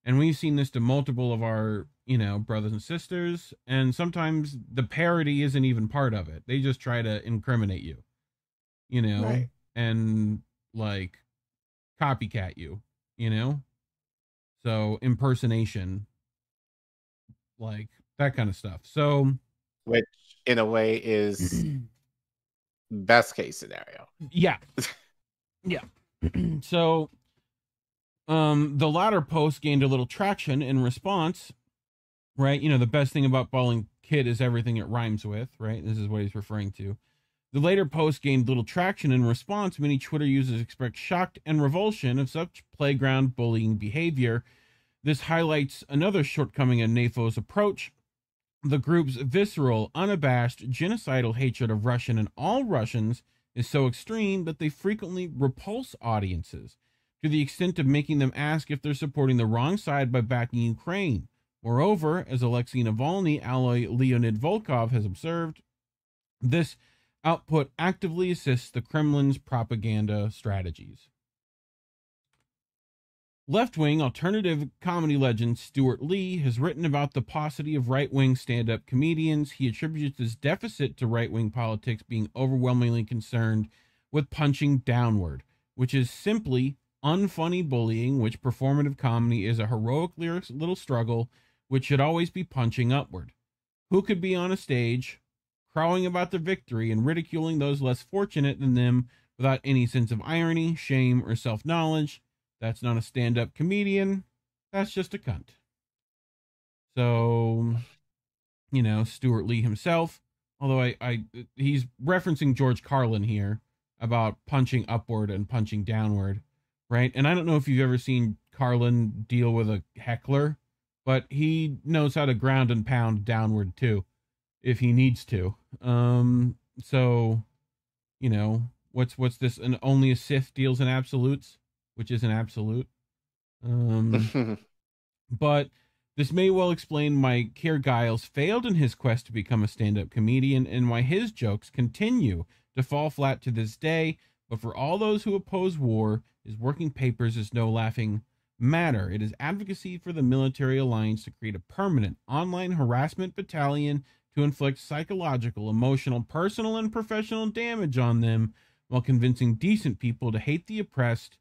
And we've seen this to multiple of our, you know, brothers and sisters. And sometimes the parody isn't even part of it. They just try to incriminate you, you know, and like copycat you, you know? So impersonation, like that kind of stuff. So, which in a way is best case scenario. Yeah. Yeah. So, the latter post gained a little traction in response, right? You know, the best thing about calling Kid is everything it rhymes with, right? This is what he's referring to. The later post gained little traction in response. Many Twitter users expressed shock and revulsion of such playground bullying behavior. This highlights another shortcoming in NATO's approach. The group's visceral, unabashed, genocidal hatred of Russian and all Russians is so extreme that they frequently repulse audiences, to the extent of making them ask if they're supporting the wrong side by backing Ukraine. Moreover, as Alexei Navalny ally Leonid Volkov has observed, this output actively assists the Kremlin's propaganda strategies. Left-wing alternative comedy legend Stuart Lee has written about the paucity of right-wing stand-up comedians. He attributes this deficit to right-wing politics being overwhelmingly concerned with punching downward, which is simply unfunny bullying, which performative comedy is a heroic little struggle which should always be punching upward. Who could be on a stage crowing about their victory and ridiculing those less fortunate than them without any sense of irony, shame, or self-knowledge? That's not a stand-up comedian. That's just a cunt. So, you know, Stuart Lee himself, although he's referencing George Carlin here about punching upward and punching downward, right? And I don't know if you've ever seen Carlin deal with a heckler, but he knows how to ground and pound downward too, if he needs to. So, you know, what's this? And only a Sith deals in absolutes, which is an absolute. But this may well explain why Keir Giles failed in his quest to become a stand-up comedian and why his jokes continue to fall flat to this day. But for all those who oppose war, his working papers is no laughing matter. It is advocacy for the military alliance to create a permanent online harassment battalion to inflict psychological, emotional, personal, and professional damage on them while convincing decent people to hate the oppressed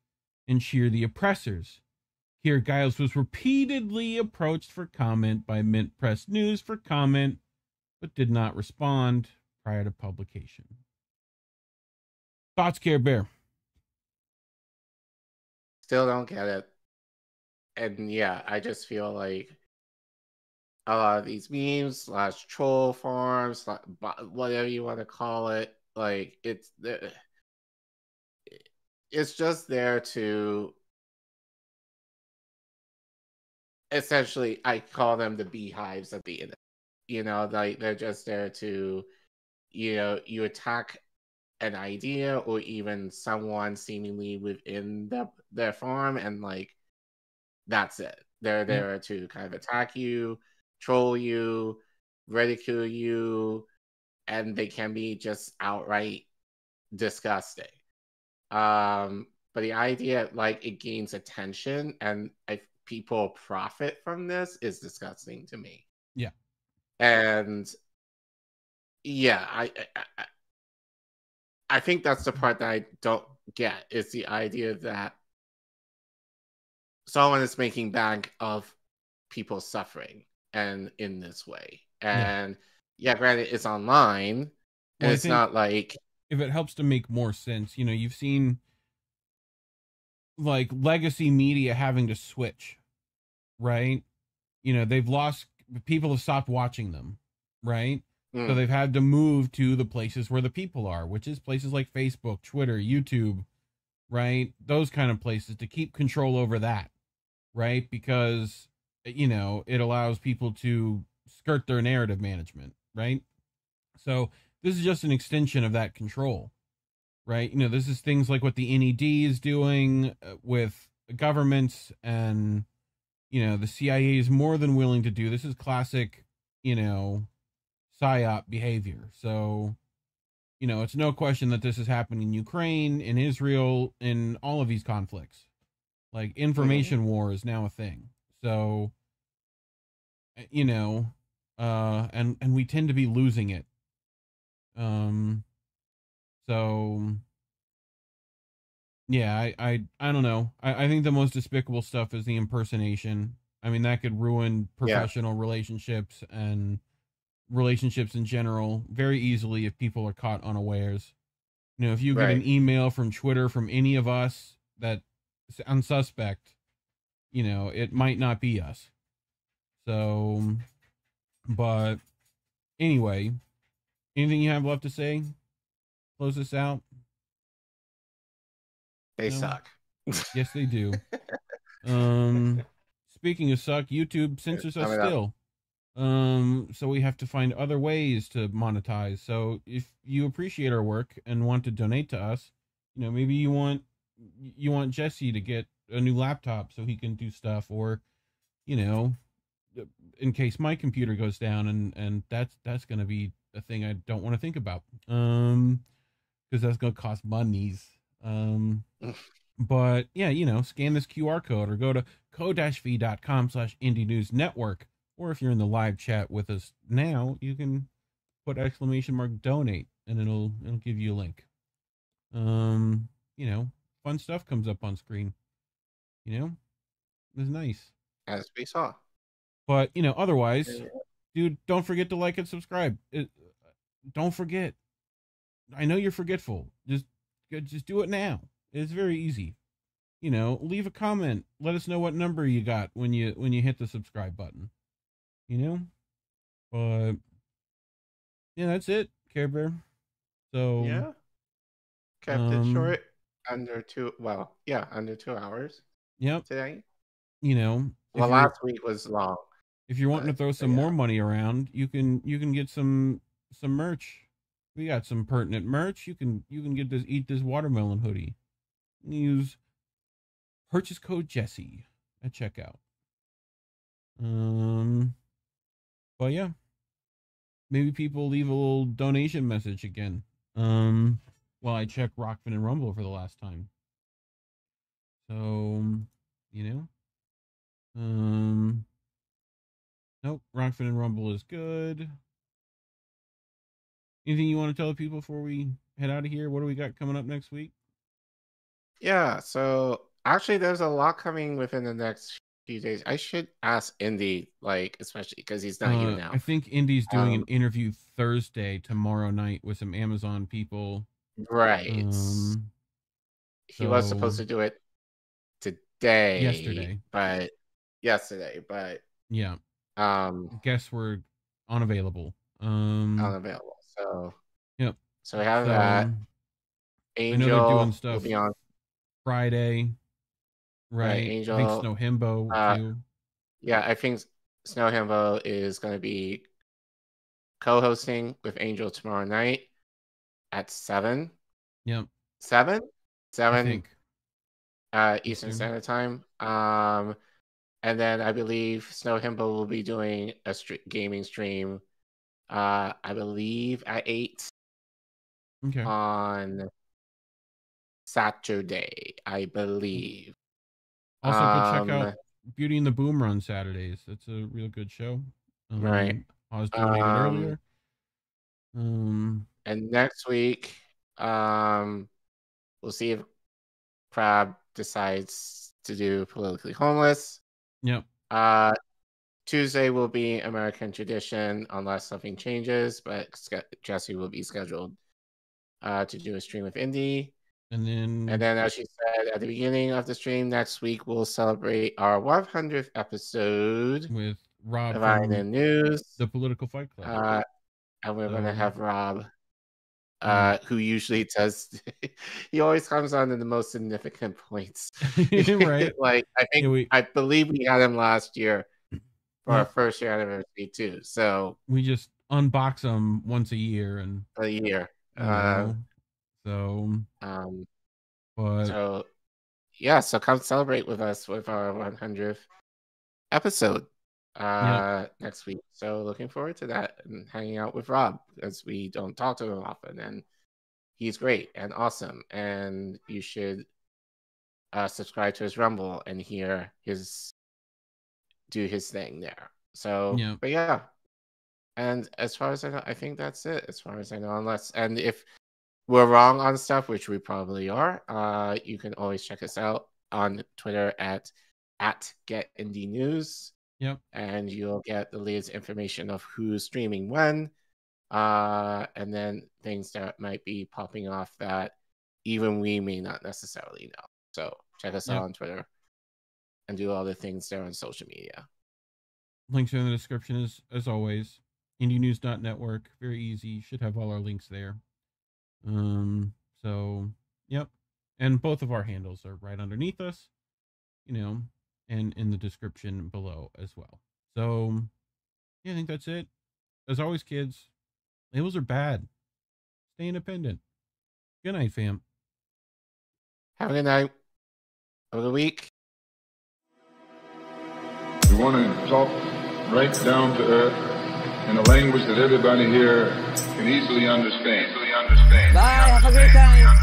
and cheer the oppressors. Keir Giles was repeatedly approached for comment by Mint Press News for comment, but did not respond prior to publication. Thoughts, Care Bear? Still don't get it. And yeah, I just feel like a lot of these memes / troll forms, whatever you want to call it, like it's just there to essentially, I call them the beehives of the internet. You know, like they're just there to, you know, you attack an idea or even someone seemingly within their farm, and like that's it. They're there to kind of attack you, troll you, ridicule you, and they can be just outright disgusting. But the idea, like, it gains attention and if people profit from this is disgusting to me. Yeah. And yeah, I think that's the part that I don't get, is the idea that someone is making bank of people suffering and in this way. And yeah, granted, it's online, and Well, it's not like, if it helps to make more sense, you know, you've seen like legacy media having to switch, right? You know, they've lost, people have stopped watching them, right? So they've had to move to the places where the people are, which is places like Facebook, Twitter, YouTube, right? Those kind of places, to keep control over that, right? Because, you know, it allows people to skirt their narrative management, right? So this is just an extension of that control, right? You know, this is things like what the NED is doing with governments, and, you know, the CIA is more than willing to do. This is classic, you know, PSYOP behavior. So, you know, it's no question that this is happening in Ukraine, in Israel, in all of these conflicts. Like, information war is now a thing. So, you know, and we tend to be losing it. So yeah, I don't know. I think the most despicable stuff is the impersonation. I mean, that could ruin professional relationships and relationships in general very easily if people are caught unawares. You know, if you get an email from Twitter from any of us that's unsuspect, you know, it might not be us. So, but anyway, anything you have left to say? Close this out. They suck. Yes, they do. Speaking of suck, YouTube censors us still. So we have to find other ways to monetize. So if you appreciate our work and want to donate to us, you know, maybe you want Jesse to get a new laptop so he can do stuff, or, you know, in case my computer goes down, and that's going to be a thing I don't want to think about. Because that's going to cost monies. But yeah, you know, scan this QR code or go to ko-fi.com/indie-news-network. Or if you're in the live chat with us now, you can put !donate and it'll give you a link. You know, fun stuff comes up on screen. You know, it's nice. As we saw. But, you know, otherwise, dude, don't forget to like and subscribe. Don't forget. I know you're forgetful. Just do it now. It's very easy. You know, leave a comment. Let us know what number you got when you hit the subscribe button. You know? But yeah, that's it, Care Bear. So yeah. Kept it short. Under 2 hours. Yep. Today. You know. Well, last week was long. If you're wanting to throw some more money around, you can get some merch. We got some pertinent merch. You can get this Eat This Watermelon hoodie. Use purchase code Jesse at checkout. But yeah, maybe people leave a little donation message again. While I check Rockfin and Rumble for the last time. So, you know, nope, Rockfin and Rumble is good. Anything you want to tell the people before we head out of here? What do we got coming up next week? Yeah, so actually there's a lot coming within the next few days. I should ask Indy, like, especially because he's not here now. I think Indy's doing an interview Thursday, tomorrow night, with some Amazon people. Right. He was supposed to do it yesterday, but yeah. Guests were unavailable. Unavailable. So yep. So we have that. Angel, I know they're doing stuff will be on Friday, right? Angel, I think Snow Himbo too. yeah, I think Snow Himbo is going to be co-hosting with Angel tomorrow night at 7. Yep. 7 think. Eastern Standard Time. And then I believe Snow Himbo will be doing a gaming stream, I believe at 8 on Saturday, I believe. Also, go check out Beauty and the Boom Run Saturdays. That's a real good show. Right. I was donated earlier. And next week, we'll see if Crab decides to do Politically Homeless. Yep. Tuesday will be American Tradition unless something changes, but Jesse will be scheduled to do a stream with Indy. And then, as she said at the beginning of the stream, next week we'll celebrate our 100th episode with Rob Divine and News, the Political Fight Club. And we're going to have Rob, who usually does, he always comes on in the most significant points. Right. Like, I believe we had him last year for our first year anniversary too. So we just unbox them once a year. So come celebrate with us with our 100th episode next week. So looking forward to that and hanging out with Rob, because we don't talk to him often, and he's great and awesome, and you should subscribe to his Rumble and hear do his thing there. So but yeah, and as far as I know, I think that's it as far as I know, and if we're wrong on stuff, which we probably are, you can always check us out on Twitter at GetIndieNews. Yep. And you'll get the latest information of who's streaming when, and then things that might be popping off that even we may not necessarily know. So check us out on Twitter and do all the things there on social media. Links are in the description as always. IndieNews.network, very easy. You should have all our links there. And both of our handles are right underneath us, and in the description below as well. So I think that's it. As always, kids, labels are bad. Stay independent. Good night, fam. Have a good night. Have a good week. We want to talk right down to earth in a language that everybody here can easily understand. Bye, have a great time.